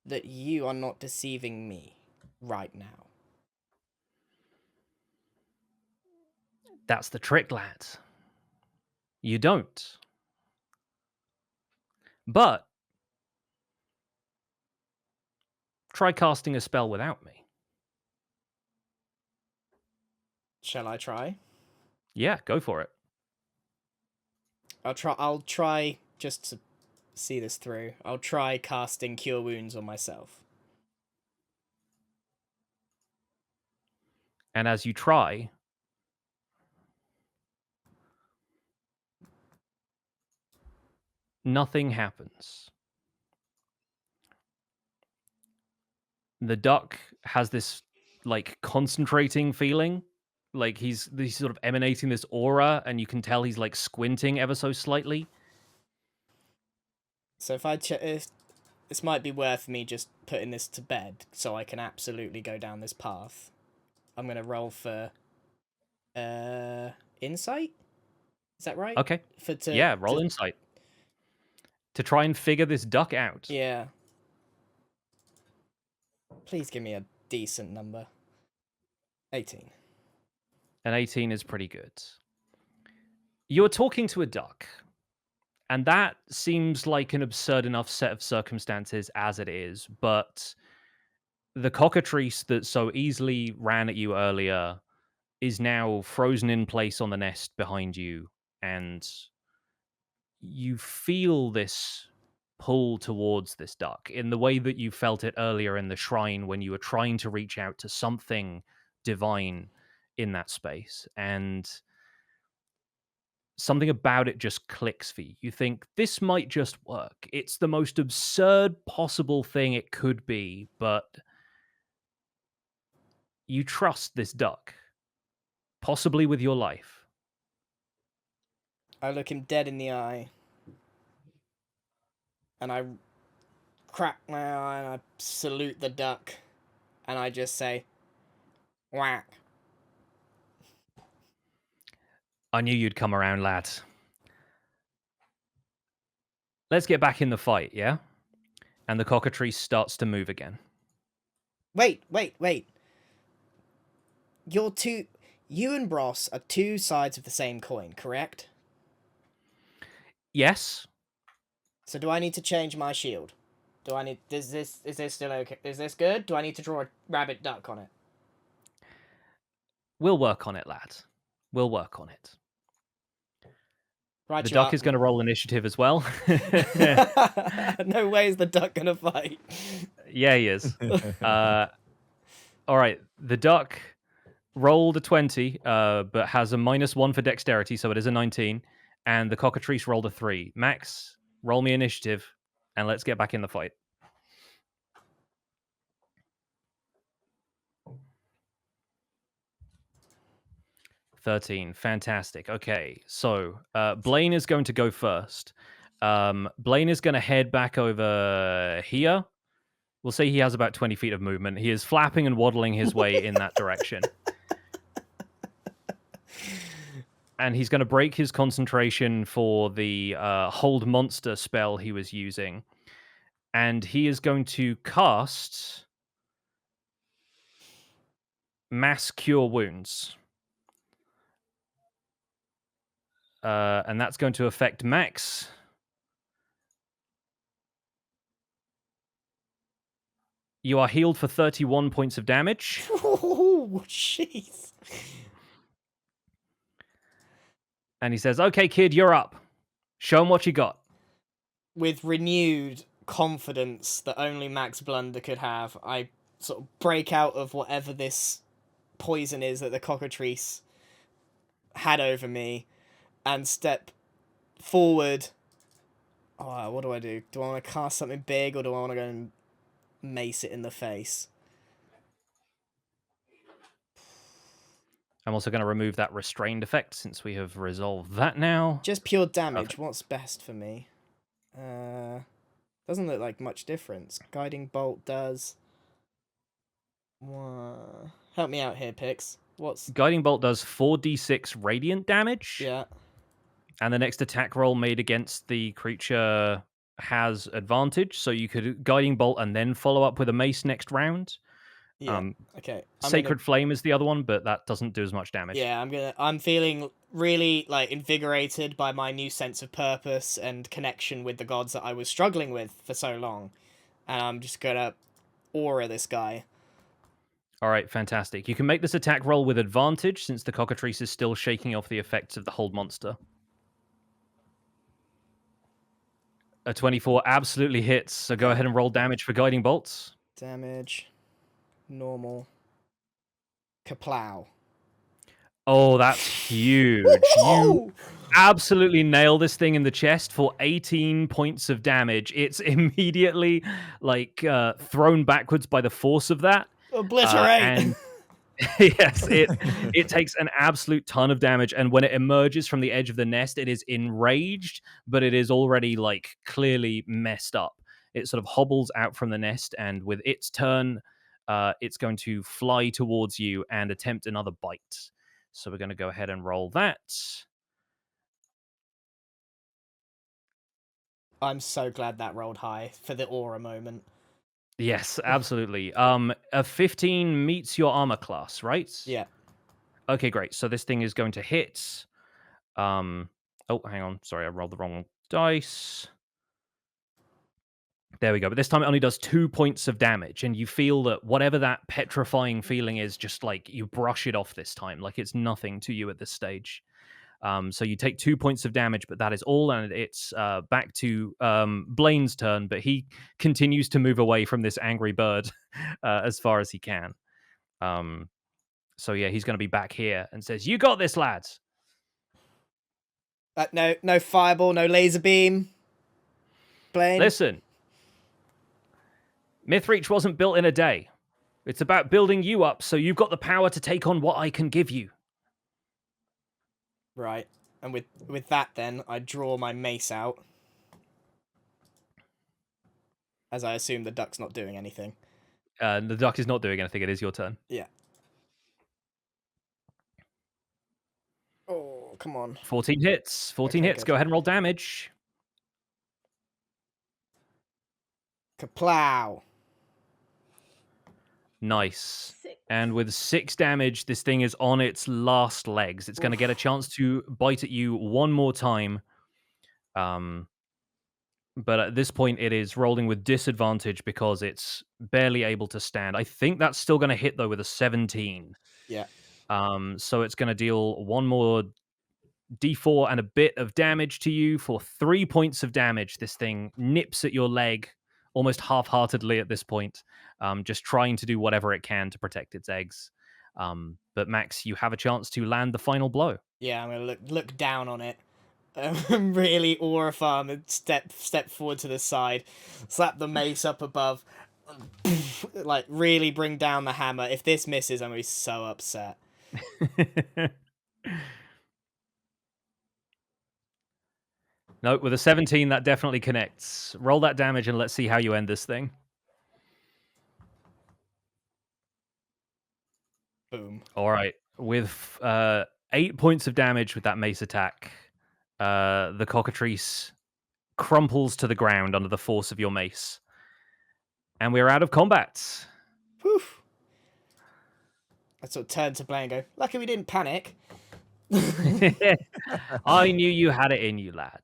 that you are not deceiving me right now? That's the trick, lads. You don't. But try casting a spell without me. Shall I try? Yeah, go for it. I'll try just to see this through. I'll try casting Cure Wounds on myself. And as you try, nothing happens. The duck has this like concentrating feeling, like he's sort of emanating this aura, and you can tell he's like squinting ever so slightly. So This might be worth me just putting this to bed so I can absolutely go down this path. I'm going to roll for insight? Is that right? Okay. Roll insight. To try and figure this duck out. Yeah. Please give me a decent number. 18. An 18 is pretty good. You're talking to a duck, and that seems like an absurd enough set of circumstances as it is, but the cockatrice that so easily ran at you earlier is now frozen in place on the nest behind you, and you feel this pull towards this duck in the way that you felt it earlier in the shrine when you were trying to reach out to something divine in that space, and something about it just clicks for you. You think this might just work. It's the most absurd possible thing it could be, but you trust this duck, possibly with your life. I look him dead in the eye. And I crack my eye and I salute the duck. And I just say, "Quack." I knew you'd come around, lad. Let's get back in the fight, yeah? And the cockatrice starts to move again. Wait. You and Bros are two sides of the same coin, correct? Yes. So do I need to change my shield? Is this still okay? Is this good? Do I need to draw a rabbit duck on it? We'll work on it, lad. We'll work on it. Right, the duck is going to roll initiative as well. No way is the duck going to fight. Yeah, he is. All right, the duck rolled a 20, but has a -1 for dexterity, so it is a 19. And the cockatrice rolled a 3. Max, roll me initiative, and let's get back in the fight. $13. Fantastic. Okay, so Blaine is going to go first. Blaine is going to head back over here. We'll say he has about 20 feet of movement. He is flapping and waddling his way in that direction. And he's going to break his concentration for the hold monster spell he was using. And he is going to cast Mass Cure Wounds. And that's going to affect Max. You are healed for 31 points of damage. Oh, jeez. And he says, "Okay, kid, you're up. Show him what you got." With renewed confidence that only Max Blunder could have, I sort of break out of whatever this poison is that the cockatrice had over me and step forward. Oh, what do I do? Do I want to cast something big or do I want to go and mace it in the face? I'm also going to remove that restrained effect since we have resolved that now. Just pure damage. Okay. What's best for me? Doesn't look like much difference. Guiding Bolt does... Help me out here, Pix. What's... Guiding Bolt does 4d6 radiant damage. Yeah. And the next attack roll made against the creature has advantage. So you could Guiding Bolt and then follow up with a mace next round. Yeah. Okay. Sacred Flame is the other one, but that doesn't do as much damage. Yeah, I'm feeling really like invigorated by my new sense of purpose and connection with the gods that I was struggling with for so long. And I'm just gonna aura this guy. All right, fantastic. You can make this attack roll with advantage since the cockatrice is still shaking off the effects of the hold monster. A 24 absolutely hits, so go ahead and roll damage for Guiding Bolts. Damage. Normal. Kaplow. Oh, that's huge. You absolutely nail this thing in the chest for 18 points of damage. It's immediately like thrown backwards by the force of that. Obliterate. And yes, it takes an absolute ton of damage, and when it emerges from the edge of the nest, it is enraged, but it is already like clearly messed up. it sort of hobbles out from the nest, and with its turn, it's going to fly towards you and attempt another bite. So we're going to go ahead and roll that. I'm so glad that rolled high for the aura moment. Yes, absolutely. A 15 meets your armor class, right? Yeah. Okay, great. So this thing is going to hit. Oh, hang on. Sorry, I rolled the wrong dice. There we go. But this time it only does 2 points of damage, and you feel that whatever that petrifying feeling is, just like you brush it off this time, like it's nothing to you at this stage. So you take 2 points of damage, but that is all, and it's back to Blaine's turn, but he continues to move away from this angry bird as far as he can. So yeah, he's going to be back here and says, "You got this, lads." No fireball, no laser beam. Blaine. Listen, Mythreach wasn't built in a day. It's about building you up so you've got the power to take on what I can give you. Right. And with that then, I draw my mace out. As I assume the duck's not doing anything. The duck is not doing anything. It is your turn. Yeah. Oh, come on. 14 hits. 14 Okay, hits. good. Go ahead and roll damage. Kaplow. Nice. 6. And with 6 damage, this thing is on its last legs. It's going to get a chance to bite at you one more time. But at this point, it is rolling with disadvantage because it's barely able to stand. I think that's still going to hit, though, with a 17. Yeah. So it's going to deal one more d4 and a bit of damage to you for 3 points of damage. This thing nips at your leg almost half-heartedly at this point, just trying to do whatever it can to protect its eggs. But Max, you have a chance to land the final blow. Yeah, I'm going to look down on it. Really aura farm and step forward to the side, slap the mace up above, like really bring down the hammer. If this misses, I'm going to be so upset. No, with a 17, that definitely connects. Roll that damage and let's see how you end this thing. Boom. All right. With 8 points of damage with that mace attack, the cockatrice crumples to the ground under the force of your mace. And we're out of combat. Whew. I sort of turn to Blaine and go, lucky we didn't panic. I knew you had it in you, lad.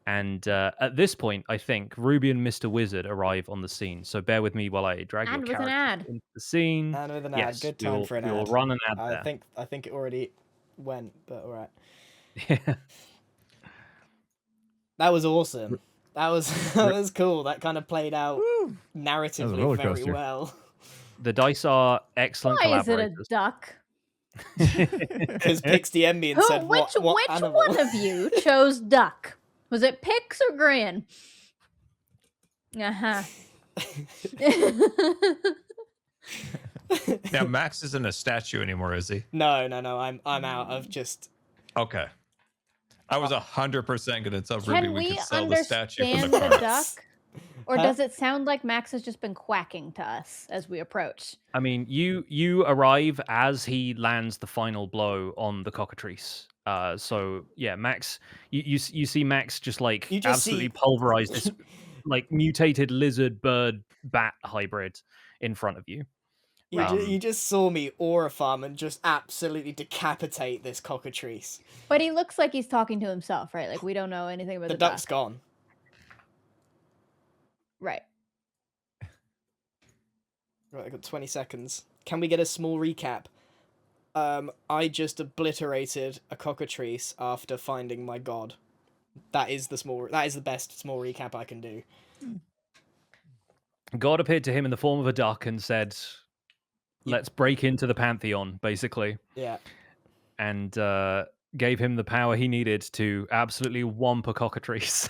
And at this point, I think Ruby and Mr. Wizard arrive on the scene. So bear with me while I drag And your with an character ad. into the scene. And with an Yes, ad. Good time we'll- for an we'll ad. run an ad there. I think it already went, but alright. Yeah. That was awesome. That was cool. That kind of played out narratively roller very coaster. well. The dice are excellent Why is it a collaborators. duck? Because Pix DM'd me and said, Which what animal? one of you chose duck? Was it Pix or Grian? Uh-huh. Now Max isn't a statue anymore, is he? No. I'm out of just. Okay. I was 100% gonna tell Ruby Can we we could sell the statue from understand the the cards. duck? Or Huh? does it sound like Max has just been quacking to us as we approach? I mean, you arrive as he lands the final blow on the cockatrice. So yeah, Max, you see Max just like You just absolutely see- pulverize this like mutated lizard bird bat hybrid in front of you. You just saw me aura farm and just absolutely decapitate this cockatrice. But he looks like he's talking to himself, right? Like we don't know anything about The the duck's duck. gone. Right. Right, I got 20 seconds. Can we get a small recap? I just obliterated a cockatrice after finding my god. That is the best small recap I can do. God appeared to him in the form of a duck and said, "Let's break into the pantheon," basically, Yeah. and gave him the power he needed to absolutely whomp a cockatrice.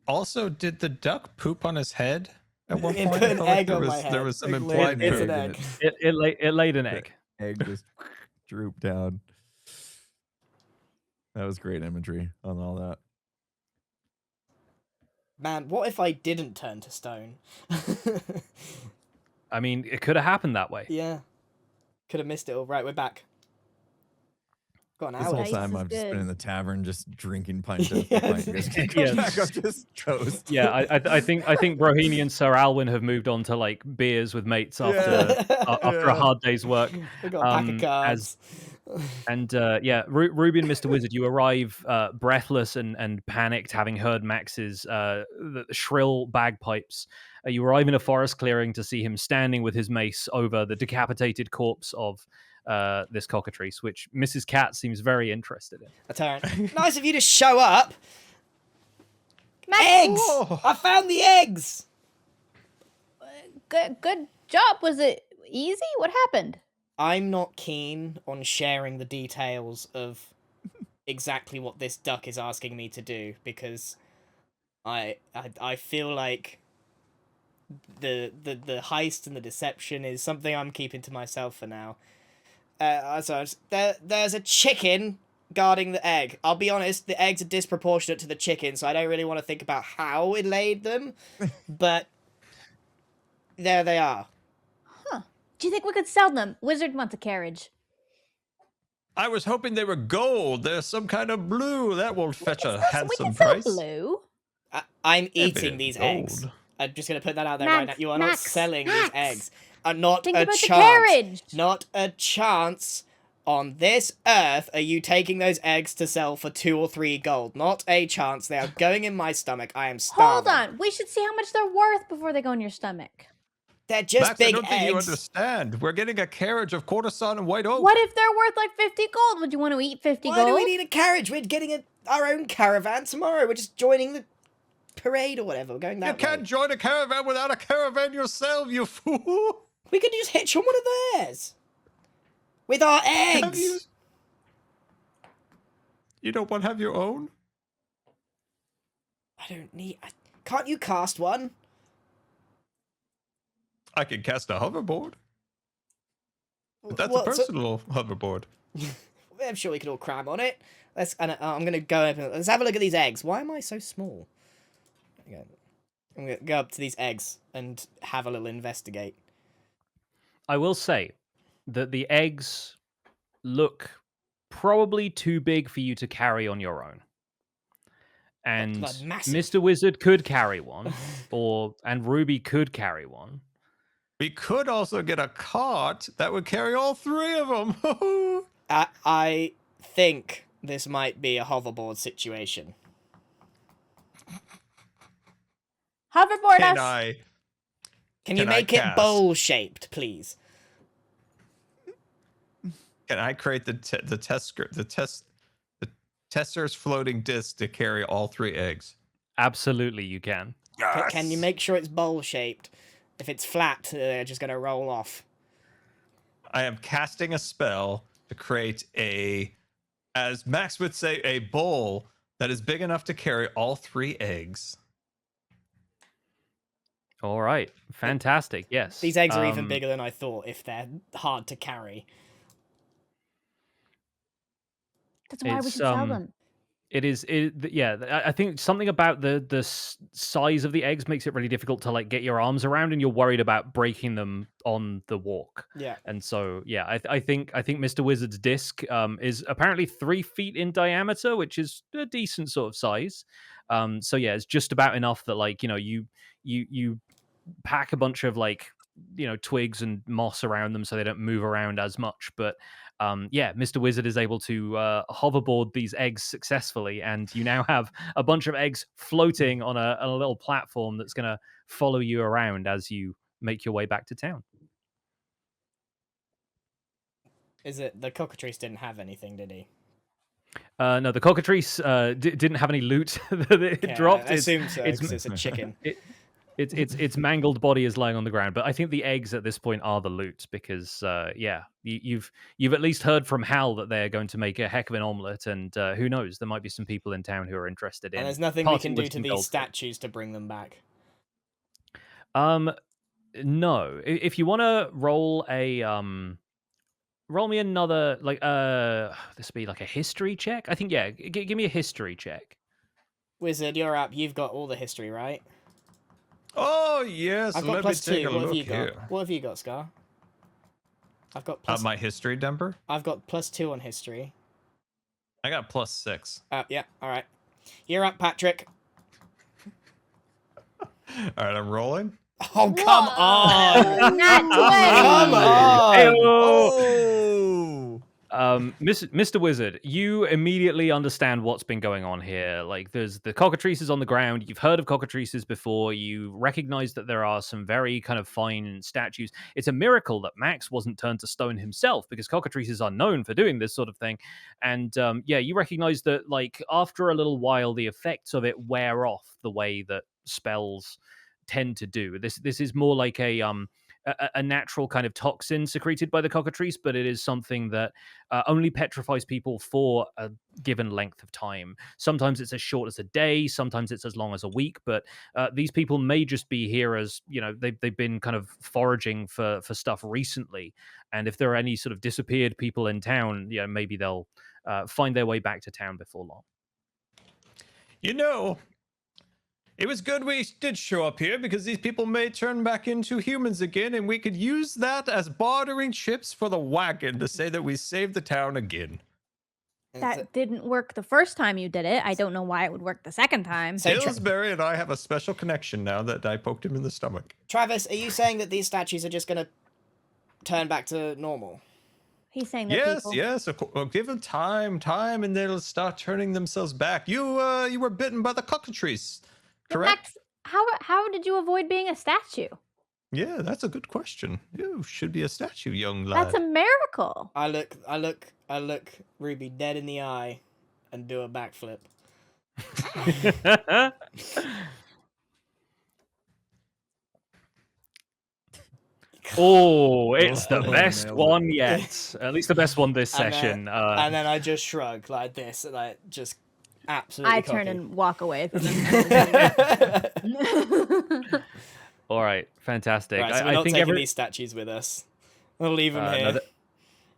Also, did the duck poop on his head at one It point? put I an felt like egg on my there head. was some It implied it's poop. an egg. it laid an egg. Egg just drooped down. That was great imagery on all that. Man, what if I didn't turn to stone? I mean, it could have happened that way. Yeah. Could have missed it all. Right, we're back. Got an This hour. whole Ice time is I've just been good. in the tavern, just drinking pint after Yes. pint. Just Yeah. come back up, just toast. Yeah, I think Broghini and Sir Alwyn have moved on to like beers with mates after after a Yeah. hard day's work. We got a pack of cards. Ruby and Mr. Wizard, you arrive breathless and panicked, having heard Max's the shrill bagpipes. You arrive in a forest clearing to see him standing with his mace over the decapitated corpse of this cockatrice, which Mrs. Cat seems very interested in. A turret. Nice of you to show up. Max, Eggs! Whoa. I found the eggs! good job. Was it easy? What happened? I'm not keen on sharing the details of exactly what this duck is asking me to do because I feel like the heist and the deception is something I'm keeping to myself for now. There's a chicken guarding the egg. I'll be honest, the eggs are disproportionate to the chicken, so I don't really want to think about how it laid them, but there they are. Do you think we could sell them? Wizard wants a carriage. I was hoping they were gold. There's some kind of blue. That will fetch a We handsome can sell price. blue. I'm Yeah, but eating it's these gold. eggs. I'm just going to put that out there right now. Max, You are not Max, selling Max. these eggs. Not Think a about the chance. carriage. Not a chance on this earth are you taking those eggs to sell for 2 or 3 gold. Not a chance. They are going in my stomach. I am Hold starving. on. We should see how much they're worth before they go in your stomach. They're just Max, big I don't think you eggs. understand. We're getting a carriage of courtesan and white oak. What if they're worth like 50 gold? Would you want to eat 50 Why gold? do we need a carriage? We're getting our own caravan tomorrow. We're just joining the parade or whatever. We're going You that can't way. join a caravan without a caravan yourself, you fool. We could just hitch on one of theirs. With our Have eggs. you? You don't want to have your own? I don't need... Can't you cast one? I can cast a hoverboard. But that's Well, a personal hoverboard. I'm sure we could all cram on it. I'm going to go up and... Let's have a look at these eggs. Why am I so small? Okay. I'm going to go up to these eggs and have a little investigate. I will say that the eggs look probably too big for you to carry on your own. And Like massive. Mr. Wizard could carry one, and Ruby could carry one. We could also get a cart that would carry all 3 of them. I think this might be a hoverboard situation. Hoverboard Can us. I? Can you Can I make it cast? bowl-shaped, please? Can I create the tester's floating disc to carry all 3 eggs? Absolutely, you can. Can you make sure it's bowl-shaped? If it's flat, they're just going to roll off. I am casting a spell to create as Max would say, a bowl that is big enough to carry all 3 eggs. All right. Fantastic. Yes. These eggs are even bigger than I thought if they're hard to carry. That's why we It's, should sell them. I think something about the size of the eggs makes it really difficult to like get your arms around, and you're worried about breaking them on the walk. Yeah. And so, yeah, I think Mr. Wizard's disc is apparently 3 feet in diameter, which is a decent sort of size. So yeah, it's just about enough that like you pack a bunch of like twigs and moss around them so they don't move around as much, but Mr. Wizard is able to hoverboard these eggs successfully, and you now have a bunch of eggs floating on a little platform that's going to follow you around as you make your way back to town. Is it the cockatrice didn't have anything, did he? No, the cockatrice didn't have any loot that it dropped. I assume so, it's- 'cause it's a chicken. Its mangled body is lying on the ground, but I think the eggs at this point are the loot because you've at least heard from Hal that they're going to make a heck of an omelet, and who knows, there might be some people in town who are interested in. And there's nothing we parting can do with to some these gold. statues to bring them back. No. If you want to roll roll me another this would be like a history check. I think give me a history check. Wizard, you're up. You've got all the history, right? Oh, yes. I've got Let me +2. take a What have look you got? here. What have you got, Scar? I've got plus. My history, Denver? I've got +2 on history. I got +6. Yeah. All right. You're up, Patrick. All right, I'm rolling. Oh, come on! Not Come 20. on! Oh! Mr. Wizard, you immediately understand what's been going on here. Like, there's the cockatrices on the ground. You've heard of cockatrices before. You recognize that there are some very kind of fine statues. It's a miracle that Max wasn't turned to stone himself, because cockatrices are known for doing this sort of thing. And yeah, you recognize that, like, after a little while, the effects of it wear off the way that spells tend to do. This is more like a natural kind of toxin secreted by the cockatrice, but it is something that only petrifies people for a given length of time. Sometimes it's as short as a day, sometimes it's as long as a week, but these people may just be here as, you know, they've been kind of foraging for stuff recently, and if there are any sort of disappeared people in town, yeah, maybe they'll find their way back to town before long. You know, it was good we did show up here, because these people may turn back into humans again, and we could use that as bartering chips for the wagon to say that we saved the town again. That didn't work the first time you did it. I don't know why it would work the second time. So Pillsbury and I have a special connection now that I poked him in the stomach. Travis, are you saying that these statues are just going to turn back to normal? He's saying that Yes, people... yes. Well, give them time, and they'll start turning themselves back. You were bitten by the cockatrice, correct? Max, how did you avoid being a statue? Yeah, that's a good question. You should be a statue, young lad. That's a miracle. I look Ruby dead in the eye and do a backflip. Oh, it's the Oh, best nailed it. one yet. At least the best one this And session. and then I just shrug like this, like just absolutely. I turn and walk away from All right, fantastic. Right, so we're I not think taking these statues with us. We'll leave them here. no,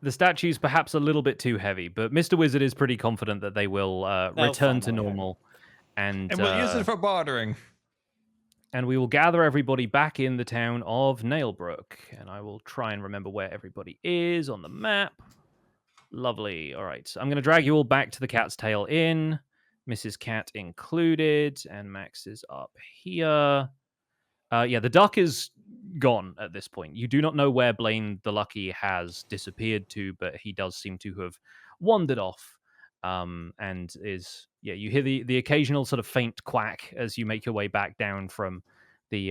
the statue's perhaps a little bit too heavy, but Mr. Wizard is pretty confident that they will return find to a way. normal, and we'll use it for bartering. and we will gather everybody back in the town of Nailbrook, and I will try and remember where everybody is on the map. Lovely. All right, so I'm going to drag you all back to the Cat's Tail Inn, Mrs. Cat included, and Max is up here. Yeah, the duck is gone at this point. You do not know where Blaine the Lucky has disappeared to, but he does seem to have wandered off. And is, yeah, you hear the occasional sort of faint quack as you make your way back down from the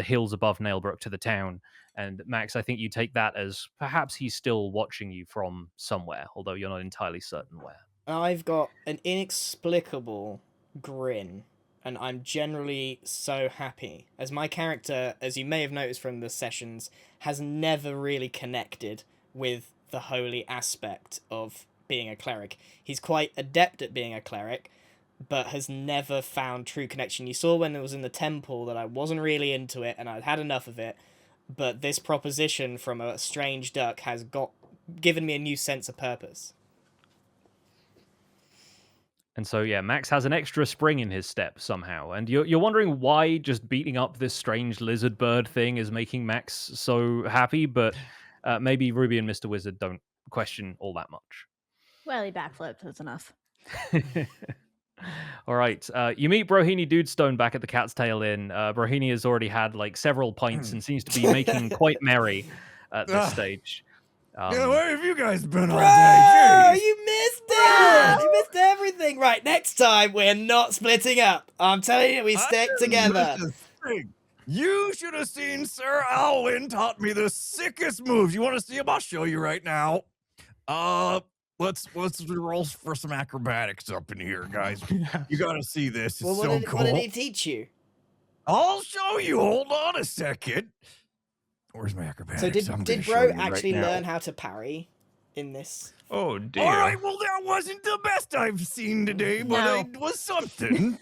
hills above Nailbrook to the town. And Max, I think you take that as perhaps he's still watching you from somewhere, although you're not entirely certain where. I've got an inexplicable grin, and I'm generally so happy, as my character, as you may have noticed from the sessions, has never really connected with the holy aspect of being a cleric. He's quite adept at being a cleric, but has never found true connection. You saw when it was in the temple that I wasn't really into it, and I'd had enough of it, but this proposition from a strange duck has given me a new sense of purpose. And so, yeah, Max has an extra spring in his step somehow. And you're wondering why just beating up this strange lizard bird thing is making Max so happy, but maybe Ruby and Mr. Wizard don't question all that much. Well, he backflipped. That's enough. All right. You meet Broghini Dudestone back at the Cat's Tail Inn. Broghini has already had like several pints and seems to be making quite merry at this stage. Yeah, where have you guys been all Bro, day? Jeez. you missed it! You missed everything! Right, next time we're not splitting up. I'm telling you, we stick together. You should have seen Sir Alwyn taught me the sickest moves. You want to see them? I'll show you right now. Let's roll for some acrobatics up in here, guys. You gotta see this. It's Well, so cool. what did he teach you? I'll show you. Hold on a second. Where's my acrobatics? So I'm did gonna show Bro you right actually now. learn how to parry in this? Oh, dear. All right, well, that wasn't the best I've seen today, but No. it was something.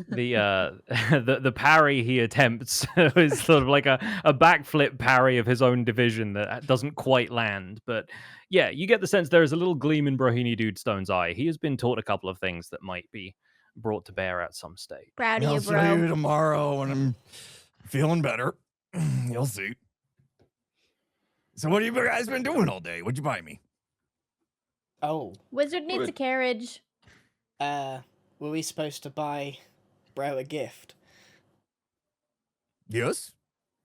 The parry he attempts is sort of like a backflip parry of his own division that doesn't quite land. But yeah, you get the sense there is a little gleam in Broghini Dudestone's eye. He has been taught a couple of things that might be brought to bear at some stage. Proud of I'll you, see bro. you tomorrow when I'm feeling better. You'll see. So what have you guys been doing all day? What'd you buy me? Oh, Wizard needs a carriage. were we supposed to buy Bro a gift? Yes.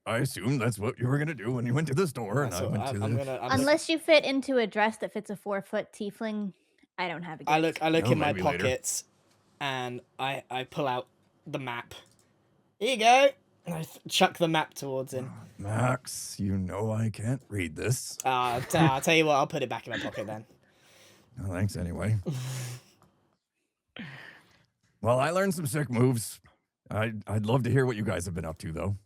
I assume that's what you were gonna do when you went to the store, and I So went to I'm the. gonna. Unless you fit into a dress that fits a 4-foot tiefling, I don't have a gift. I look No, in my maybe later. pockets, and I pull out the map. Here you go. And I chuck the map towards him. Max, you know I can't read this. I'll tell you what. I'll put it back in my pocket then. No, thanks anyway. Well, I learned some sick moves. I'd love to hear what you guys have been up to, though.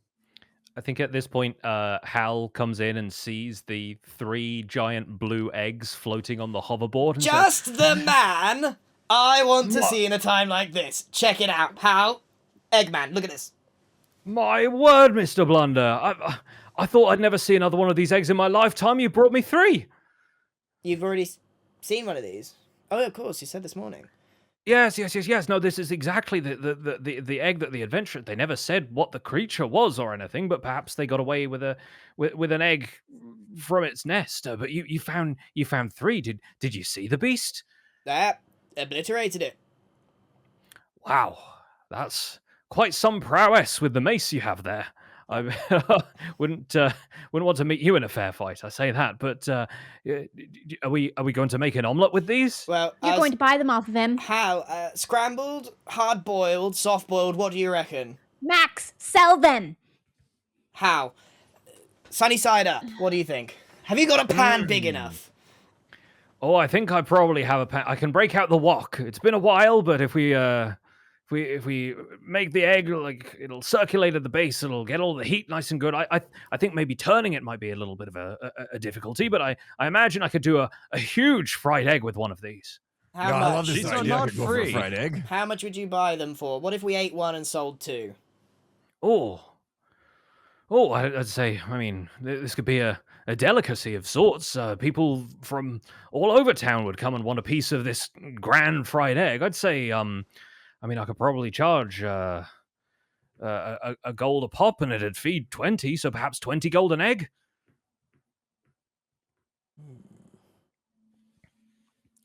I think at this point, Hal comes in and sees the 3 giant blue eggs floating on the hoverboard. And says, Just the man I want to see in a time like this. Check it out, Hal. Eggman, look at this. "My word, Mr. Blunder! I thought I'd never see another one of these eggs in my lifetime. You brought me 3. You've already seen one of these? Oh, of course. You said this morning. Yes. No, this is exactly the egg that the adventure. They never said what the creature was or anything, but perhaps they got away with an egg from its nest. But you found 3. Did you see the beast? That obliterated it. Wow, that's quite some prowess with the mace you have there. I wouldn't want to meet you in a fair fight. I say that, but are we going to make an omelette with these? Well, You're going to buy them off of him. How? Scrambled, hard boiled, soft boiled. What do you reckon? Max, sell them. How? Sunny side up. What do you think? Have you got a pan big enough? Oh, I think I probably have a pan. I can break out the wok. It's been a while, but if we make the egg, like, it'll circulate at the base, it'll get all the heat nice and good. I think maybe turning it might be a little bit of a difficulty, but I imagine I could do a huge fried egg with one of these. How I much? love this These are idea. I not could go for a free. fried egg. How much would you buy them for? What if we ate one and sold 2? I'd say, I mean, this could be a delicacy of sorts. People from all over town would come and want a piece of this grand fried egg. I'd say, I mean, I could probably charge a gold a pop, and it'd feed 20, so perhaps 20 gold an egg.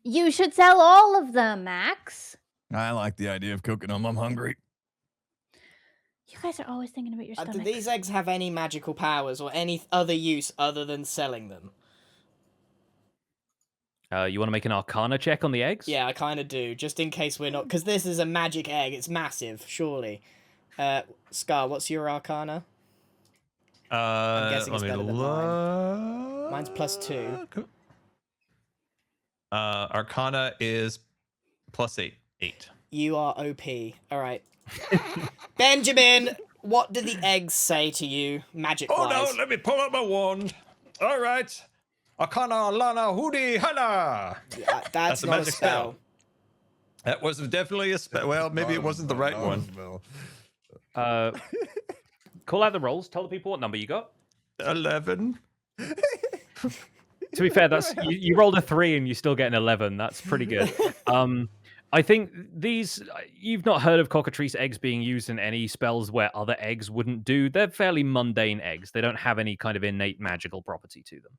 You should sell all of them, Max. I like the idea of cooking them. I'm hungry. You guys are always thinking about your Do stomach. these eggs have any magical powers or any other use other than selling them? You want to make an Arcana check on the eggs? Yeah, I kind of do, just in case we're not... Because this is a magic egg. It's massive, surely. Scar, what's your Arcana? guessing it's better than mine. Mine's +2. Arcana is +8. 8. You are OP. All right. Benjamin, what do the eggs say to you, magic-wise? Oh no, let me pull out my wand. All right. Arcana Lana Hoodie Hana. Yeah, that's a not a magic spell. spell. That was definitely a spell. Well, maybe it wasn't the right one. Call out the rolls. Tell the people what number you got. 11. To be fair, that's you rolled a 3 and you still get an 11. That's pretty good. I think these, you've not heard of cockatrice eggs being used in any spells where other eggs wouldn't do. They're fairly mundane eggs. They don't have any kind of innate magical property to them.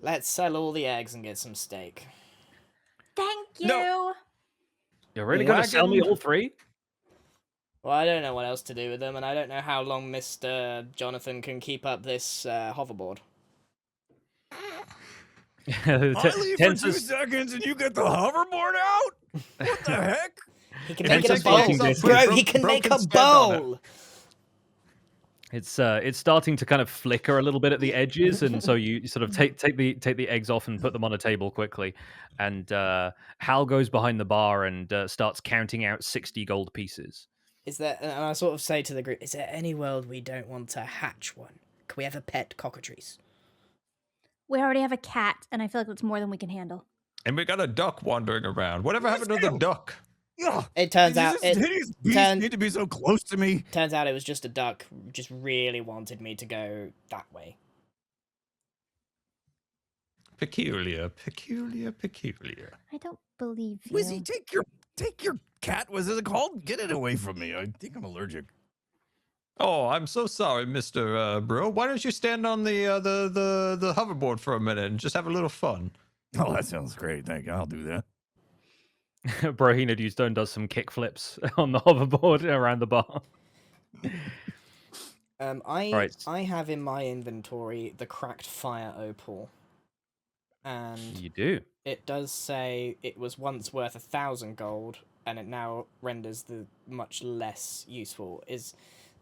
Let's sell all the eggs and get some steak. Thank you. No. You're really going to sell me all 3? Well, I don't know what else to do with them, and I don't know how long Mr. Jonathan can keep up this hoverboard. I leave for 2 seconds and you get the hoverboard out? What the heck? He can It make it a takes bowl. walking distance. Bro, he can make a Broken stand on it. bowl. It's starting to kind of flicker a little bit at the edges, and so you sort of take the eggs off and put them on a table quickly. And Hal goes behind the bar and starts counting out 60 gold pieces. Is there? And I sort of say to the group, is there any world we don't want to hatch one? Can we have a pet cockatrice? We already have a cat, and I feel like that's more than we can handle. And we got a duck wandering around. Whatever happened to the duck? Ugh, It turns does out this it hideous beast turn- need to be so close to me? turns out it was just a duck. Just really wanted me to go that way. Peculiar, peculiar, peculiar. I don't believe you. Wizzy, take your Take your cat. Was it called? Get it away from me. I think I'm allergic. Oh, I'm so sorry, Mr. Bro. Why don't you stand on the hoverboard for a minute and just have a little fun? Oh, that sounds great. Thank you. I'll do that. Broghini Stone does some kick flips on the hoverboard around the bar. Right. I have in my inventory the cracked fire opal, and You do. it does say it was once worth 1,000 gold, and it now renders the much less useful. Is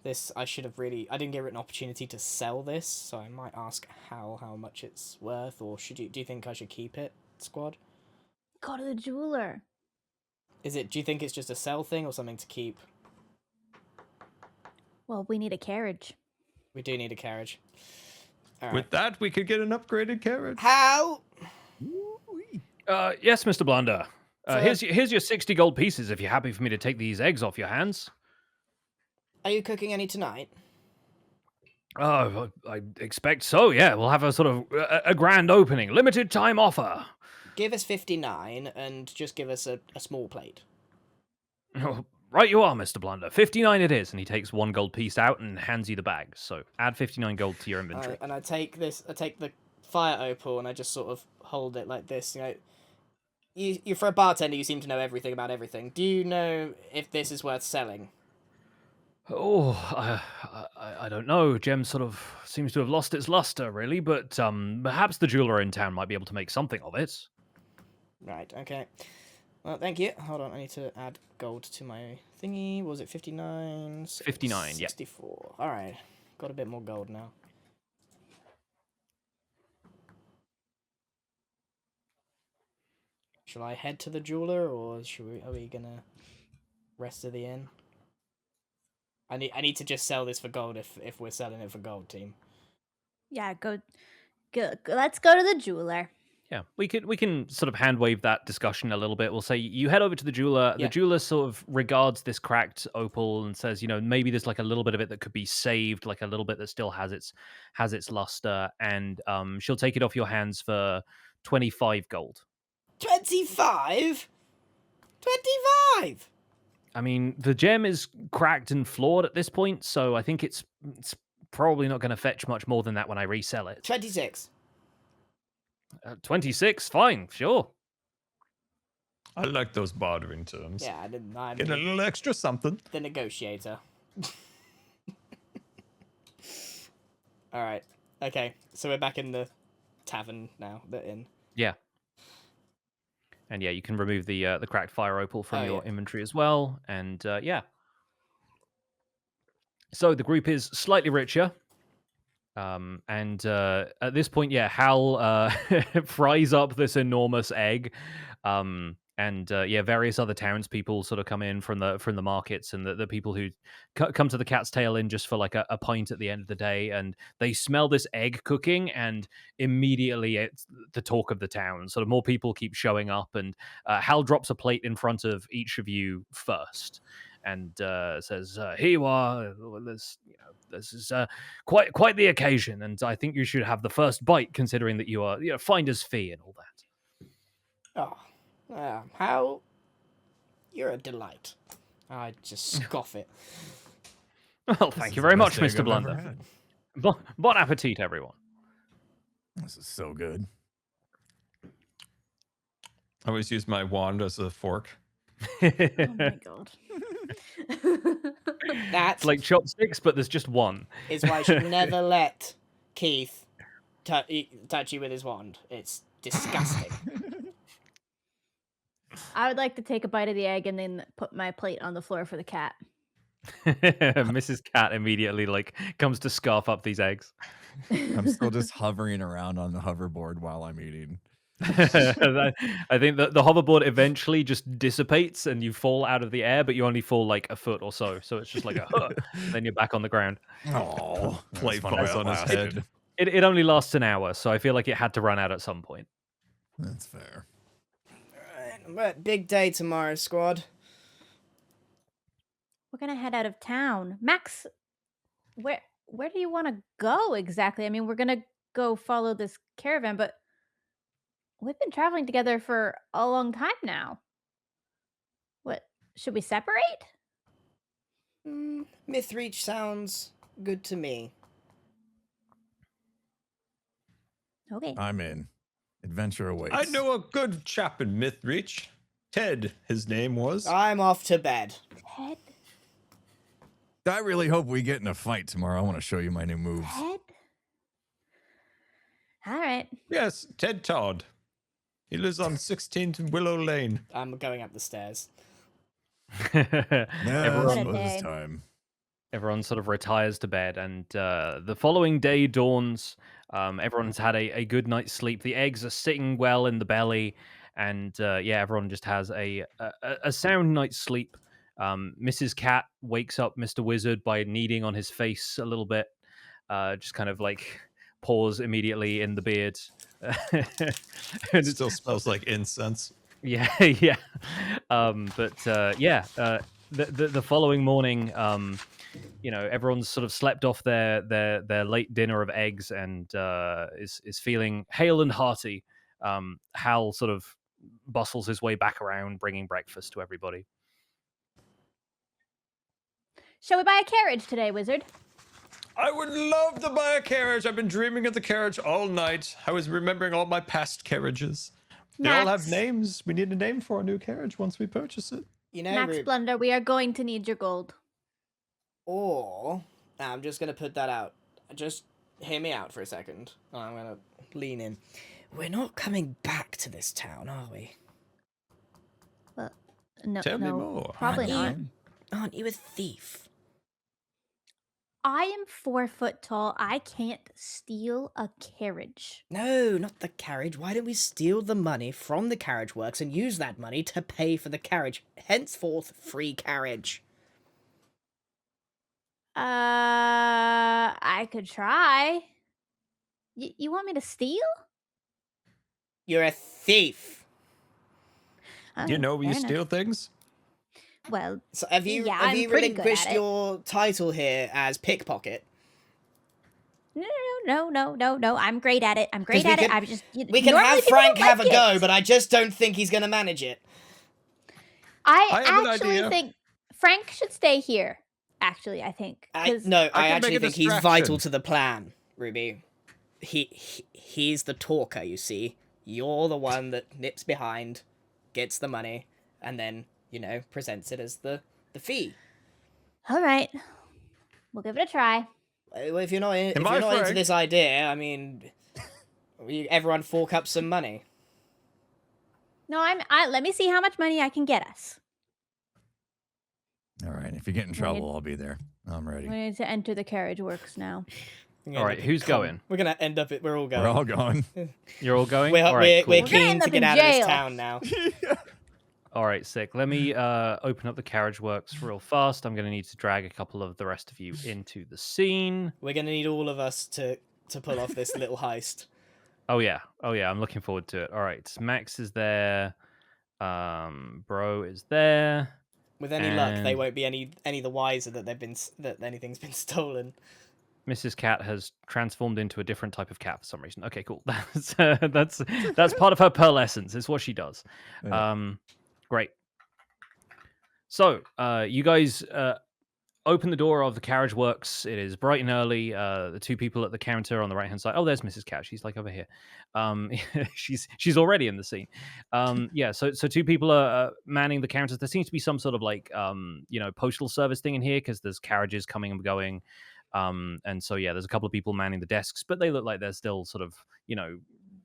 this? I didn't get an opportunity to sell this, so I might ask how much it's worth, or do you think I should keep it, squad? Go to the jeweler. Do you think it's just a sell thing or something to keep? Well, we need a carriage. We do need a carriage. All right. With that, we could get an upgraded carriage. How? Yes, Mr. Blunder. So- Here's your 60 gold pieces if you're happy for me to take these eggs off your hands. Are you cooking any tonight? Oh, I expect so, yeah. We'll have a sort of a grand opening. Limited time offer. Give us 59 and just give us a small plate. Oh, right you are, Mr. Blunder. 59 it is. And he takes 1 gold piece out and hands you the bag. So add 59 gold to your inventory. And I take the fire opal and I just sort of hold it like this. You know, you for a bartender, you seem to know everything about everything. Do you know if this is worth selling? Oh, I don't know. Gem sort of seems to have lost its luster, really. But perhaps the jeweler in town might be able to make something of it. Right, okay. Well, thank you. Hold on, I need to add gold to my thingy. What was it 59? 59, yeah. 64. All right, got a bit more gold now. Shall I head to the jeweler, or are we gonna rest at the inn? I need to just sell this for gold if we're selling it for gold, team. Yeah, go. Let's go to the jeweler. Yeah, we can sort of hand wave that discussion a little bit. We'll say you head over to the jeweler. Yeah. The jeweler sort of regards this cracked opal and says, maybe there's like a little bit of it that could be saved, like a little bit that still has its luster, and she'll take it off your hands for 25 gold. 25? 25! I mean, the gem is cracked and flawed at this point, so I think it's probably not going to fetch much more than that when I resell it. 26. 26, fine, sure. I like those bartering terms. Yeah, I'm Get a little extra something. the negotiator. All right. Okay, so we're back in the tavern now, the inn. Yeah. And yeah, you can remove the cracked fire opal from your yeah. inventory as well. And yeah. So the group is slightly richer. And at this point, yeah, Hal fries up this enormous egg. And yeah, various other townspeople sort of come in from the markets, and the people who come to the Cat's Tail Inn just for like a pint at the end of the day, and they smell this egg cooking, and immediately it's the talk of the town. Sort of more people keep showing up, and Hal drops a plate in front of each of you first, and says, "Here you are. This is quite the occasion, and I think you should have the first bite, considering that you are finder's fee and all that." Oh, how? You're a delight. I just scoff it. Well, thank you very much, Mr. Blunder. Bon appetit, everyone. This is so good. I always use my wand as a fork. Oh my god. That's It's like chopsticks, but there's just one. is why I should never let Keith touch you with his wand. It's disgusting. I would like to take a bite of the egg and then put my plate on the floor for the cat. Mrs. Cat immediately comes to scarf up these eggs. I'm still just hovering around on the hoverboard while I'm eating. I think that the hoverboard eventually just dissipates and you fall out of the air, but you only fall like a foot or so. So it's just like then you're back on the ground. Oh, Plate falls on his head. It only lasts an hour, so I feel like it had to run out at some point. That's fair. Alright, big day tomorrow, squad. We're gonna head out of town. Max, where do you want to go exactly? I mean, we're gonna go follow this caravan, but we've been traveling together for a long time now. should we separate? Mythreach sounds good to me. Okay. I'm in. Adventure awaits. I know a good chap in Mythreach. Ted, his name was. I'm off to bed. Ted. I really hope we get in a fight tomorrow. I want to show you my new moves. Ted. All right. Yes, Ted Todd. He lives on 16th Willow Lane. I'm going up the stairs. Yeah, Everyone- What a this day. time. Everyone sort of retires to bed, and the following day dawns. Everyone's had a good night's sleep. The eggs are sitting well in the belly, and everyone just has a sound night's sleep. Mrs. Cat wakes up Mr. Wizard by kneading on his face a little bit, just kind of like paws immediately in the beard. It And still smells like incense. yeah, yeah. The following morning, everyone's sort of slept off their late dinner of eggs and is feeling hale and hearty. Hal sort of bustles his way back around, bringing breakfast to everybody. Shall we buy a carriage today, Wizard? I would love to buy a carriage. I've been dreaming of the carriage all night. I was remembering all my past carriages. They all have Max. names. We need a name for our new carriage once we purchase it. You know, Max Blunder, we are going to need your gold. or I'm just gonna put that out. Just hear me out for a second. I'm gonna lean in. We're not coming back to this town, are we? Well, no, Tell me no, more. probably Aren't not. Aren't you a thief? I am 4 foot tall. I can't steal a carriage. No, not the carriage. Why don't we steal the money from the carriage works and use that money to pay for the carriage? Henceforth, free carriage. I could try. You want me to steal? You're a thief. You know fair you enough. steal things? Well, So have you Yeah, have I'm you pretty good relinquished at it. your title here as pickpocket? no. I'm great at it. I'm great we at it. can- I'm just. We can normally have people Frank don't have a like go, it. but I just don't think he's gonna manage it. I have an actually idea. think Frank should stay here. Actually, I think. 'cause- I can actually make a think he's vital distraction. to the plan, Ruby. He's the talker, you see. You're the one that nips behind, gets the money, and then, presents it as the fee. All right, we'll give it a try. Well, if you're not Am I into Frank? this idea, I mean, everyone fork up some money. No, let me see how much money I can get us. All right. If you get in trouble, I'll be there. I'm ready. We need to enter the carriage works now. All right, who's going? We're gonna end up. We're all going. We're all going. You're all going? We're, All right, we're cool. gonna keen end to up get in out of this jail. town now. All right, sick. Let me open up the carriage works real fast. I'm going to need to drag a couple of the rest of you into the scene. We're gonna need all of us to pull off this little heist. Oh yeah, I'm looking forward to it. All right, Max is there. Bro is there. With any luck, they And- won't be any the wiser that that anything's been stolen. Mrs. Cat has transformed into a different type of cat for some reason. Okay, cool. That's part of her pearlescence. It's what she does. Yeah. Great. So, you guys open the door of the carriage works. It is bright and early. The two people at the counter on the right hand side. Oh, there's Mrs. Cat. She's like over here. She's already in the scene. So two people are manning the counters. There seems to be some sort of like postal service thing in here because there's carriages coming and going. And so there's a couple of people manning the desks, but they look like they're still sort of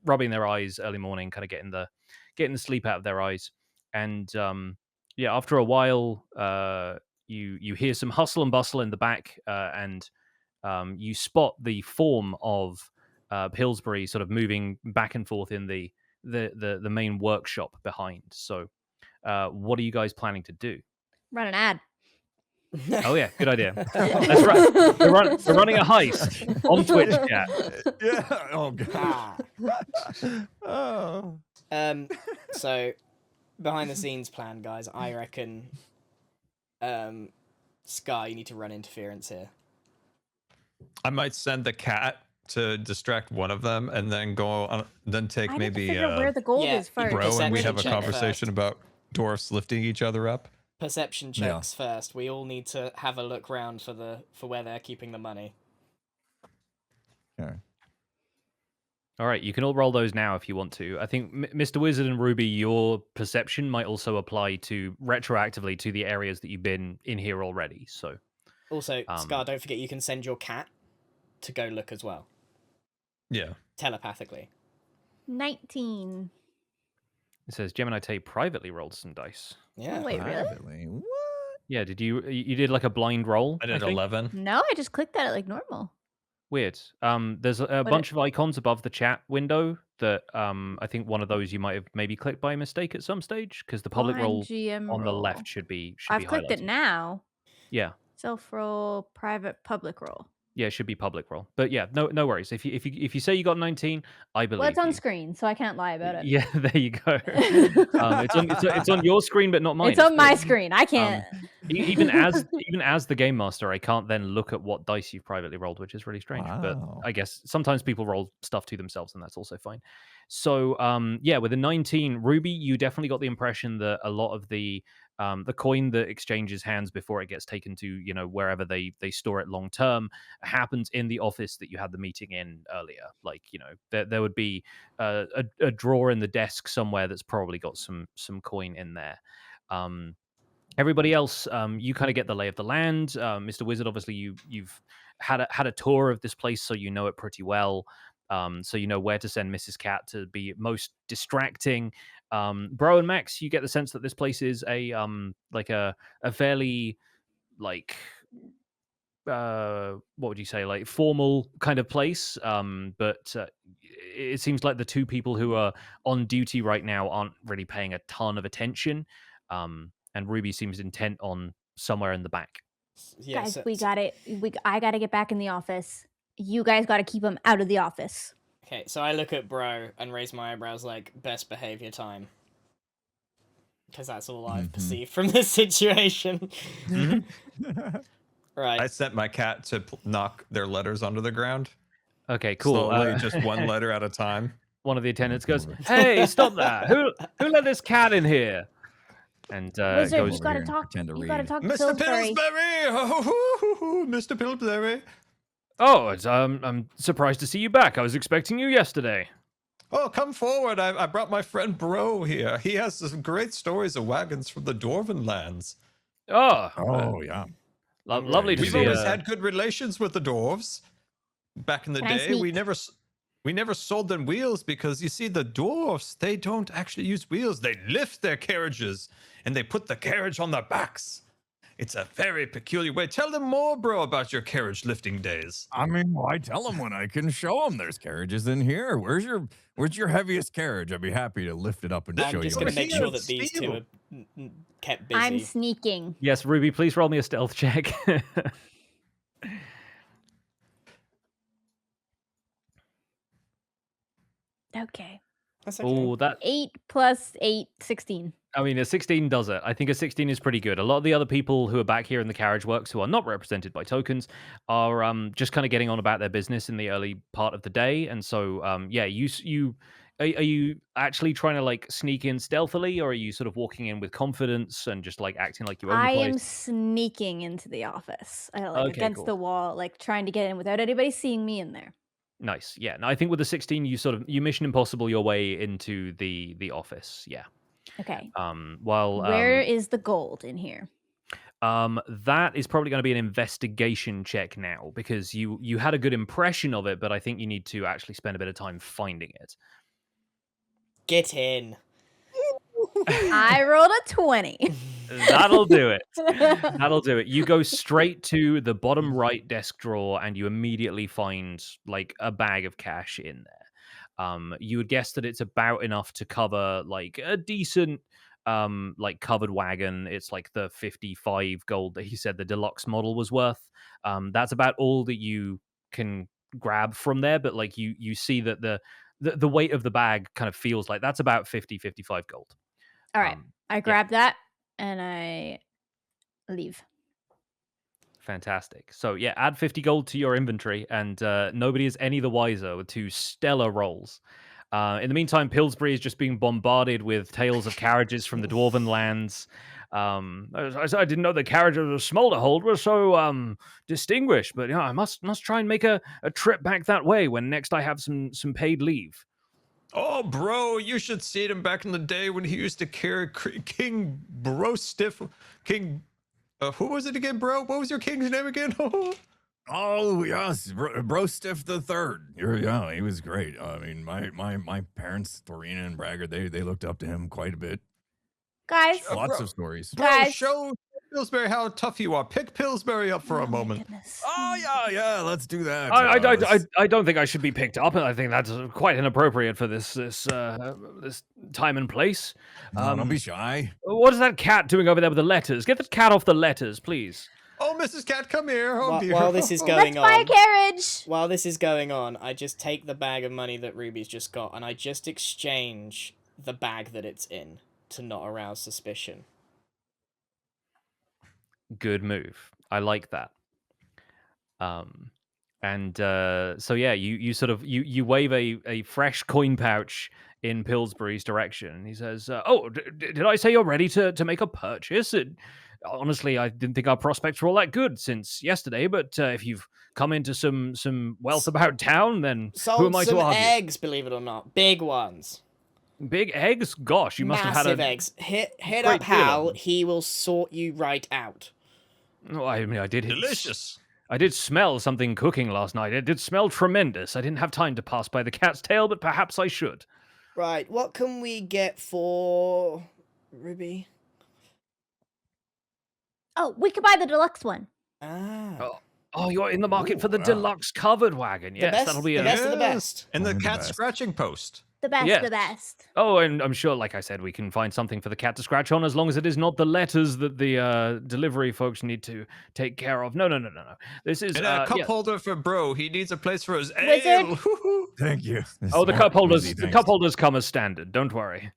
rubbing their eyes early morning, kind of getting the sleep out of their eyes. And after a while, you hear some hustle and bustle in the back, and you spot the form of Pillsbury sort of moving back and forth in the main workshop behind. So, what are you guys planning to do? Run an ad. Oh yeah, good idea. That's right. We're running a heist on Twitch chat. Yeah. Oh god. Ah. Oh. So behind the scenes plan, guys, I reckon Sky, you need to run interference here. I might send the cat to distract one of them and then go on, then take I need to maybe figure where the gold yeah, is first. Bro and we have a Perception check conversation about dwarfs lifting each other up. perception Yeah. checks first. We all need to have a look round for where they're keeping the money. Okay. All right, you can all roll those now if you want to. I think Mr. Wizard and Ruby, your perception might also apply to retroactively to the areas that you've been in here already. So Also, Scar, don't forget you can send your cat to go look as well, Yeah. telepathically. 19. it says Gemini Tay privately rolled some dice. Yeah. Wait, really? Privately. What? Yeah, did you did like a blind roll? I did think? 11. No, I just clicked at it like normal. Weird. There's a bunch of icons above the chat window that I think one of those you might have maybe clicked by mistake at some stage because the public Blind roll GM on the roll. left should be I've clicked it highlighted. now. Yeah. Self roll, private, public roll. Yeah, it should be public roll. But yeah, no worries. If you say you got 19, I believe Well, it's on you. screen, so I can't lie about it. Yeah, there you go. It's on your screen, but not mine. It's on my weird. screen. I can't. Even as the game master, I can't then look at what dice you've privately rolled, which is really strange. But Wow. I guess sometimes people roll stuff to themselves, and that's also fine. So yeah, with a 19, Ruby, you definitely got the impression that a lot of the coin that exchanges hands before it gets taken to wherever they store it long term happens in the office that you had the meeting in earlier. Like there would be a drawer in the desk somewhere that's probably got some coin in there. Everybody else, you kind of get the lay of the land. Mr. Wizard, obviously you've had a tour of this place, so you know it pretty well. So you know where to send Mrs. Cat to be most distracting. Bro and Max, you get the sense that this place is a fairly what would you say, like formal kind of place. But it seems like the two people who are on duty right now aren't really paying a ton of attention. And Ruby seems intent on somewhere in the back. Yeah, Guys, I gotta get back in the office. You guys gotta keep him out of the office. Okay, so I look at Bro and raise my eyebrows like best behavior time. Because that's all I've perceived from this situation. Right. I sent my cat to knock their letters onto the ground. Okay, cool. Slowly, just one letter at a time. One of the attendants goes, "Hey, stop that! Who let this cat in here?" And Wizard, goes, you gotta here and talk. pretend to You gotta read. talk to Mr. Pillsbury. Pillsbury! Mr. Pillsbury! "Oh, I'm surprised to see you back. I was expecting you yesterday." Oh, come forward. I brought my friend Bro here. He has some great stories of wagons from the Dwarven lands. Oh, yeah. Lovely to We've see always you. had good relations with the dwarves. Back in the Can I day, we sneak? never sold them wheels because you see the dwarves, they don't actually use wheels. They lift their carriages and they put the carriage on their backs. It's a very peculiar way. Tell them more, Bro, about your carriage lifting days. I mean, why tell them when I can show them there's carriages in here? Where's your heaviest carriage? I'd be happy to lift it up and I'm show just you. going to what make it sure is. that these two are kept busy. I'm sneaking. Yes, Ruby, please roll me a stealth check. Okay. That's okay. Oh, that 8 plus 8, 16. I mean, a 16 does it. I think a 16 is pretty good. A lot of the other people who are back here in the carriage works who are not represented by tokens are just kind of getting on about their business in the early part of the day. And so, yeah, are you actually trying to like sneak in stealthily, or are you sort of walking in with confidence and just like acting like you own the I place? am sneaking into the office. Okay, Against cool. the wall, like trying to get in without anybody seeing me in there. Nice. Yeah. No, I think with the 16, you Mission Impossible your way into the office. Yeah. Okay. While Where is the gold in here? that is probably going to be an investigation check now because you had a good impression of it, but I think you need to actually spend a bit of time finding it. Get in. I rolled a 20. That'll do it. That'll do it. You go straight to the bottom right desk drawer and you immediately find like a bag of cash in there. You would guess that it's about enough to cover like a decent like covered wagon. It's like the 55 gold that he said the deluxe model was worth. That's about all that you can grab from there, but like you see that the weight of the bag kind of feels like that's about 55 gold. All right. I grab that and I leave. Fantastic. So yeah, add 50 gold to your inventory, and nobody is any the wiser with 2 stellar rolls. In the meantime, Pillsbury is just being bombarded with tales of carriages from the dwarven lands. I didn't know the carriages of Smolderhold were so distinguished, but I must try and make a trip back that way when next I have some paid leave. Oh, bro, you should see him back in the day when he used to carry King Brostiff. King, who was it again, bro? What was your king's name again? Oh yes, Brostiff the Third. Yeah, he was great. I mean, my parents, Thorina and Braggart, they looked up to him quite a bit. Guys, Lots of stories. Bro, Guys. show Pillsbury how tough you are. Pick Pillsbury up for a moment. Goodness. Oh yeah, let's do that. I don't think I should be picked up, and I think that's quite inappropriate for this time and place. Don't be shy. What is that cat doing over there with the letters? Get the cat off the letters, please. Oh, Mrs. Cat, come here. Oh, dear. While this is Let's going buy a on, carriage. while this is going on, I just take the bag of money that Ruby's just got, and I just exchange the bag that it's in to not arouse suspicion. Good move. I like that. So yeah, you sort of you wave a fresh coin pouch in Pillsbury's direction, and he says, "Oh, did I say you're ready to make a purchase? Honestly, I didn't think our prospects were all that good since yesterday, but if you've come into some wealth about town, then who Sold am I some to argue? eggs, believe it or not. Big ones. Big eggs? Gosh, you must have Massive had a eggs. Hit great up deal of Hal. them. He will sort you right out. Oh, I mean, Delicious. I did smell something cooking last night. It did smell tremendous. I didn't have time to pass by the cat's tail, but perhaps I should. Right, what can we get for Ruby? Oh, we could buy the deluxe one. Ah. Oh, you're in the market for the wow. deluxe covered wagon. The Yes, best, that'll be the a best of the Yes. best. And the Only the cat best. scratching post. The best, Yes. the best. Oh, and I'm sure, like I said, we can find something for the cat to scratch on as long as it is not the letters that the delivery folks need to take care of. No. This is And a cup yeah. holder for bro. He needs a place for his Wizard. ale. Woo-hoo. Thank you. This Oh, is the more cup holders. easy, The thanks. cup holders come as standard. Don't worry.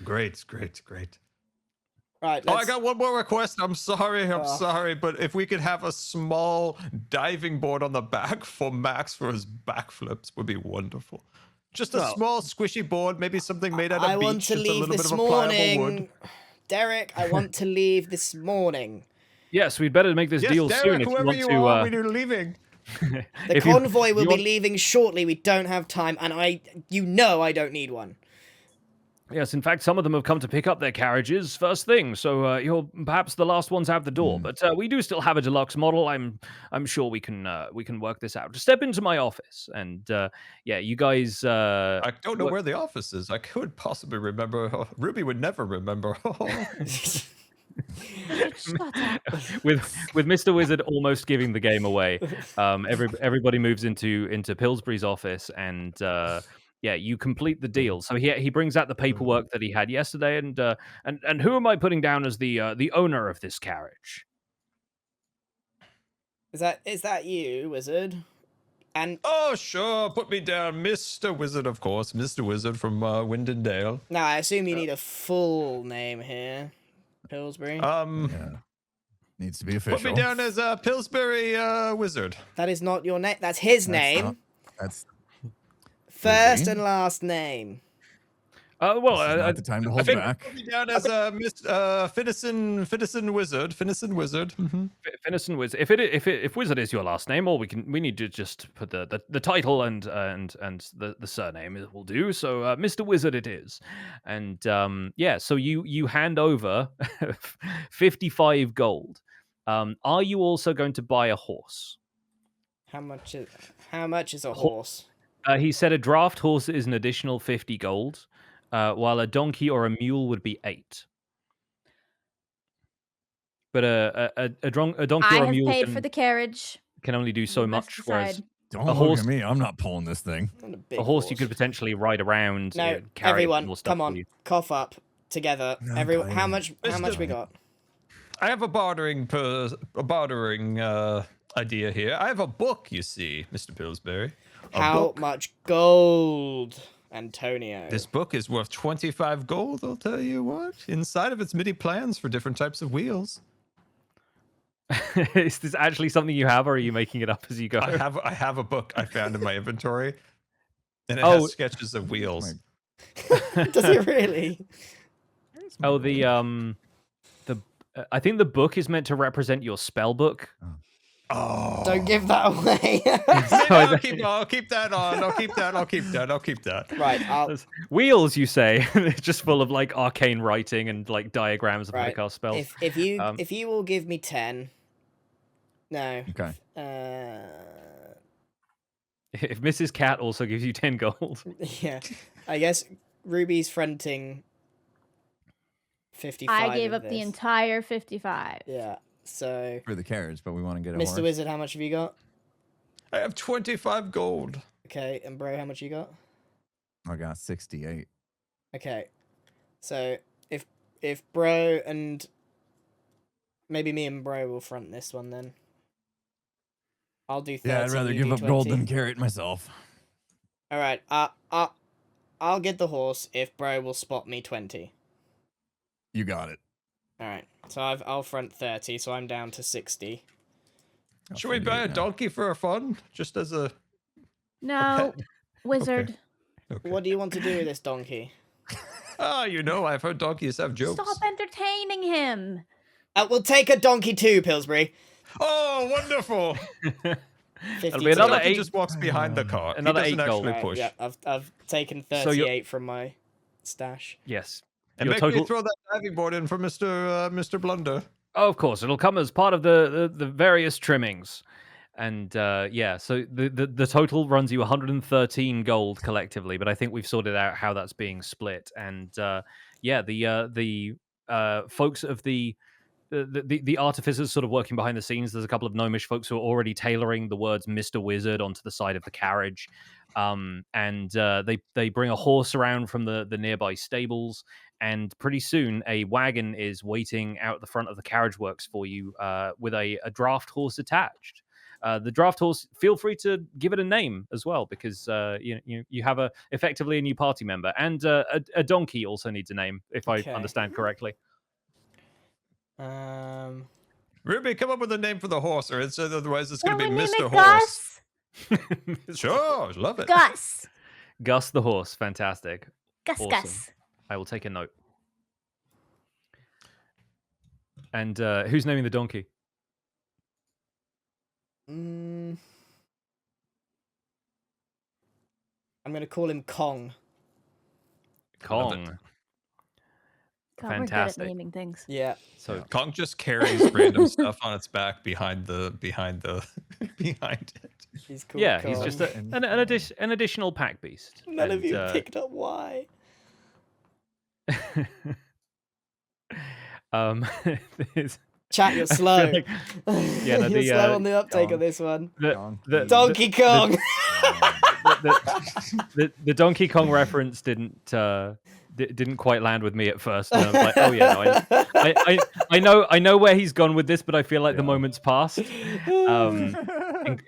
Great. Right, Oh, I let's... got one more request. I'm sorry, Oh. sorry, but if we could have a small diving board on the back for Max for his backflips would be wonderful. Just a Well- small squishy board, maybe something made out of I beech, want to just a leave little bit this of a pliable wood. morning. Derek, I want to leave this morning. Yes, we'd better make this Yes, deal Derek, soon if you whoever want you to. are, when you're leaving. The if you- convoy will you be want- leaving shortly. We don't have time, and I don't need one. Yes, in fact, some of them have come to pick up their carriages first thing, so you're perhaps the last ones out the door. But we do still have a deluxe model. I'm sure we can work this out. Just step into my office, and yeah, you guys. I don't know what- where the office is. I could possibly remember. Ruby would never remember. Shut up. with Mr. Wizard almost giving the game away, everybody moves into Pillsbury's office, and yeah, you complete the deal. So he brings out the paperwork that he had yesterday, and who am I putting down as the owner of this carriage? Is that you, Wizard? And Oh, sure. Put me down. Mr. Wizard, of course. Mr. Wizard from Windendale. now I assume you need a full name here, Pillsbury. Yeah. Needs to be official. Put me down as Pillsbury Wizard. That is not your name. That's his name. That's First Name? and last name. Well, this is not the time to hold think back. Put me down as Miss Finnison Wizard. Finnison Wizard. Mhm. Finnison Wizard. If Wizard is your last name, or we need to just put the title and the surname will do. So Mr. Wizard it is, and yeah. So you hand over 55 gold. Are you also going to buy a horse? How much is a horse? He said a draft horse is an additional 50 gold, while a donkey or a mule would be 8. But a donkey I or a have mule paid for the carriage. can only do so You must much, whereas decide. Don't a look horse- at me. I'm not pulling this thing. Not a big a horse you could potentially ride around. No, carry everyone, more stuff come for on, you. cough up together. No, Everyone, how Blaine. much we got? I have a bartering idea here. I have a book, you see, Mr. Pillsbury. A How book. much gold, Antonio? This book is worth 25 gold, I'll tell you what. Inside of it's many plans for different types of wheels. Is this actually something you have, or are you making it up as you go? I have a book I found in my inventory. And it Oh. has sketches of wheels. Does it really? Oh, I think the book is meant to represent your spell book. Oh. Don't give that away. I'll keep that on. I'll keep that. Right, Wheels, you say? It's just full of like arcane writing and like diagrams of how to right. cast spells. If you will give me 10. No. Okay. If Mrs. Cat also gives you 10 gold. Yeah. I guess Ruby's fronting 55. I gave of up the this. entire 55. Yeah. So For the carriage, but we want to get a Mr. horse. Wizard, how much have you got? I have 25 gold. Okay, and Bro, how much you got? I got 68. Okay. So if Bro and maybe me and Bro will front this one then. I'll do 30. Yeah, I'd rather you give do up gold 20. than carry it myself. All right. I'll get the horse if Bro will spot me 20. You got it. All right. So I'll front 30, so I'm down to 60. Should we buy a donkey for fun? Just as a... No, wizard. Okay. What do you want to do with this donkey? You know, I've heard donkeys have jokes. Stop entertaining him. We'll take a donkey too, Pillsbury. Oh, wonderful! 52. be another Donkey 8 just walks behind the cart. Another he 8 doesn't gold. actually Right, push. yeah, I've taken So you're- 38 from my stash. Yes. And Your make total- me throw that diving board in for Mr. Blunder. Oh, of course, it'll come as part of the various trimmings. And yeah, so the total runs you 113 gold collectively, but I think we've sorted out how that's being split. And yeah, the folks of the artificers sort of working behind the scenes. There's a couple of gnomish folks who are already tailoring the words "Mr. Wizard" onto the side of the carriage, and they bring a horse around from the nearby stables. And pretty soon, a wagon is waiting out the front of the carriage works for you with a draft horse attached. The draft horse, feel free to give it a name as well, because you have effectively a new party member, and a donkey also needs a name, if I Okay. understand correctly. Ruby, come up with a name for the horse, or otherwise it's going Can to we be name Mr. it Horse. Gus? Sure, love it. Gus. Gus the horse, fantastic. Gus. Awesome. Gus. I will take a note. And who's naming the donkey? I'm gonna call him Kong. Kong. God, we're good Fantastic. at naming things. Yeah. So Kong just carries random stuff on its back behind behind it. He's called yeah, Kong. he's just an additional pack beast. None of And, you picked up why. there's- Chat, you're slow. like- yeah, no, you're the, slow on the uptake Kong. of this one. the Donkey Kong. the Donkey Kong reference didn't quite land with me at first. And I was like, oh yeah, no, I know where he's gone with this, but I feel like the moment's passed.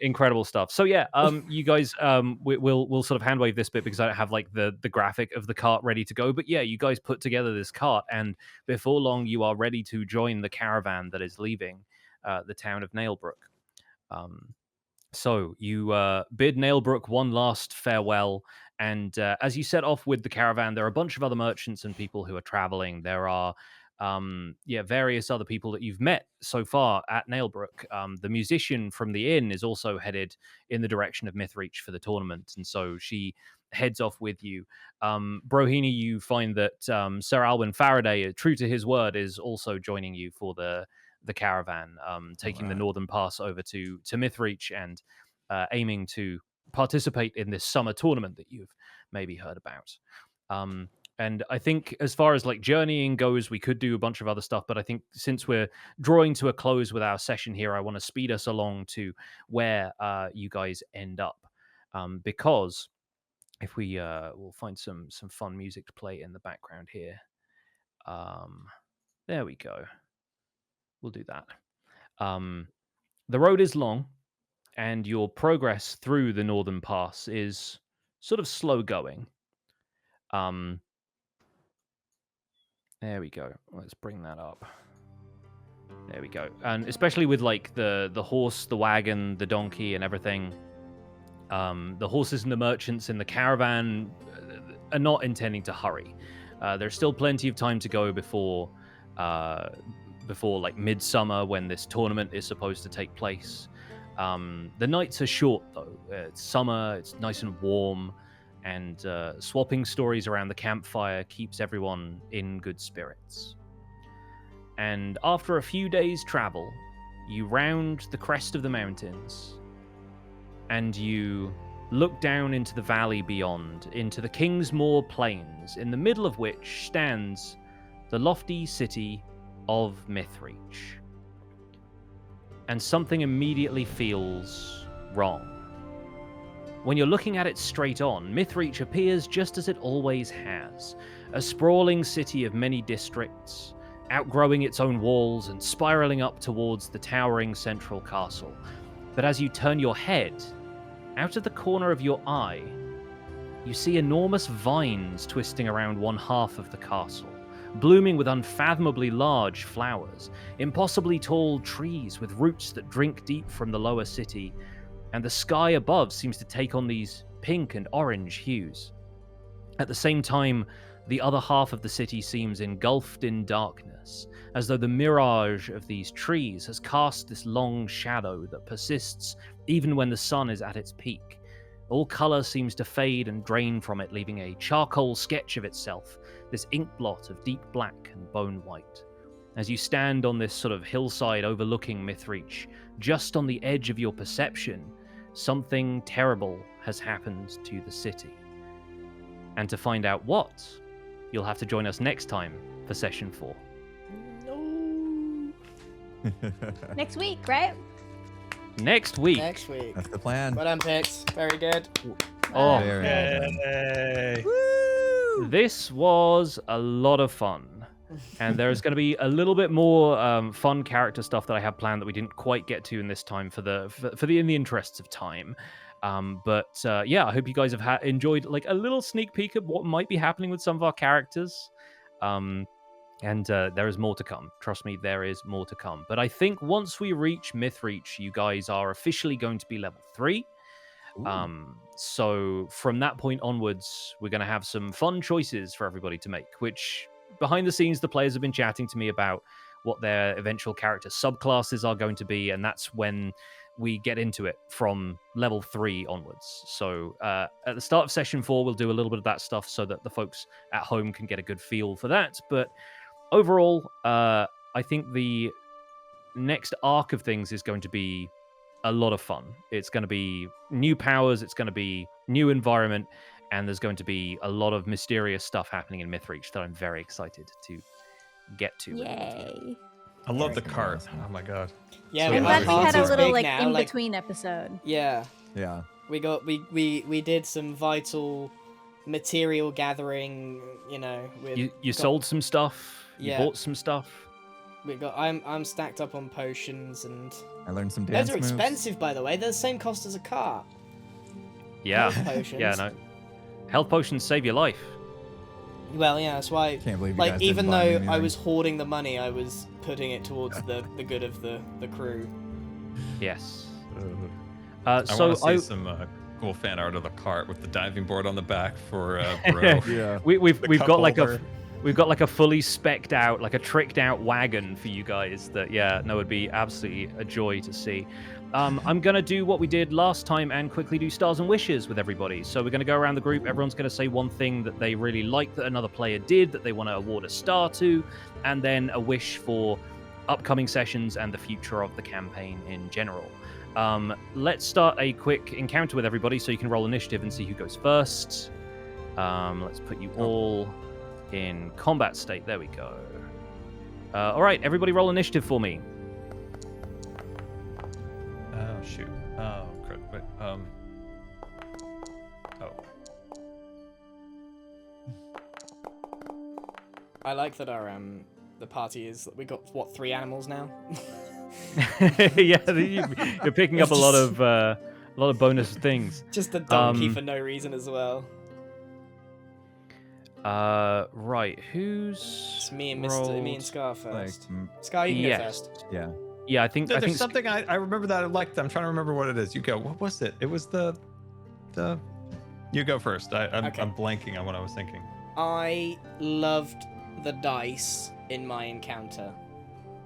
Incredible stuff. So yeah, you guys, we'll sort of hand wave this bit because I don't have like the graphic of the cart ready to go. But yeah, you guys put together this cart, and before long, you are ready to join the caravan that is leaving the town of Nailbrook. So you bid Nailbrook one last farewell, and as you set off with the caravan, there are a bunch of other merchants and people who are traveling. There are various other people that you've met so far at Nailbrook. The musician from the inn is also headed in the direction of Mythreach for the tournament, and so she heads off with you. Broghini, you find that Sir Alwyn Faraday, true to his word, is also joining you for the caravan, taking the northern pass over to Mythreach and aiming to participate in this summer tournament that you've maybe heard about. And I think as far as like journeying goes, we could do a bunch of other stuff, but I think since we're drawing to a close with our session here, I want to speed us along to where you guys end up. Because if we we'll find some fun music to play in the background here. There we go. We'll do that. The road is long, and your progress through the northern pass is sort of slow going. There we go. Let's bring that up. There we go. And especially with like the horse, the wagon, the donkey, and everything. The horses and the merchants in the caravan, are not intending to hurry. There's still plenty of time to go before like midsummer, when this tournament is supposed to take place. The nights are short though. It's summer, it's nice and warm, and swapping stories around the campfire keeps everyone in good spirits. And after a few days' travel, you round the crest of the mountains, and you look down into the valley beyond, into the Kingsmoor Plains, in the middle of which stands the lofty city of Mythreach. And something immediately feels wrong. When you're looking at it straight on, Mythreach appears just as it always has, a sprawling city of many districts, outgrowing its own walls and spiraling up towards the towering central castle. But as you turn your head, out of the corner of your eye, you see enormous vines twisting around one half of the castle, blooming with unfathomably large flowers, impossibly tall trees with roots that drink deep from the lower city, and the sky above seems to take on these pink and orange hues. At the same time, the other half of the city seems engulfed in darkness, as though the mirage of these trees has cast this long shadow that persists even when the sun is at its peak. All color seems to fade and drain from it, leaving a charcoal sketch of itself, this ink blot of deep black and bone white. As you stand on this sort of hillside overlooking Mythreach, just on the edge of your perception, something terrible has happened to the city. And to find out what, you'll have to join us next time for session 4. No. Next week, right? Next week. Next week. That's the plan. Well done, Pix. Very good. Oh, Very well done. Yay. this was a lot of fun. And there's going to be a little bit more fun character stuff that I have planned that we didn't quite get to in this time for the in the interests of time. But yeah, I hope you guys have enjoyed like a little sneak peek of what might be happening with some of our characters. And there is more to come. Trust me, there is more to come. But I think once we reach Mythreach, you guys are officially going to be level 3. So from that point onwards, we're going to have some fun choices for everybody to make, which behind the scenes, the players have been chatting to me about what their eventual character subclasses are going to be. And that's when we get into it from level 3 onwards. So at the start of session 4, we'll do a little bit of that stuff so that the folks at home can get a good feel for that. But overall, I think the next arc of things is going to be a lot of fun. It's going to be new powers, it's going to be new environment, and there's going to be a lot of mysterious stuff happening in Mythreach that I'm very excited to get to. Yay. I love the cart. Oh my god. Yeah, I'm our glad we had party's a little big like now, in between episode. Yeah. Yeah. We did some vital material gathering, you know. You sold some stuff, Yeah. you bought some stuff. I'm stacked up on potions, and I learned some dance those are moves. expensive, by the way. They're the same cost as a car. Yeah, Health potions. yeah, no. Health potions save your life. Well, yeah, that's why. Can't believe you Like, guys even didn't buy me though I anything. was hoarding the money, I was putting it towards the good of the crew. Yes. I So want to see some cool fan art of the cart with the diving board on the back for Bro. Yeah. we've The got like cup we've got like a fully specced out, like a tricked out wagon for you guys that, yeah, no, would be absolutely a joy to see. I'm going to do what we did last time and quickly do stars and wishes with everybody. So we're going to go around the group. Everyone's going to say one thing that they really like that another player did, that they want to award a star to, and then a wish for upcoming sessions and the future of the campaign in general. Let's start a quick encounter with everybody so you can roll initiative and see who goes first. Let's put you all in combat state. There we go. All right, everybody roll initiative for me. Oh shoot. Oh crap. Wait. Oh. I like that our the party is. We got what, 3 animals now? Yeah, you're picking up a lot of bonus things. Just a donkey for no reason as well. Right, who's It's me and rolled? me and Scar Like, first. Scar, you can go yes. first. yeah. Yeah, I think There's something I remember that I liked. I'm trying to remember what it is. You go. What was it? It was the You go first. I'm Okay. blanking on what I was thinking. I loved the dice in my encounter.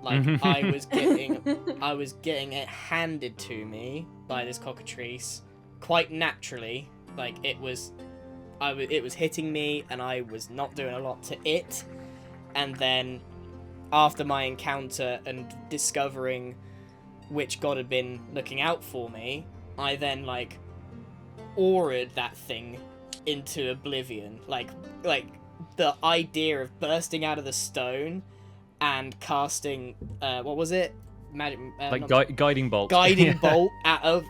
Like I was getting it handed to me by this cockatrice quite naturally. Like it was hitting me and I was not doing a lot to it. And then after my encounter and discovering which god had been looking out for me, I then like auraed that thing into oblivion. Like the idea of bursting out of the stone and casting what was it? Magic Guiding bolt. Guiding bolt at a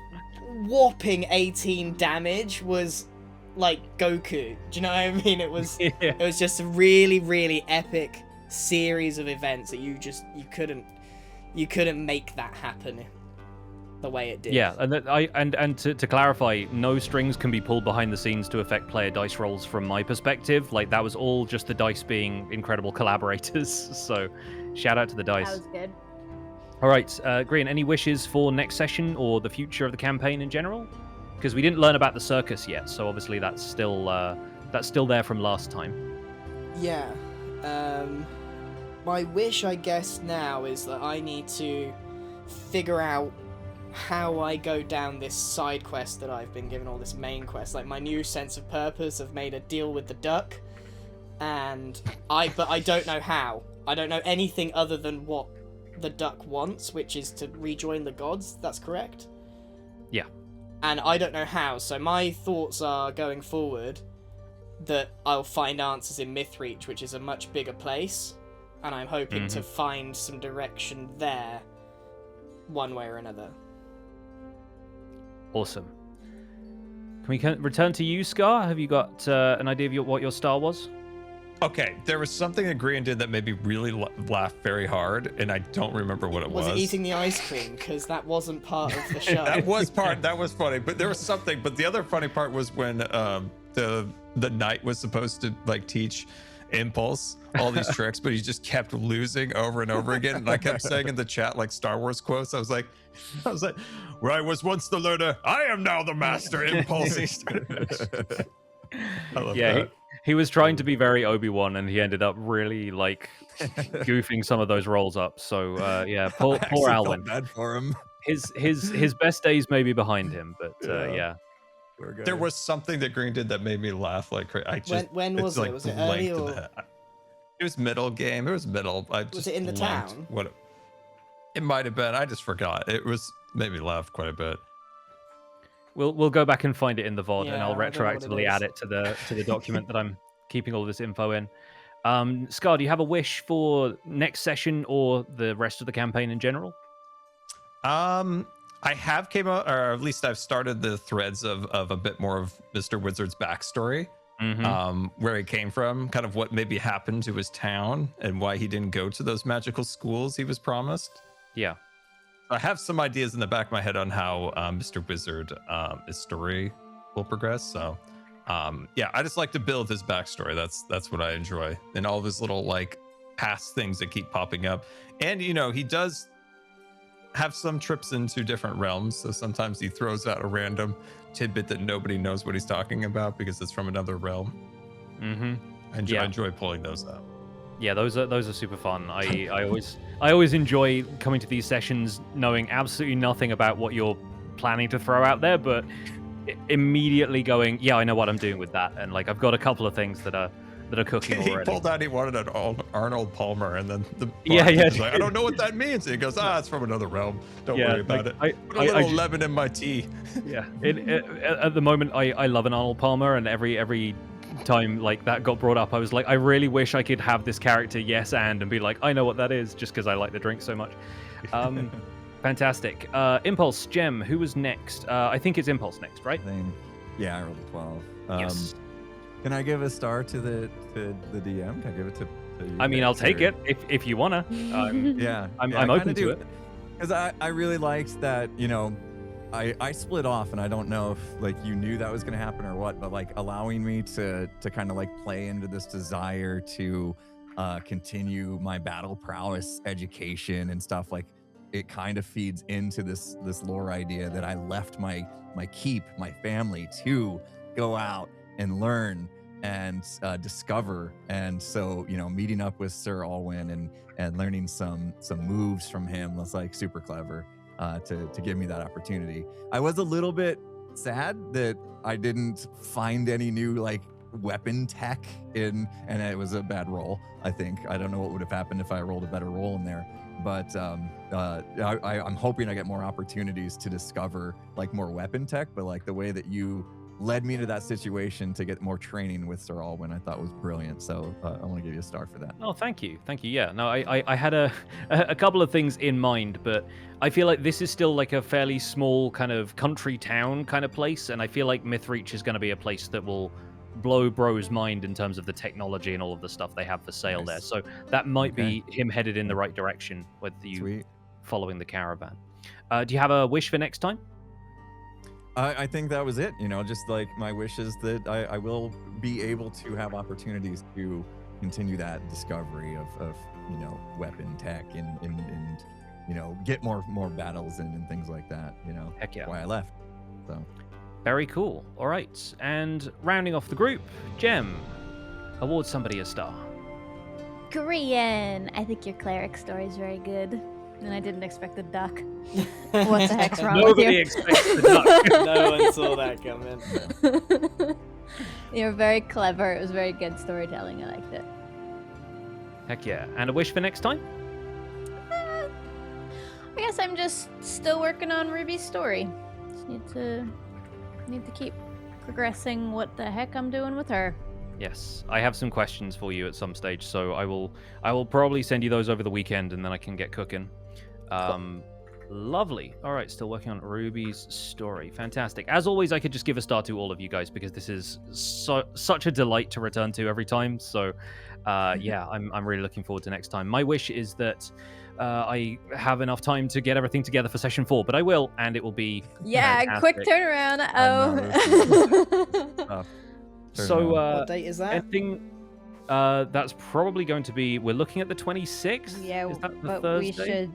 whopping 18 damage was like Goku. Do you know what I mean? It was it was just a really, really epic series of events that you couldn't make that happen the way it did. Yeah, and to clarify, no strings can be pulled behind the scenes to affect player dice rolls from my perspective. Like that was all just the dice being incredible collaborators. So shout out to the dice. That was good. All right, Grian, any wishes for next session or the future of the campaign in general? Because we didn't learn about the circus yet, so obviously that's still there from last time. Yeah. My wish, I guess, now is that I need to figure out how I go down this side quest that I've been given, or this main quest. Like my new sense of purpose, I've made a deal with the duck, but I don't know how. I don't know anything other than what the duck wants, which is to rejoin the gods. That's correct? Yeah. And I don't know how, so my thoughts are going forward that I'll find answers in Mythreach, which is a much bigger place, and I'm hoping to find some direction there, one way or another. Awesome. Can we return to you, Scar? Have you got an idea of what your star was? Okay, there was something that Grian did that made me really laugh very hard, and I don't remember what it was. Was it eating the ice cream? Because that wasn't part of the show. That was funny, but there was something. But the other funny part was when the knight was supposed to like teach Impulse all these tricks, but he just kept losing over and over again. And I kept saying in the chat like Star Wars quotes. I was like, where I was once the learner, I am now the master. Impulse. I love that. He was trying to be very Obi-Wan, and he ended up really like goofing some of those rolls up. So yeah, poor Alwyn. Bad for him. His best days may be behind him, but yeah. There was something that Grian did that made me laugh like crazy. When was it? Was it early or? It was middle game. It was middle. Was it in the town? What? It might have been. I just forgot. It made me laugh quite a bit. We'll go back and find it in the VOD, and I'll I don't know what it retroactively is. add it to the document that I'm keeping all this info in. Scar, do you have a wish for next session or the rest of the campaign in general? I have came out, or at least I've started the threads of a bit more of Mr. Wizard's backstory, where he came from, kind of what maybe happened to his town, and why he didn't go to those magical schools he was promised. Yeah. I have some ideas in the back of my head on how Mr. Wizard, his story will progress. So, yeah, I just like to build his backstory. That's what I enjoy, and all of his little like past things that keep popping up. And he does have some trips into different realms. So sometimes he throws out a random tidbit that nobody knows what he's talking about because it's from another realm. I enjoy pulling those out. Yeah, those are super fun. I always enjoy coming to these sessions knowing absolutely nothing about what you're planning to throw out there, but immediately going, yeah, I know what I'm doing with that, and like I've got a couple of things that are cooking already. He pulled out he wanted an Arnold Palmer, and then the was like, I don't know what that means. And he goes, it's from another realm. Don't worry about it. Put a little lemon in my tea. Yeah, at the moment I love an Arnold Palmer, and every time like that got brought up, I was like, I really wish I could have this character and be like, I know what that is, just because I like the drink so much. Fantastic. Impulse, Gem, who was next? I think it's Impulse next, right? Yeah, I rolled a 12. Yes. Can I give a star to the DM? Can I give it to you? I mean, I'll take it if you wanna. Yeah, I'm open to it. Because I really liked that, I split off, and I don't know if like you knew that was going to happen or what, but like allowing me to kind of like play into this desire to continue my battle prowess education and stuff, like it kind of feeds into this lore idea that I left my keep, my family to go out and learn and discover. And so, you know, meeting up with Sir Alwyn and learning some moves from him was like super clever to give me that opportunity. I was a little bit sad that I didn't find any new like weapon tech and it was a bad roll. I think I don't know what would have happened if I rolled a better roll in there, but I'm hoping I get more opportunities to discover like more weapon tech. But like the way that you led me to that situation to get more training with Sir Alwyn, I thought was brilliant. So I want to give you a star for that. Oh, thank you. Yeah, no, I had a couple of things in mind, but I feel like this is still like a fairly small kind of country town kind of place, and I feel like Mythreach is going to be a place that will blow Bro's mind in terms of the technology and all of the stuff they have for sale there. So that might be him headed in the right direction with you following the caravan. Do you have a wish for next time? I think that was it. You know, just like my wish is that I will be able to have opportunities to continue that discovery of you know, weapon tech and you know, get more battles and things like that. You know, heck yeah. Why I left. So very cool. All right, and rounding off the group, Gem, award somebody a star. Grian, I think your cleric story is very good. And I didn't expect a duck. What the heck's wrong with you? Nobody expects the duck. No one saw that coming. You're very clever. It was very good storytelling. I liked it. Heck yeah. And a wish for next time? I guess I'm just still working on Ruby's story. Just need to keep progressing what the heck I'm doing with her. Yes, I have some questions for you at some stage, so I will probably send you those over the weekend, and then I can get cooking. Lovely. All right, still working on Ruby's story. Fantastic. As always, I could just give a star to all of you guys because this is such a delight to return to every time. So, yeah, I'm really looking forward to next time. My wish is that I have enough time to get everything together for session 4, but I will, and it will be fantastic. Quick turnaround. Oh. So, what date is that? Anything, that's probably going to be. We're looking at the 26th. Yeah, is that the but Thursday? we should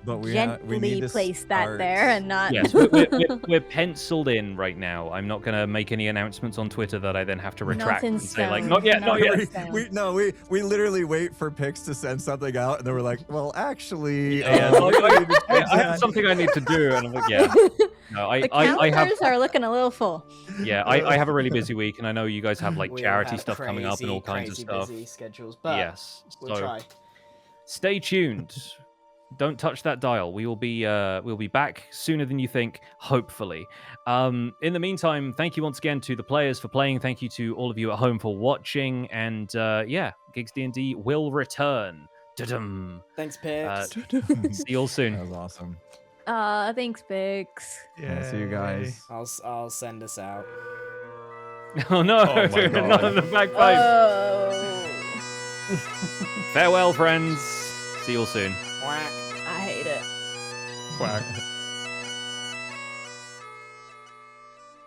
But we gently need to place that start- there and not. Yes, we're penciled in right now. I'm not going to make any announcements on Twitter that I then have to retract Not in and say like, stone. not yet, not Not yet. in We literally wait for Pix to send something out, and then we're like, well, actually, Yeah, we need to change I have that. something I need to do, and I'm like, yeah. No, The I have. calendars are looking a little full. Yeah, I have a really busy week, and I know you guys have like We all charity have stuff coming up and all kinds of crazy stuff. busy schedules, but Yes, we'll so try. stay tuned. Don't touch that dial. We'll be back sooner than you think, hopefully. In the meantime, thank you once again to the players for playing. Thank you to all of you at home for watching. And yeah, GIGGS DnD will return. Da-dum. Thanks, Pix. See you all soon. That was awesome. Thanks, Bix. I'll see you guys. I'll send us out. Oh no, Oh my God. not in the bagpipe. Oh. Farewell, friends. See you all soon. Quack. I hate it. Quack.